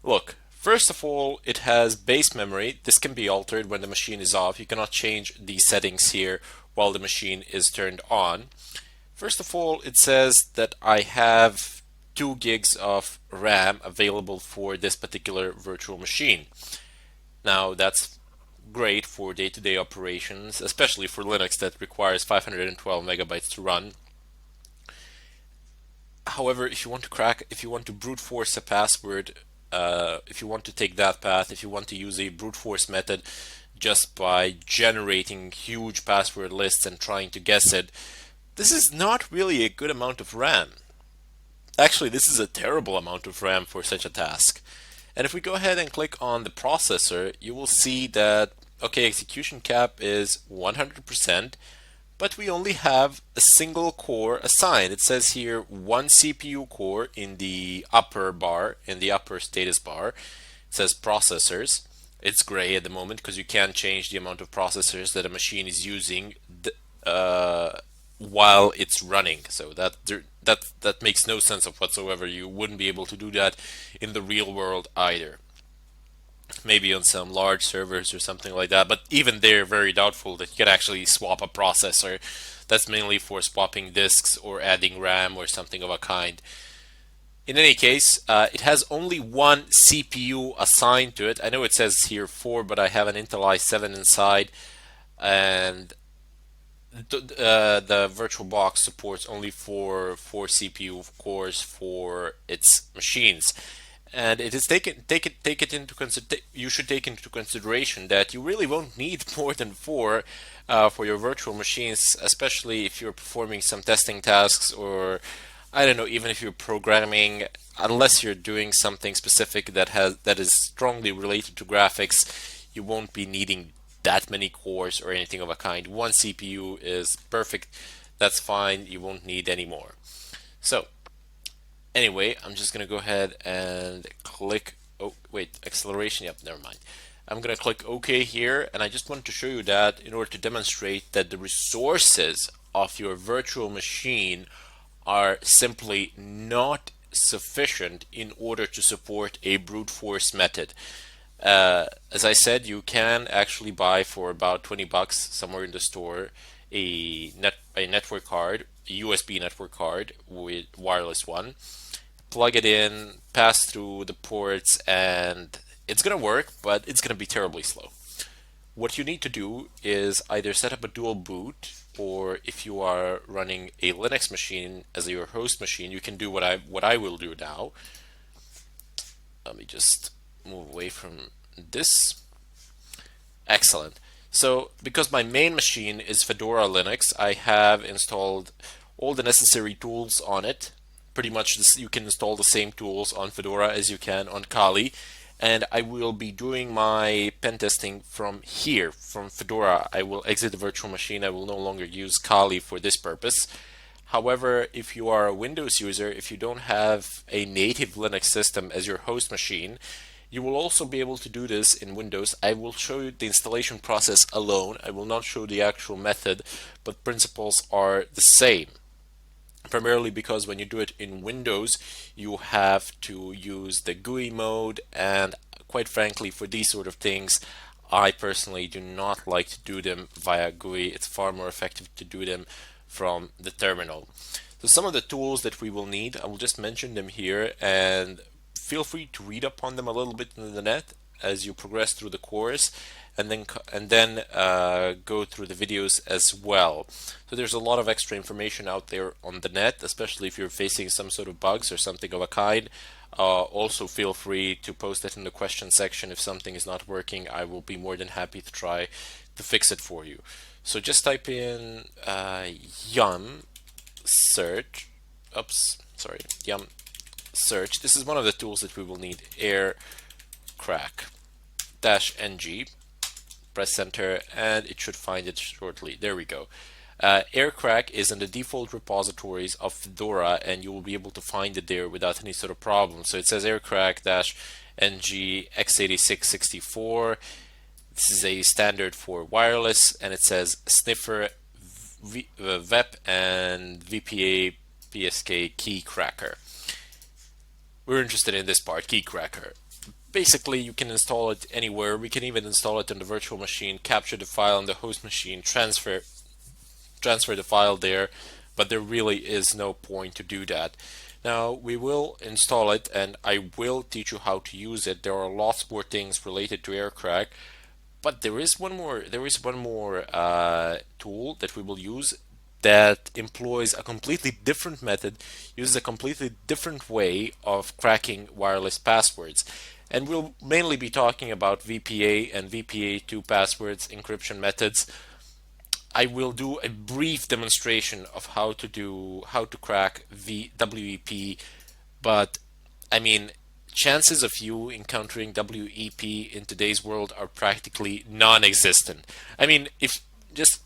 Look, first of all, it has base memory. This can be altered when the machine is off. You cannot change the settings here while the machine is turned on. First of all, it says that I have 2 gigs of RAM available for this particular virtual machine. Now that's great for day-to-day operations, especially for Linux that requires 512 megabytes to run. However, if you want to brute force a password, if you want to take that path, if you want to use a brute force method, just by generating huge password lists and trying to guess it, this is not really a good amount of RAM. Actually, this is a terrible amount of RAM for such a task. And if we go ahead and click on the processor, you will see that, okay, execution cap is 100%, but we only have a single core assigned. It says here one CPU core in the upper bar, in the upper status bar. It says processors. It's gray at the moment because you can't change the amount of processors that a machine is using uh, while it's running. So that makes no sense of whatsoever. You wouldn't be able to do that in the real world either. Maybe on some large servers or something like that, but even they're very doubtful that you can actually swap a processor. That's mainly for swapping disks or adding RAM or something of a kind. In any case, it has only one CPU assigned to it. I know it says here 4, but I have an Intel i7 inside, and the VirtualBox supports only four CPU cores for its machines, and it is take it into you should take into consideration that you really won't need more than four for your virtual machines, especially if you're performing some testing tasks, or I don't know, even if you're programming, unless you're doing something specific that is strongly related to graphics, you won't be needing that many cores or anything of a kind. One CPU is perfect. That's fine. You won't need any more. So anyway, I'm just gonna go ahead and click. Oh wait, acceleration. Yep, never mind. I'm gonna click OK here, and I just wanted to show you that in order to demonstrate that the resources of your virtual machine are simply not sufficient in order to support a brute force method. As I said, you can actually buy for about $20 somewhere in the store a network card, a USB network card with wireless one. Plug it in, pass through the ports, and it's gonna work, but it's gonna be terribly slow. What you need to do is either set up a dual boot, or if you are running a Linux machine as your host machine, you can do what I will do now. Let me just move away from this. Excellent. So, because my main machine is Fedora Linux, I have installed all the necessary tools on it. Pretty much you can install the same tools on Fedora as you can on Kali. And I will be doing my pen testing from here, from Fedora. I will exit the virtual machine. I will no longer use Kali for this purpose. However, if you are a Windows user, if you don't have a native Linux system as your host machine, you will also be able to do this in Windows. I will show you the installation process alone. I will not show the actual method, but principles are the same. Primarily because when you do it in Windows, you have to use the GUI mode, and quite frankly, for these sort of things, I personally do not like to do them via GUI. It's far more effective to do them from the terminal. So some of the tools that we will need, I will just mention them here, and feel free to read up on them a little bit in the net as you progress through the course, and then go through the videos as well. So there's a lot of extra information out there on the net, especially if you're facing some sort of bugs or something of a kind. Also feel free to post it in the question section if something is not working. I will be more than happy to try to fix it for you. So just type in yum search. Oops, sorry, yum search. This is one of the tools that we will need. Air crack -ng. Press enter, and it should find it shortly. There we go. AirCrack is in the default repositories of Fedora, and you will be able to find it there without any sort of problem. So it says AirCrack-ng x8664. This is a standard for wireless, and it says sniffer, VEP, and VPA PSK key cracker. We're interested in this part, key cracker. Basically, you can install it anywhere. We can even install it on the virtual machine, capture the file on the host machine, transfer the file there, but there really is no point to do that. Now we will install it, and I will teach you how to use it. There are lots more things related to AirCrack, but there is one more tool that we will use that employs a completely different method, uses a completely different way of cracking wireless passwords. And we'll mainly be talking about VPA and VPA2 passwords encryption methods. I will do a brief demonstration of how to crack WEP, but I mean, chances of you encountering WEP in today's world are practically non-existent. I mean, if just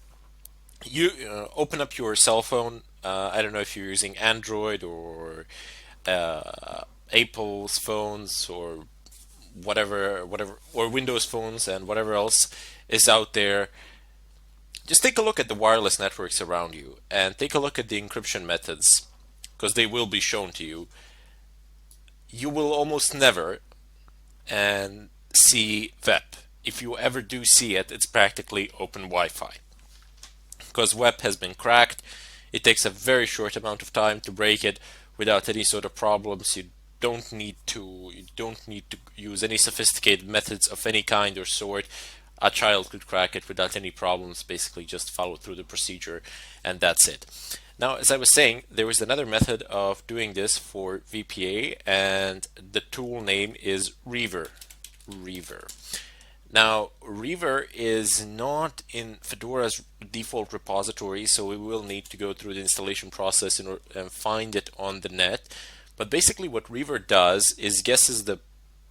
you open up your cell phone, I don't know if you're using Android or Apple's phones or whatever, or Windows phones and whatever else is out there. Just take a look at the wireless networks around you and take a look at the encryption methods because they will be shown to you. You will almost never see VEP. If you ever do see it, it's practically open Wi-Fi because web has been cracked. It takes a very short amount of time to break it without any sort of problems. You don't need to use any sophisticated methods of any kind or sort. A child could crack it without any problems. Basically, just follow through the procedure, and that's it. Now, as I was saying, there is another method of doing this for VPA, and the tool name is Reaver. Reaver. Now, Reaver is not in Fedora's default repository, so we will need to go through the installation process and find it on the net. But basically, what Reaver does is guesses the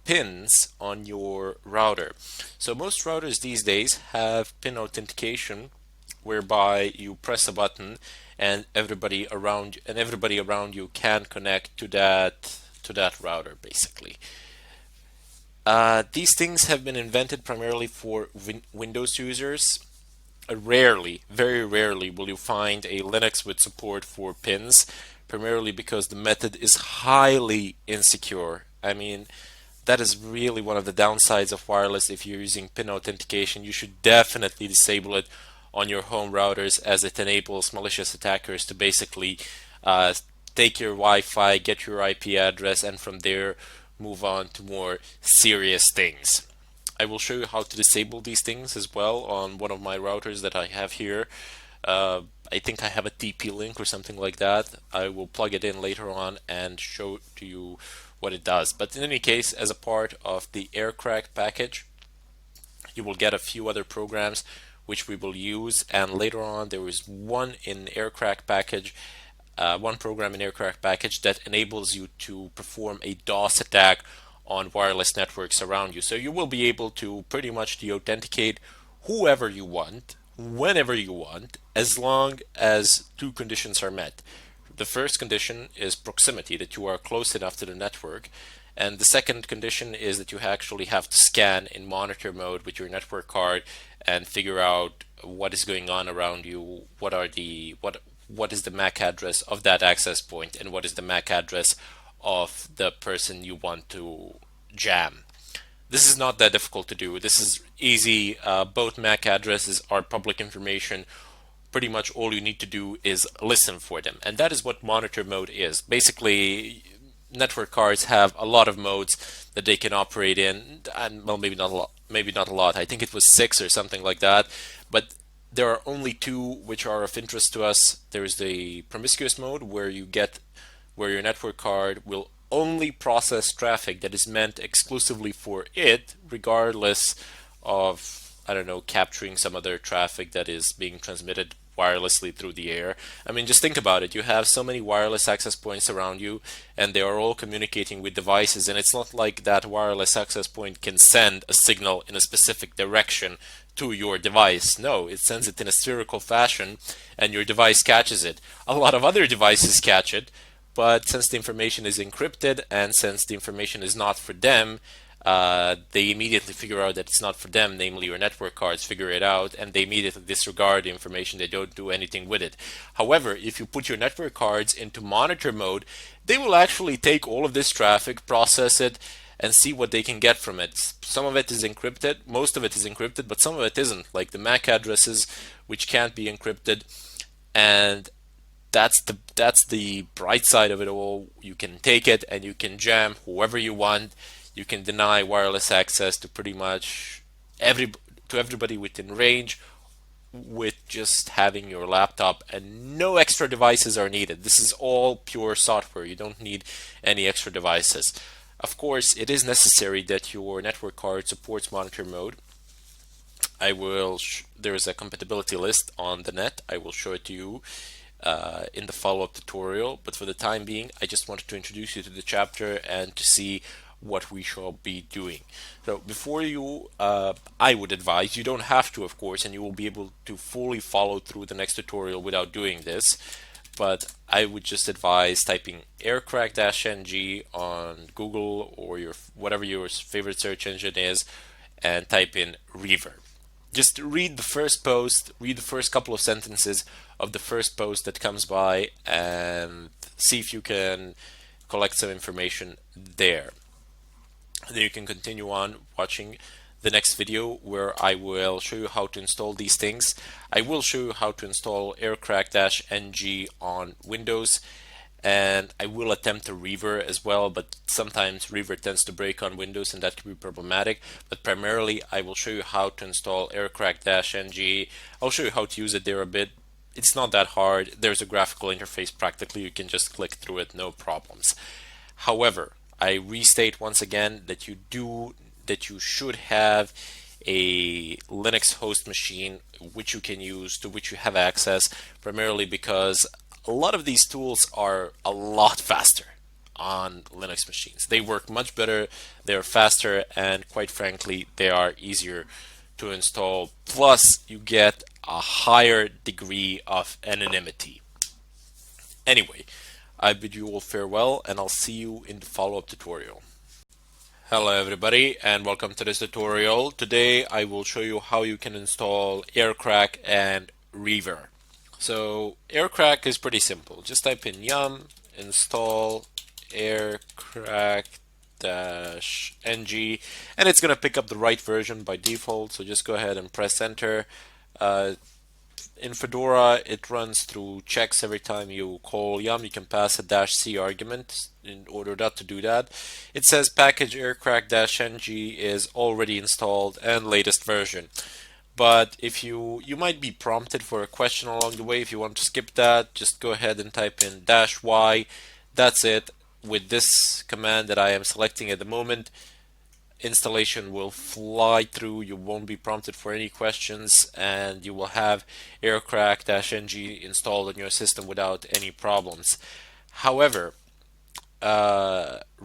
pins on your router. So most routers these days have pin authentication, whereby you press a button and everybody around you can connect to that router, basically. These things have been invented primarily for Windows users. Rarely, very rarely, will you find a Linux with support for pins, primarily because the method is highly insecure. I mean, that is really one of the downsides of wireless. If you're using pin authentication, you should definitely disable it on your home routers, as it enables malicious attackers to basically uh, take your Wi-Fi, get your IP address, and from there move on to more serious things. I will show you how to disable these things as well on one of my routers that I have here. Uh, I think I have a TP link or something like that. I will plug it in later on and show to you what it does. But in any case, as a part of the AirCrack package, you will get a few other programs which we will use, and later on there is one program in AirCrack package that enables you to perform a DOS attack on wireless networks around you. So you will be able to pretty much de-authenticate whoever you want, whenever you want, as long as two conditions are met. The first condition is proximity, that you are close enough to the network. And the second condition is that you actually have to scan in monitor mode with your network card and figure out what is going on around you, what is the MAC address of that access point, and what is the MAC address of the person you want to jam. This is not that difficult to do. This is easy. Both MAC addresses are public information. Pretty much all you need to do is listen for them. And that is what monitor mode is. Basically, network cards have a lot of modes that they can operate in, and well, maybe not a lot. I think it was 6 or something like that. But there are only two which are of interest to us. There's the promiscuous mode, where your network card will only process traffic that is meant exclusively for it, regardless of, I don't know, capturing some other traffic that is being transmitted wirelessly through the air. I mean, just think about it. You have so many wireless access points around you, and they are all communicating with devices, and it's not like that wireless access point can send a signal in a specific direction to your device. No, it sends it in a spherical fashion, and your device catches it. A lot of other devices catch it, but since the information is encrypted and since the information is not for them, they immediately figure out that it's not for them, namely your network cards figure it out, and they immediately disregard the information. They don't do anything with it. However, if you put your network cards into monitor mode, they will actually take all of this traffic, process it, and see what they can get from it. Some of it is encrypted, most of it is encrypted, but some of it isn't, like the MAC addresses, which can't be encrypted, and that's the bright side of it all. You can take it and you can jam whoever you want. You can deny wireless access to pretty much everybody within range with just having your laptop, and no extra devices are needed. This is all pure software. You don't need any extra devices. Of course, it is necessary that your network card supports monitor mode. There is a compatibility list on the net. I will show it to you in the follow-up tutorial, but for the time being, I just wanted to introduce you to the chapter and to see what we shall be doing. So before you, I would advise, you don't have to, of course, and you will be able to fully follow through the next tutorial without doing this, but I would just advise typing aircrack-ng on Google or your whatever your favorite search engine is, and type in Reaver. Just read the first post, read the first couple of sentences of the first post that comes by, and see if you can collect some information there. Then you can continue on watching the next video where I will show you how to install these things. I will show you how to install aircrack-ng on Windows, and I will attempt a Reaver as well, but sometimes Reaver tends to break on Windows and that can be problematic. But primarily I will show you how to install aircrack-ng. I'll show you how to use it there a bit. It's not that hard. There's a graphical interface practically. You can just click through it, no problems. However, I restate once again that you should have a Linux host machine which you can use, to which you have access, primarily because a lot of these tools are a lot faster on Linux machines. They work much better, they're faster, and quite frankly, they are easier to install. Plus, you get a higher degree of anonymity. Anyway, I bid you all farewell, and I'll see you in the follow-up tutorial. Hello everybody, and welcome to this tutorial. Today I will show you how you can install Aircrack and Reaver. So Aircrack is pretty simple. Just type in yum install aircrack ng, and it's going to pick up the right version by default, so just go ahead and press enter. In Fedora, it runs through checks every time you call yum. You can pass a -c argument in order not to do that. It says package aircrack-ng is already installed and latest version. But if you might be prompted for a question along the way. If you want to skip that, just go ahead and type in -y. That's it. With this command that I am selecting at the moment, installation will fly through. You won't be prompted for any questions, and you will have aircrack-ng installed on your system without any problems. However,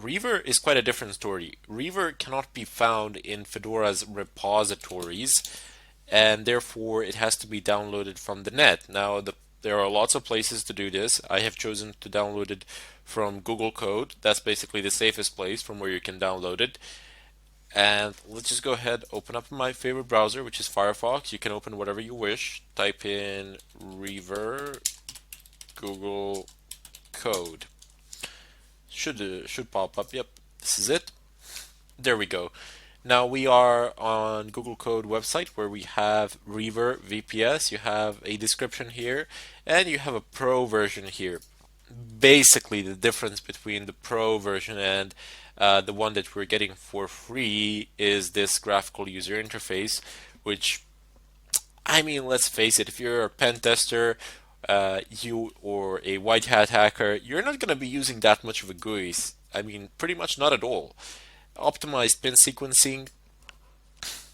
Reaver is quite a different story. Reaver cannot be found in Fedora's repositories, and therefore it has to be downloaded from the net. Now, there are lots of places to do this. I have chosen to download it from Google Code. That's basically the safest place from where you can download it. And let's just go ahead, open up my favorite browser, which is Firefox. You can open whatever you wish. Type in Reaver Google Code. Should pop up. Yep, this is it. There we go. Now we are on Google Code website where we have Reaver VPS. You have a description here, and you have a Pro version here. Basically, the difference between the Pro version and the one that we're getting for free is this graphical user interface, which, I mean, let's face it, if you're a pen tester, you or a white hat hacker, you're not going to be using that much of a GUI. I mean, pretty much not at all. Optimized pin sequencing,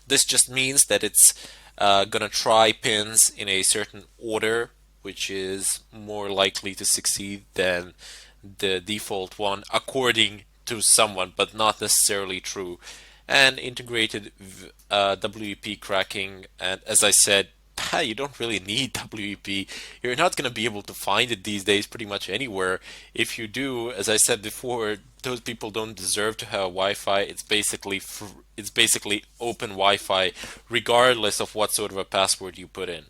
this just means that it's going to try pins in a certain order, which is more likely to succeed than the default one, according to someone, but not necessarily true. And integrated WEP cracking, and as I said, you don't really need WEP. You're not going to be able to find it these days pretty much anywhere. If you do, as I said before, those people don't deserve to have Wi-Fi. It's basically open Wi-Fi, regardless of what sort of a password you put in.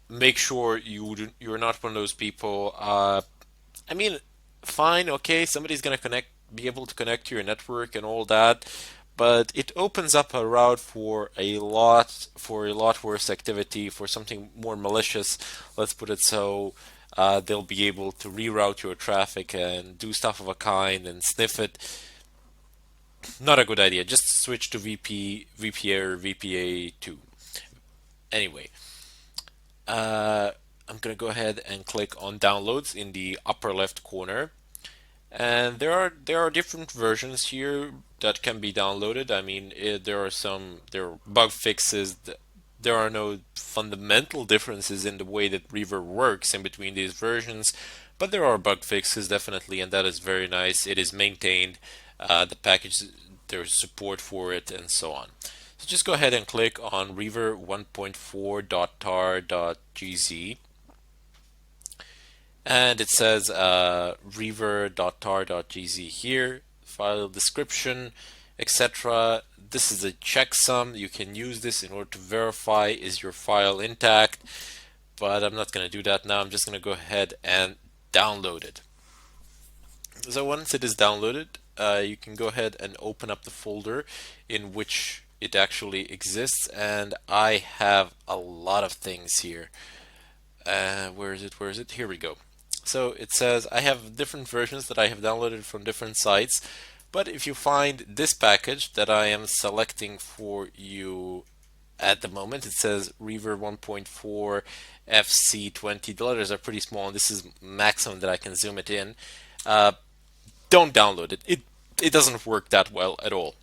Make sure you're not one of those people. I mean, fine, okay, somebody's gonna be able to connect to your network and all that, but it opens up a route for a lot worse activity, for something more malicious. Let's put it so. They'll be able to reroute your traffic and do stuff of a kind and sniff it. Not a good idea. Just switch to VPA or VPA2. Anyway, I'm gonna go ahead and click on downloads in the upper left corner. And there are different versions here that can be downloaded. I mean, there are bug fixes. There are no fundamental differences in the way that Reaver works in between these versions, but there are bug fixes definitely, and that is very nice. It is maintained. The package, there's support for it, and so on. So just go ahead and click on Reaver 1.4.tar.gz, and it says reaver.tar.gz here, file description, etc. This is a checksum. You can use this in order to verify is your file intact, but I'm not going to do that now. I'm just going to go ahead and download it. So once it is downloaded, you can go ahead and open up the folder in which it actually exists, and I have a lot of things here. Where is it? Where is it? Here we go. So it says I have different versions that I have downloaded from different sites, but if you find this package that I am selecting for you at the moment, it says Reaver 1.4 FC20. The letters are pretty small, and this is maximum that I can zoom it in. Uh, don't download it. It doesn't work that well at all.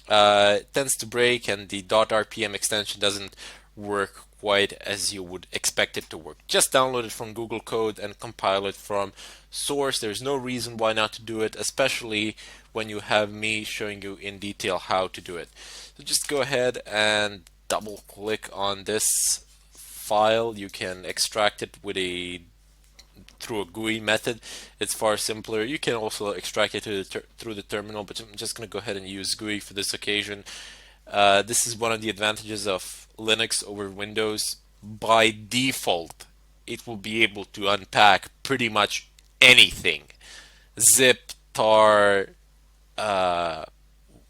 It tends to break, and the .rpm extension doesn't work quite as you would expect it to work. Just download it from Google Code and compile it from source. There's no reason why not to do it, especially when you have me showing you in detail how to do it. So just go ahead and double click on this file. You can extract it with a through a GUI method. It's far simpler. You can also extract it through the terminal, but I'm just going to go ahead and use GUI for this occasion. This is one of the advantages of Linux over Windows. By default, it will be able to unpack pretty much anything. Zip, tar, uh,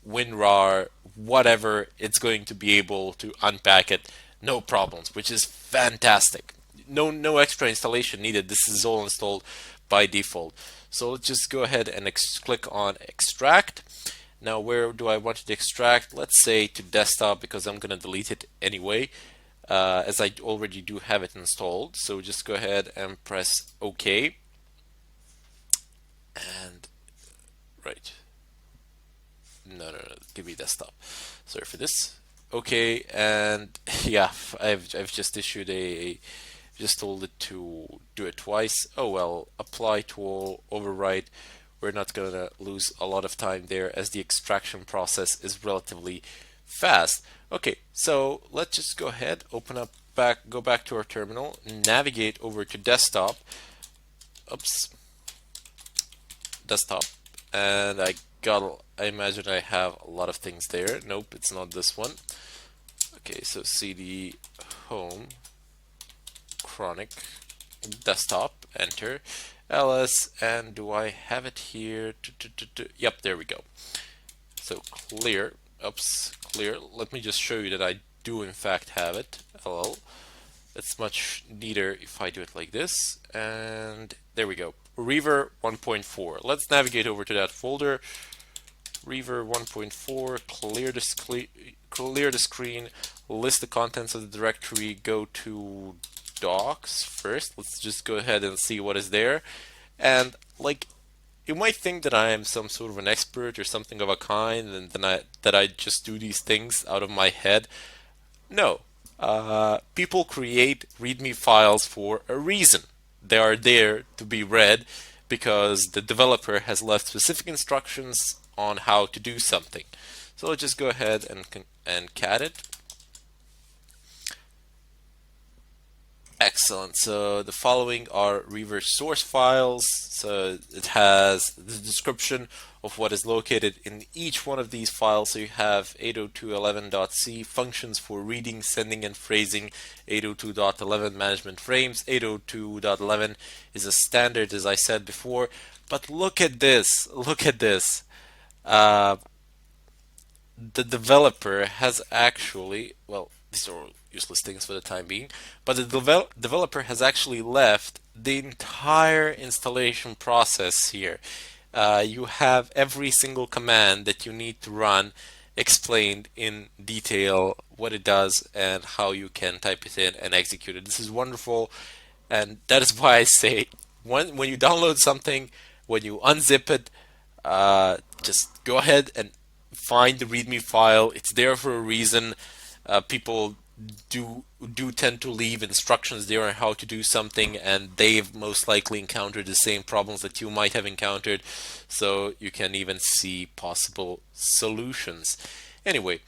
WinRAR, whatever, it's going to be able to unpack it, no problems, which is fantastic. No extra installation needed. This is all installed by default. So let's just go ahead and click on extract. Now where do I want it to extract? Let's say to desktop, because I'm going to delete it anyway, as I already do have it installed. So just go ahead and press OK. And right. No, give me desktop. Sorry for this. Okay, and yeah, I've just issued just told it to do it twice. Oh well, apply to all, overwrite. We're not gonna lose a lot of time there as the extraction process is relatively fast. Okay, so let's just go ahead, go back to our terminal, navigate over to desktop. Oops, desktop, and I imagine I have a lot of things there. Nope, it's not this one. Okay, so cd home chronic desktop, enter ls, and do I have it here? Yep, there we go. So clear, oops, clear. Let me just show you that I do in fact have it. Ll. It's much neater if I do it like this, and there we go. Reaver 1.4. Let's navigate over to that folder. Reaver 1.4, clear the screen, list the contents of the directory, go to docs first. Let's just go ahead and see what is there. And like, you might think that I am some sort of an expert or something of a kind, and that I just do these things out of my head. No. People create README files for a reason. They are there to be read because the developer has left specific instructions on how to do something. So let's just go ahead and cat it. Excellent. So the following are Reaver source files. So it has the description of what is located in each one of these files. So you have 802.11.c functions for reading, sending, and phrasing. 802.11 management frames. 802.11 is a standard, as I said before. But look at this. Look at this. The developer has actually, well, these are useless things for the time being, but the developer has actually left the entire installation process here. You have every single command that you need to run explained in detail what it does and how you can type it in and execute it. This is wonderful, and that is why I say when you download something, when you unzip it, just go ahead and find the README file. It's there for a reason. People do tend to leave instructions there on how to do something, and they've most likely encountered the same problems that you might have encountered, so you can even see possible solutions. Anyway,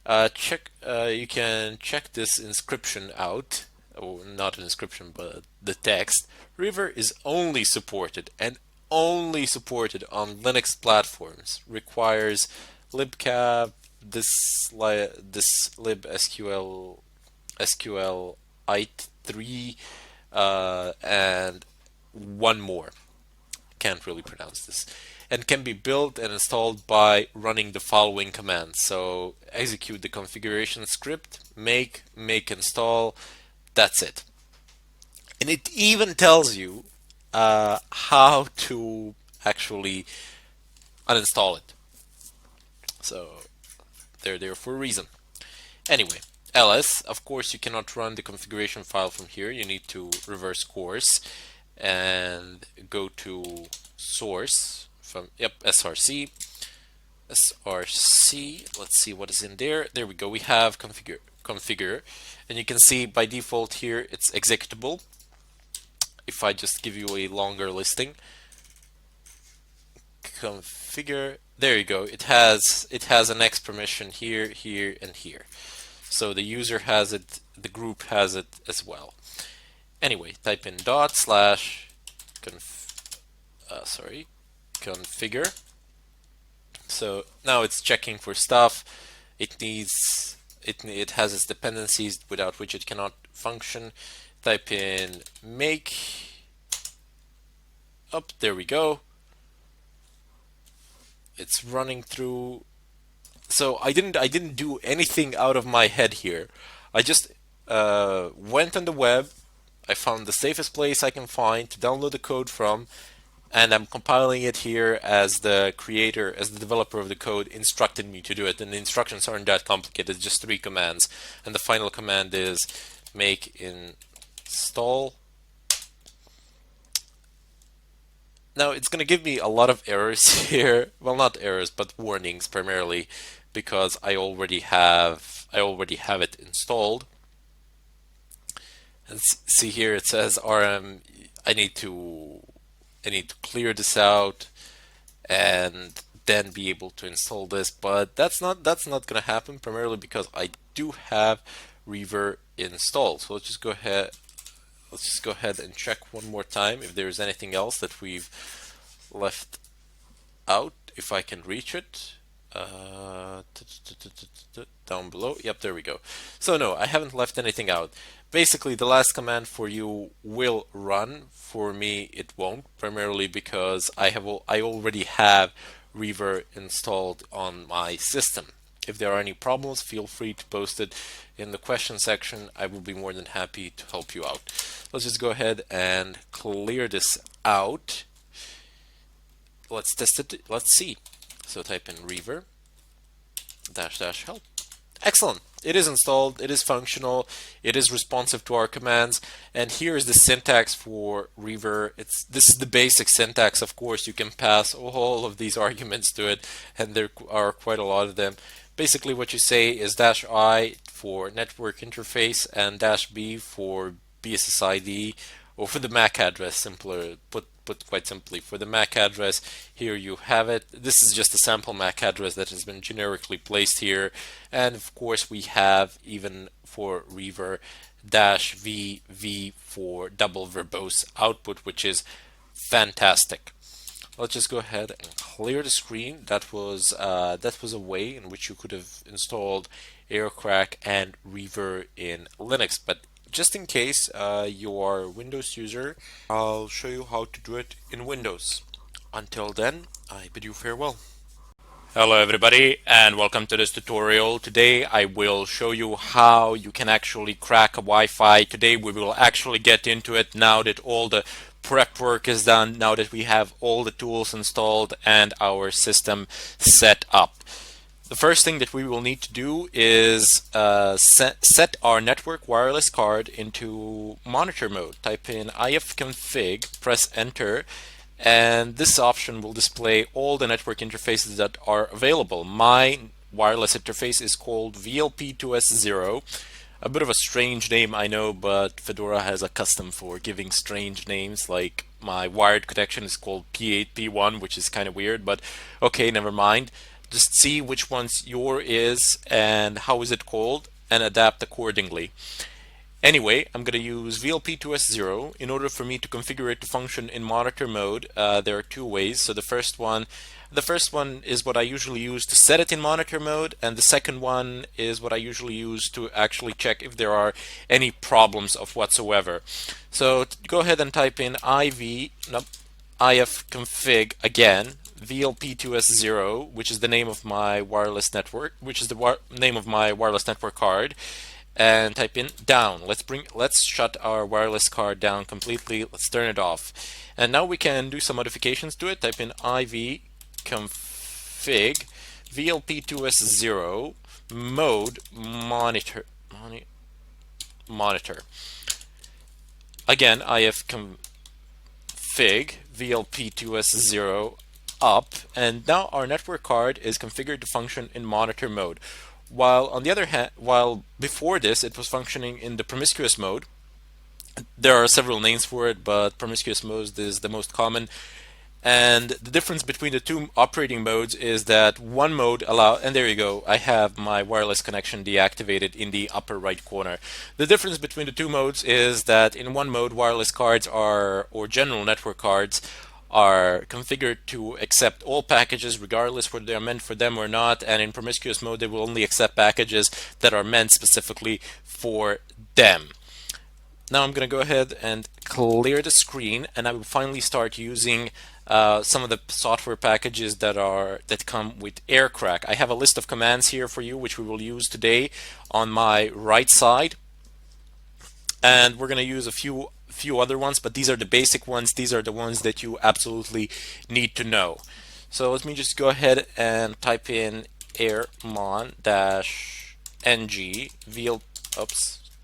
you can check this inscription out, or not an inscription, but the text. River is only supported and only supported on Linux platforms. Requires libcap, this libsql SQLite3, and one more. Can't really pronounce this. And can be built and installed by running the following commands. So execute the configuration script, make install. That's it. And it even tells you how to actually uninstall it. So they're there for a reason. Anyway, ls, of course, you cannot run the configuration file from here. You need to reverse course and go to source from, src. Let's see what is in there. There we go. We have configure, and you can see by default here it's executable. If I just give you a longer listing, configure, there you go. It has an X permission here, here, and here. So the user has it, the group has it as well. Anyway, type in dot slash configure. So now it's checking for stuff. It has its dependencies without which it cannot function. Type in make. Up, there we go. It's running through. So I didn't do anything out of my head here. I just went on the web. I found the safest place I can find to download the code from, and I'm compiling it here as the creator, as the developer of the code instructed me to do it. And the instructions aren't that complicated, it's just 3 commands. And the final command is make install. Now it's going to give me a lot of errors here. Well, not errors, but warnings primarily, because I already have it installed. And see here it says RM. I need to clear this out and then be able to install this. But that's not going to happen, primarily because I do have Reaver installed. So let's just go ahead and check one more time if there's anything else that we've left out, if I can reach it. Down below. Yep, there we go. So no, I haven't left anything out. Basically, the last command for you will run. For me, it won't, primarily because I already have Reaver installed on my system. If there are any problems, feel free to post it in the question section. I will be more than happy to help you out. Let's just go ahead and clear this out. Let's test it. Let's see. So type in Reaver -- help. Excellent. It is installed. It is functional. It is responsive to our commands. And here is the syntax for Reaver. This is the basic syntax. Of course, you can pass all of these arguments to it, and there are quite a lot of them. Basically, what you say is -I for network interface and -B for BSSID, or for the MAC address. Simpler put quite simply, for the MAC address, here you have it. This is just a sample MAC address that has been generically placed here. And of course, we have, even for Reaver, -VV for double verbose output, which is fantastic. Let's just go ahead and clear the screen. That was a way in which you could have installed Aircrack and Reaver in Linux. But just in case you are a Windows user, I'll show you how to do it in Windows. Until then, I bid you farewell. Hello everybody, and welcome to this tutorial. Today I will show you how you can actually crack a Wi-Fi. Today we will actually get into it, now that all the prep work is done, now that we have all the tools installed and our system set up. The first thing that we will need to do is set our network wireless card into monitor mode. Type in ifconfig, press enter, and this option will display all the network interfaces that are available. My wireless interface is called VLP2S0. A bit of a strange name, I know, but Fedora has a custom for giving strange names. Like my wired connection is called P8P1, which is kind of weird, but okay, never mind. Just see which one's your is and how is it called and adapt accordingly. Anyway, I'm going to use VLP2S0 in order for me to configure it to function in monitor mode. There are two ways. So the first one is what I usually use to set it in monitor mode, and the second one is what I usually use to actually check if there are any problems of whatsoever. So go ahead and type in ifconfig again VLP2S0, which is the name of my wireless network, which is the name of my wireless network card, and type in down. Let's shut our wireless card down completely. Let's turn it off. And now we can do some modifications to it. Type in ivconfig VLP2S0 mode monitor. Again, ifconfig VLP2S0 up, and now our network card is configured to function in monitor mode. While on the other hand, while before this it was functioning in the promiscuous mode, there are several names for it, but promiscuous mode is the most common. And the difference between the two operating modes is that one mode and there you go, I have my wireless connection deactivated in the upper right corner. The difference between the two modes is that in one mode, wireless cards or general network cards are configured to accept all packages regardless whether they are meant for them or not, and in promiscuous mode they will only accept packages that are meant specifically for them. Now I'm going to go ahead and clear the screen, and I will finally start using some of the software packages that come with Aircrack. I have a list of commands here for you which we will use today on my right side, and we're going to use a few other ones, but these are the basic ones. These are the ones that you absolutely need to know. So let me just go ahead and type in airmon-ng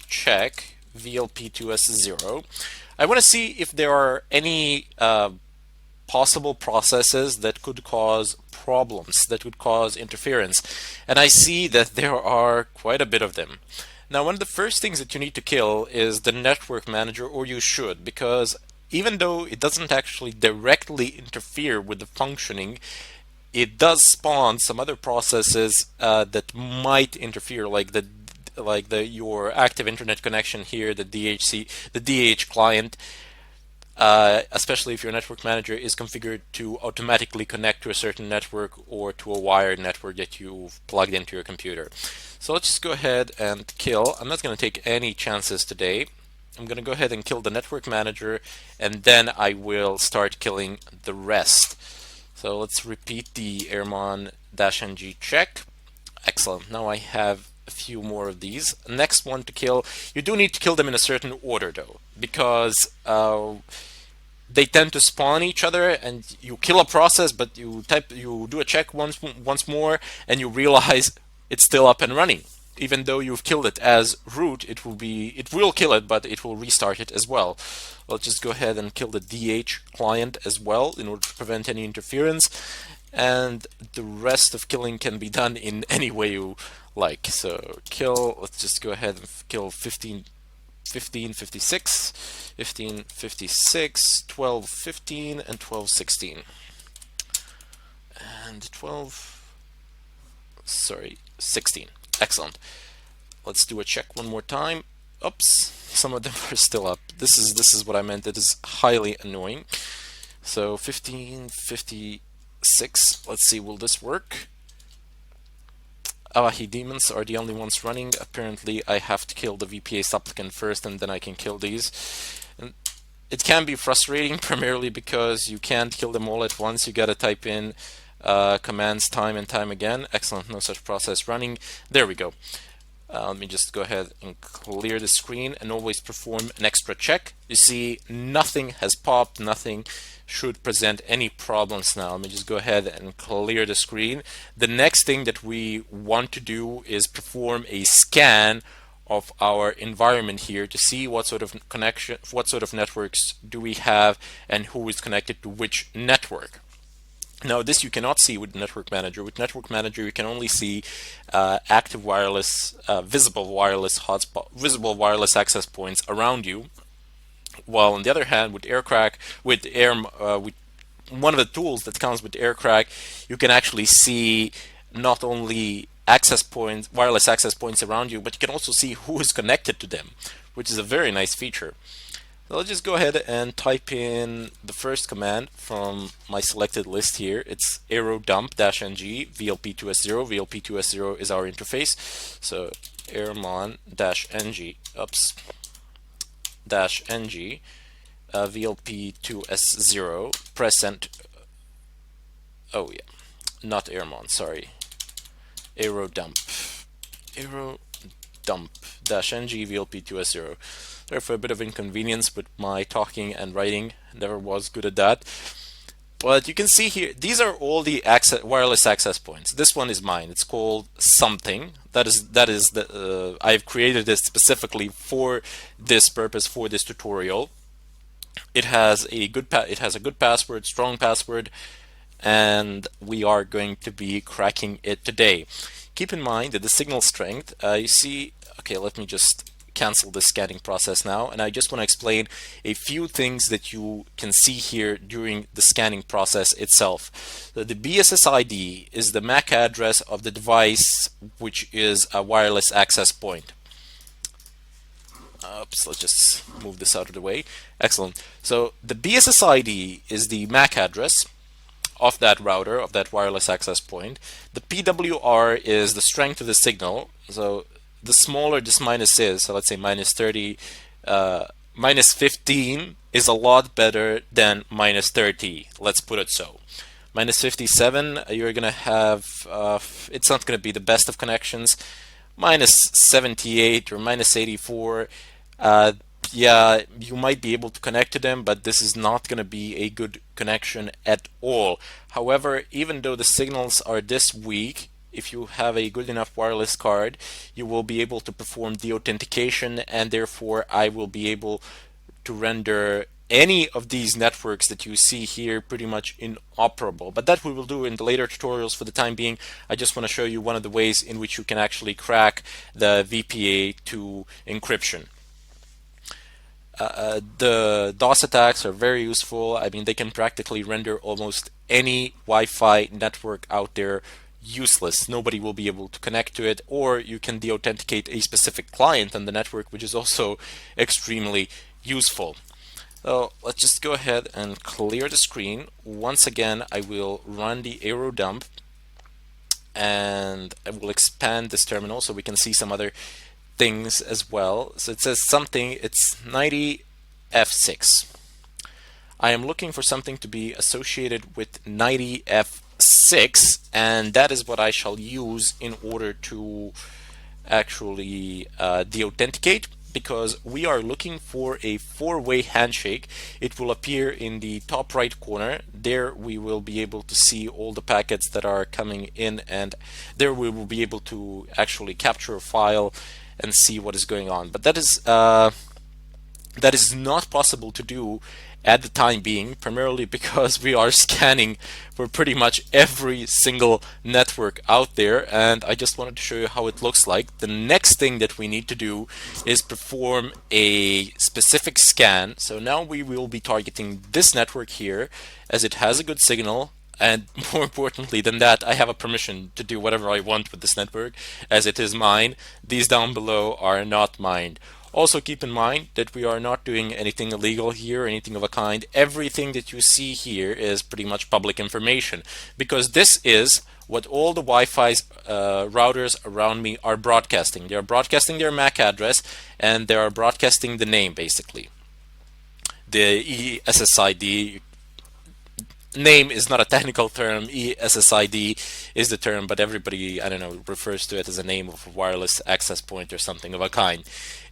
check VLP2S0. I want to see if there are any possible processes that could cause problems, that could cause interference, and I see that there are quite a bit of them. Now, one of the first things that you need to kill is the network manager, or you should, because even though it doesn't actually directly interfere with the functioning, it does spawn some other processes that might interfere, like your active internet connection here, the DH client, especially if your network manager is configured to automatically connect to a certain network or to a wired network that you've plugged into your computer. So let's just go ahead and kill. I'm not going to take any chances today. I'm going to go ahead and kill the network manager, and then I will start killing the rest. So let's repeat the airmon-ng check. Excellent. Now I have a few more of these. Next one to kill. You do need to kill them in a certain order though, because they tend to spawn each other, and you kill a process, but you do a check once more, and you realize it's still up and running. Even though you've killed it as root, it will kill it, but it will restart it as well. Let's just go ahead and kill the DH client as well in order to prevent any interference. And the rest of killing can be done in any way you like. So let's just go ahead and kill 1556, 1556, 1215, and 1216. And 16. Excellent. Let's do a check one more time. Oops, some of them are still up. This is what I meant. It is highly annoying. So 1556. Let's see, will this work? Awahi demons are the only ones running. Apparently I have to kill the VPA supplicant first, and then I can kill these. And it can be frustrating, primarily because you can't kill them all at once. You gotta type in commands time and time again. Excellent, no such process running. There we go. Let me just go ahead and clear the screen and always perform an extra check. You see, nothing has popped, nothing should present any problems now. Let me just go ahead and clear the screen. The next thing that we want to do is perform a scan of our environment here to see what sort of connection, what sort of networks do we have, and who is connected to which network. Now, this you cannot see with Network Manager. With Network Manager, you can only see active wireless, visible wireless hotspot, visible wireless access points around you. While on the other hand, with AirCrack, with one of the tools that comes with AirCrack, you can actually see not only access points, wireless access points around you, but you can also see who is connected to them, which is a very nice feature. So let's just go ahead and type in the first command from my selected list here. It's arrow dump-ng vlp2s0. vlp2s0 is our interface. So airmon-ng, oops, -ng vlp2s0, press enter. Oh yeah, not airmon, sorry. Arrow dump -ng vlp2s0. Sorry for a bit of inconvenience with my talking and writing. Never was good at that. But you can see here, these are all the wireless access points. This one is mine. It's called something. That is the I've created this specifically for this purpose, for this tutorial. It has a good password, strong password, and we are going to be cracking it today. Keep in mind that the signal strength, you see, okay, let me just cancel the scanning process now, and I just want to explain a few things that you can see here during the scanning process itself. So the BSSID is the MAC address of the device, which is a wireless access point. Oops, let's just move this out of the way. Excellent. So the BSSID is the MAC address of that router, of that wireless access point. The PWR is the strength of the signal. So the smaller this minus is, so let's say minus 30, minus 15 is a lot better than minus 30. Let's put it so. Minus 57, you're going to have, it's not going to be the best of connections. Minus 78 or minus 84, yeah, you might be able to connect to them, but this is not going to be a good connection at all. However, even though the signals are this weak, if you have a good enough wireless card, you will be able to perform the authentication, and therefore I will be able to render any of these networks that you see here pretty much inoperable. But that we will do in the later tutorials. For the time being, I just want to show you one of the ways in which you can actually crack the VPA2 encryption. The DOS attacks are very useful. I mean, they can practically render almost any Wi-Fi network out there useless. Nobody will be able to connect to it, or you can deauthenticate a specific client on the network, which is also extremely useful. So let's just go ahead and clear the screen. Once again, I will run the arrow dump, and I will expand this terminal so we can see some other things as well. So it says something, it's 90F6. I am looking for something to be associated with 90F6, and that is what I shall use in order to actually deauthenticate, because we are looking for a four-way handshake. It will appear in the top right corner. There we will be able to see all the packets that are coming in, and there we will be able to actually capture a file and see what is going on. But that is not possible to do at the time being, primarily because we are scanning for pretty much every single network out there, and I just wanted to show you how it looks like. The next thing that we need to do is perform a specific scan. So now we will be targeting this network here, as it has a good signal, and more importantly than that, I have a permission to do whatever I want with this network, as it is mine. These down below are not mine. Also keep in mind that we are not doing anything illegal here, anything of a kind. Everything that you see here is pretty much public information, because this is what all the Wi-Fi routers around me are broadcasting. They are broadcasting their MAC address, and they are broadcasting the name, basically. The ESSID name is not a technical term. ESSID is the term, but everybody, I don't know, refers to it as a name of a wireless access point or something of a kind.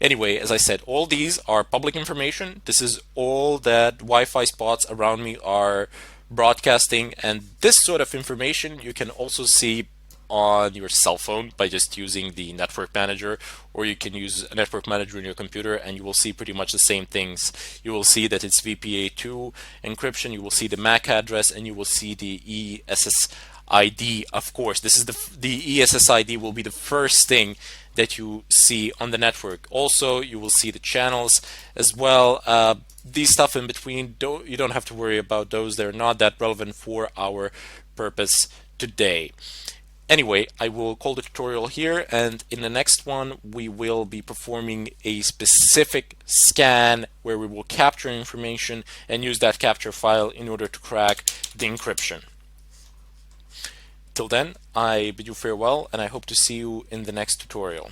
Anyway, as I said, all these are public information. This is all that Wi-Fi spots around me are broadcasting, and this sort of information you can also see on your cell phone by just using the network manager, or you can use a network manager in your computer and you will see pretty much the same things. You will see that it's VPA2 encryption, you will see the MAC address, and you will see the ESSID. Of course, this is the ESSID will be the first thing that you see on the network. Also, you will see the channels as well. These stuff in between, you don't have to worry about those. They're not that relevant for our purpose today. Anyway, I will call the tutorial here, and in the next one we will be performing a specific scan where we will capture information and use that capture file in order to crack the encryption. Till then, I bid you farewell, and I hope to see you in the next tutorial.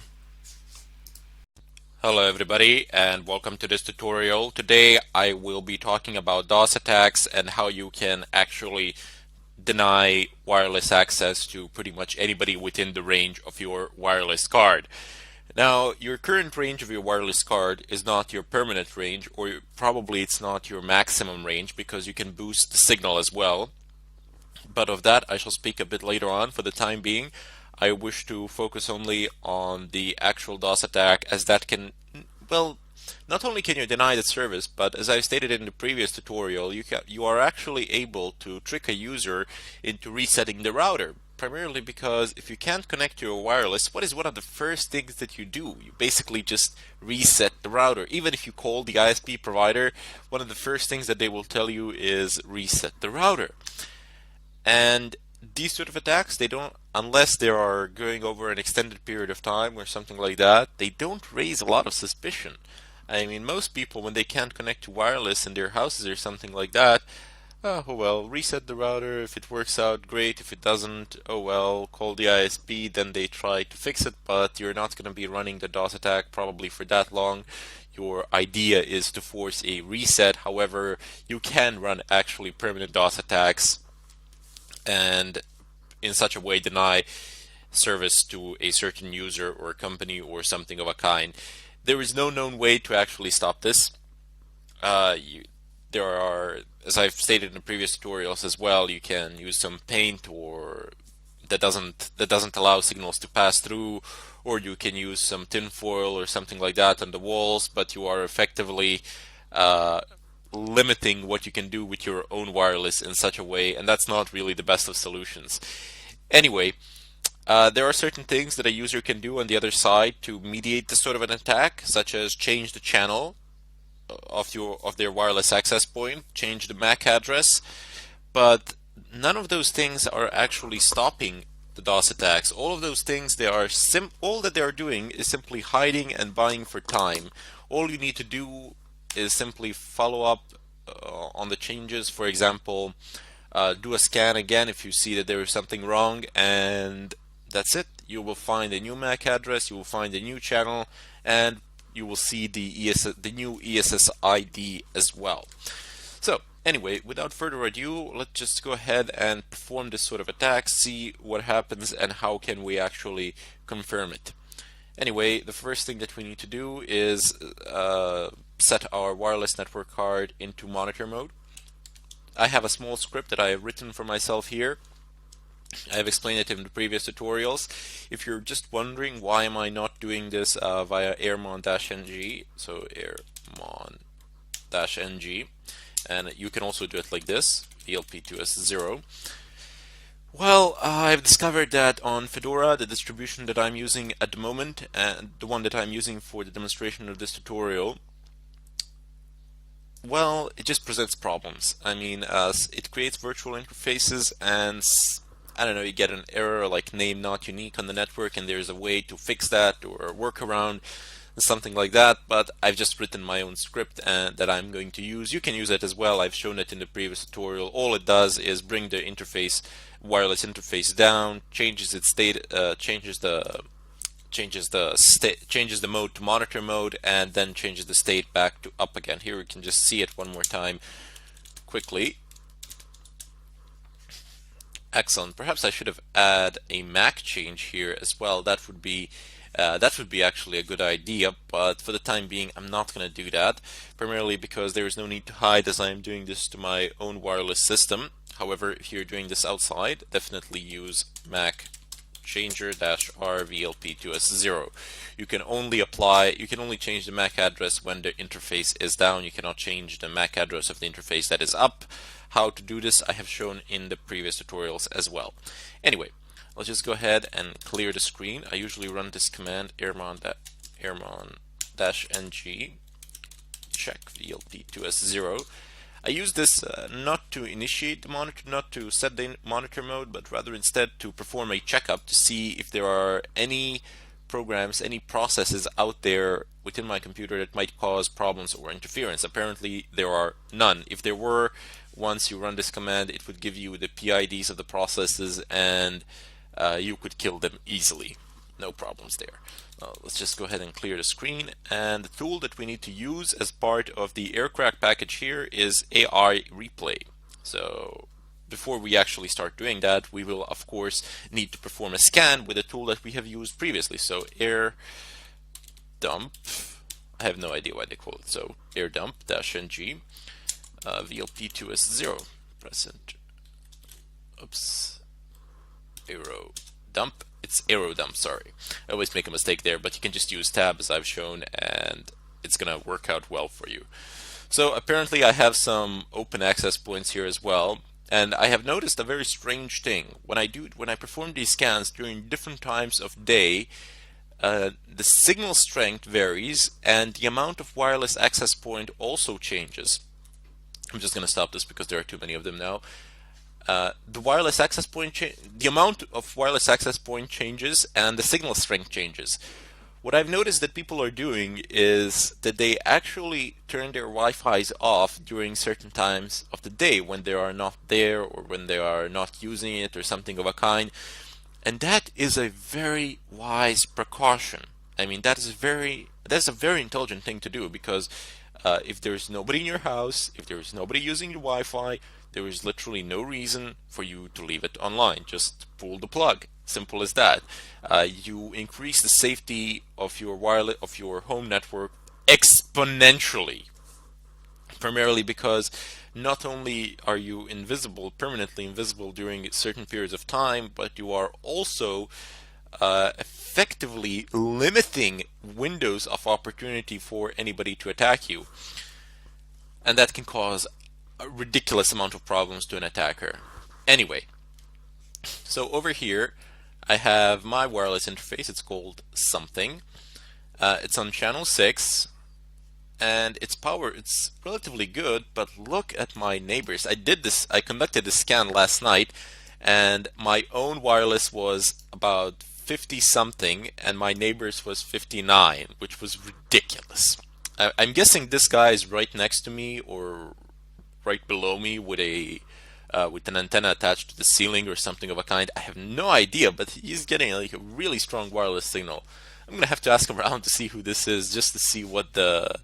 Hello everybody, and welcome to this tutorial. Today I will be talking about DOS attacks and how you can actually deny wireless access to pretty much anybody within the range of your wireless card. Now, your current range of your wireless card is not your permanent range, or probably it's not your maximum range, because you can boost the signal as well. But of that I shall speak a bit later on. For the time being, I wish to focus only on the actual DOS attack, as that can, well, not only can you deny the service, but as I stated in the previous tutorial, you are actually able to trick a user into resetting the router. Primarily because if you can't connect to your wireless, what is one of the first things that you do? You basically just reset the router. Even if you call the ISP provider, one of the first things that they will tell you is reset the router. And these sort of attacks, they don't, unless they are going over an extended period of time or something like that, they don't raise a lot of suspicion. I mean, most people, when they can't connect to wireless in their houses or something like that, oh well, reset the router. If it works out, great. If it doesn't, oh well, call the ISP, then they try to fix it, but you're not going to be running the DOS attack probably for that long. Your idea is to force a reset. However, you can run actually permanent DOS attacks and in such a way deny service to a certain user or company or something of a kind. There is no known way to actually stop this. There are, as I've stated in the previous tutorials as well, you can use some paint or that doesn't allow signals to pass through, or you can use some tinfoil or something like that on the walls, but you are effectively limiting what you can do with your own wireless in such a way, and that's not really the best of solutions. Anyway, there are certain things that a user can do on the other side to mediate this sort of an attack, such as change the channel of their wireless access point, change the MAC address, but none of those things are actually stopping the DOS attacks. All of those things, all that they are doing is simply hiding and buying for time. All you need to do is simply follow up on the changes. For example, do a scan again if you see that there is something wrong, and that's it. You will find a new MAC address, you will find a new channel, and you will see the new ESSID as well. So anyway, without further ado, let's just go ahead and perform this sort of attack, see what happens and how can we actually confirm it. Anyway, the first thing that we need to do is set our wireless network card into monitor mode. I have a small script that I have written for myself here. I have explained it in the previous tutorials. If you're just wondering why am I not doing this via airmon-ng, so airmon-ng, and you can also do it like this, ELP2S0. Well, I've discovered that on Fedora, the distribution that I'm using at the moment, and the one that I'm using for the demonstration of this tutorial, well, it just presents problems. I mean, it creates virtual interfaces, and I don't know, you get an error like name not unique on the network, and there's a way to fix that or a workaround, something like that. But I've just written my own script that I'm going to use. You can use it as well. I've shown it in the previous tutorial. All it does is bring the wireless interface down, changes its state, changes the mode to monitor mode, and then changes the state back to up again. Here we can just see it one more time quickly. Excellent. Perhaps I should have add a MAC change here as well. That would be actually a good idea, but for the time being I'm not going to do that, primarily because there is no need to hide as I am doing this to my own wireless system. However, if you're doing this outside, definitely use MAC changer-r VLP2S0. You can only change the MAC address when the interface is down. You cannot change the MAC address of the interface that is up. How to do this I have shown in the previous tutorials as well. Anyway, let's just go ahead and clear the screen. I usually run this command airmon-ng check VLP2S0. I use this not to initiate the monitor, not to set the monitor mode, but rather instead to perform a checkup to see if there are any programs, any processes out there within my computer that might cause problems or interference. Apparently there are none. If there were, once you run this command, it would give you the PIDs of the processes and you could kill them easily. No problems there. Let's just go ahead and clear the screen. And the tool that we need to use as part of the aircrack package here is AI replay. So before we actually start doing that, we will of course need to perform a scan with a tool that we have used previously. So air dump, I have no idea why they call it. So air dump-ng VLP2S0 present. Oops. Aero dump. It's aero dump, sorry. I always make a mistake there, but you can just use tab as I've shown and it's gonna work out well for you. So apparently I have some open access points here as well, and I have noticed a very strange thing. When I perform these scans during different times of day, the signal strength varies and the amount of wireless access point also changes. I'm just gonna stop this because there are too many of them now. The wireless access point, the amount of wireless access point changes and the signal strength changes. What I've noticed that people are doing is that they actually turn their Wi-Fi's off during certain times of the day when they are not there or when they are not using it or something of a kind. And that is a very wise precaution. I mean, that's a very intelligent thing to do, because if there's nobody in your house, if there's nobody using your Wi-Fi, there is literally no reason for you to leave it online. Just pull the plug. Simple as that. You increase the safety of your home network exponentially. Primarily because not only are you permanently invisible during certain periods of time, but you are also effectively limiting windows of opportunity for anybody to attack you. And that can cause a ridiculous amount of problems to an attacker. Anyway, so over here I have my wireless interface. It's called something. It's on channel 6 and its power, it's relatively good, but look at my neighbors. I conducted this scan last night and my own wireless was about 50 something and my neighbors was 59, which was ridiculous. I'm guessing this guy is right next to me or right below me with an antenna attached to the ceiling or something of a kind. I have no idea, but he's getting like a really strong wireless signal. I'm gonna have to ask around to see who this is, just to see what the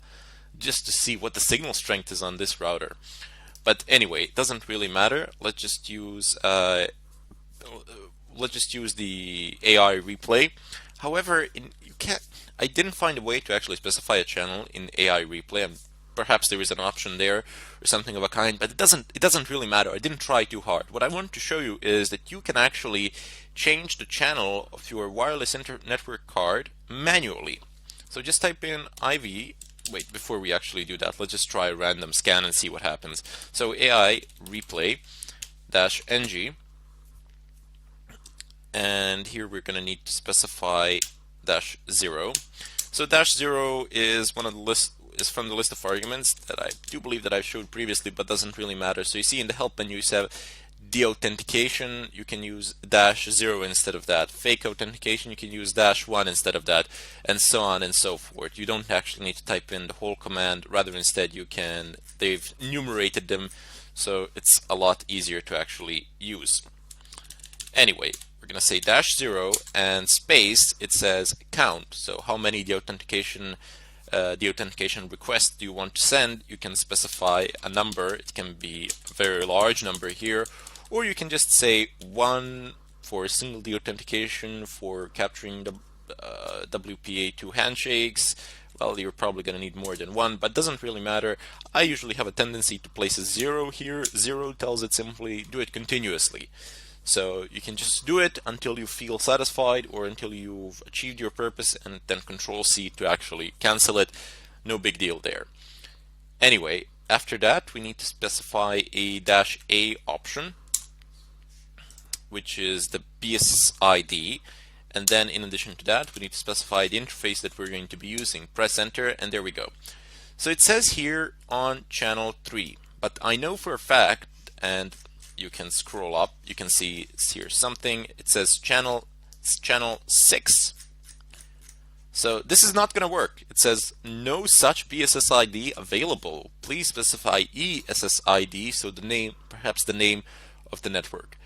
signal strength is on this router. But anyway, it doesn't really matter. Let's just use the AI replay. However, I didn't find a way to actually specify a channel in AI replay. Perhaps there is an option there or something of a kind, but it doesn't really matter. I didn't try too hard. What I want to show you is that you can actually change the channel of your wireless network card manually. So just type in IV. Wait, before we actually do that, let's just try a random scan and see what happens. So AI replay -ng, and here we're going to need to specify -0. So -0 is from the list of arguments that I do believe that I've showed previously, but doesn't really matter. So you see in the help menu you have deauthentication, you can use -0 instead of that. Fake authentication, you can use -1 instead of that, and so on and so forth. You don't actually need to type in the whole command, rather instead they've enumerated them, so it's a lot easier to actually use. Anyway, we're going to say -0 and space, it says count. So how many deauthentication request you want to send. You can specify a number. It can be a very large number here, or you can just say 1 for a single deauthentication for capturing the WPA2 handshakes. Well, you're probably going to need more than one, but doesn't really matter. I usually have a tendency to place a 0 here. 0 tells it simply do it continuously. So you can just do it until you feel satisfied or until you've achieved your purpose, and then Control C to actually cancel it. No big deal there. Anyway, after that we need to specify a -a option, which is the BSID. And then in addition to that, we need to specify the interface that we're going to be using. Press enter, and there we go. So it says here on channel 3, but I know for a fact, and you can scroll up, you can see here something, it says channel 6. So this is not going to work. It says no such BSSID available. Please specify ESSID, so the name, perhaps the name of the network.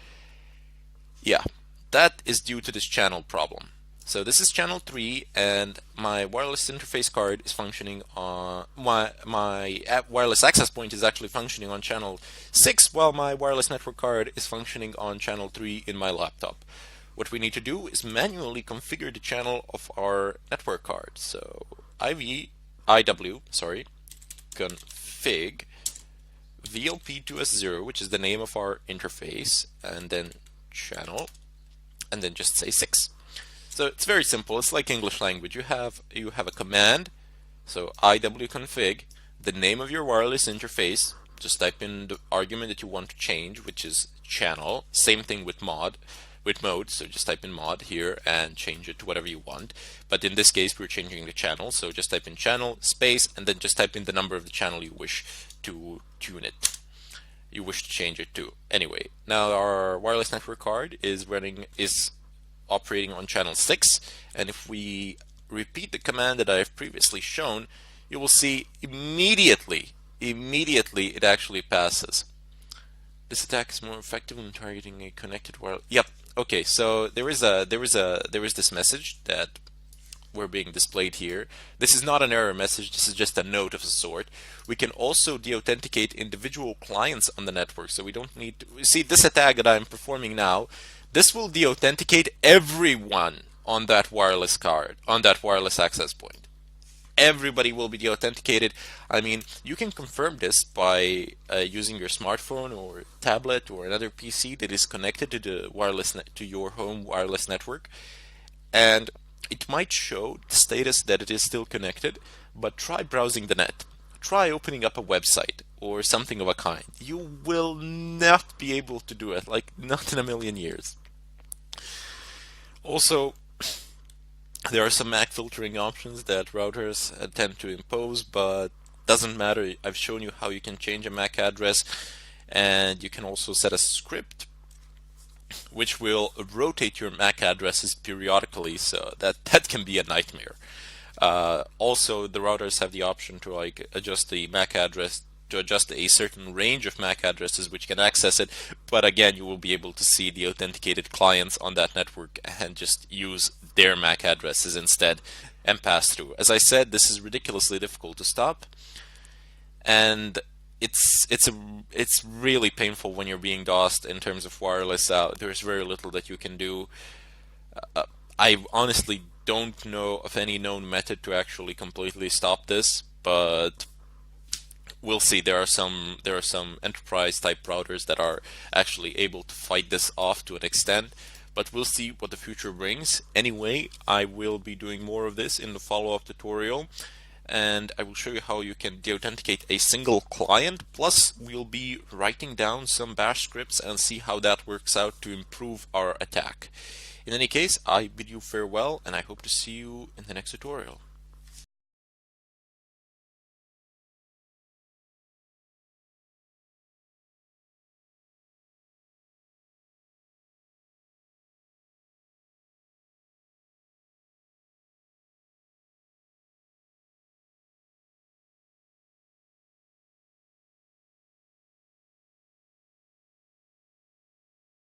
Yeah, that is due to this channel problem. So this is channel 3, and my wireless interface card is functioning on my wireless access point is actually functioning on channel 6, while my wireless network card is functioning on channel 3 in my laptop. What we need to do is manually configure the channel of our network card. So IW config VLP2S0, which is the name of our interface, and then channel, and then just say 6. So it's very simple. It's like English language. You have a command. So IWconfig, the name of your wireless interface. Just type in the argument that you want to change, which is channel. Same thing with mode. So just type in mod here and change it to whatever you want. But in this case, we're changing the channel. So just type in channel space, and then just type in the number of the channel you wish to tune it. You wish to change it to. Anyway, now our wireless network card is operating on channel 6, and if we repeat the command that I have previously shown, you will see immediately it actually passes. This attack is more effective when targeting a connected wireless. Yep. Okay. So there is this message that we're being displayed here. This is not an error message. This is just a note of a sort. We can also deauthenticate individual clients on the network, so we don't need to see this attack that I'm performing now. This will deauthenticate everyone on that wireless card, on that wireless access point. Everybody will be deauthenticated. I mean, you can confirm this by using your smartphone or tablet or another PC that is connected to the to your home wireless network, and it might show the status that it is still connected. But try browsing the net. Try opening up a website or something of a kind. You will not be able to do it, like not in a million years. Also, there are some MAC filtering options that routers tend to impose, but doesn't matter. I've shown you how you can change a MAC address, and you can also set a script which will rotate your MAC addresses periodically, so that can be a nightmare. Also, the routers have the option to adjust the MAC address to adjust a certain range of MAC addresses which can access it, but again, you will be able to see the authenticated clients on that network and just use their MAC addresses instead and pass through. As I said, this is ridiculously difficult to stop, and it's really painful when you're being DOSed in terms of wireless. There's very little that you can do. I honestly don't know of any known method to actually completely stop this, but we'll see. There are some enterprise type routers that are actually able to fight this off to an extent, but we'll see what the future brings. Anyway, I will be doing more of this in the follow-up tutorial, and I will show you how you can deauthenticate a single client. Plus, we'll be writing down some bash scripts and see how that works out to improve our attack. In any case, I bid you farewell, and I hope to see you in the next tutorial.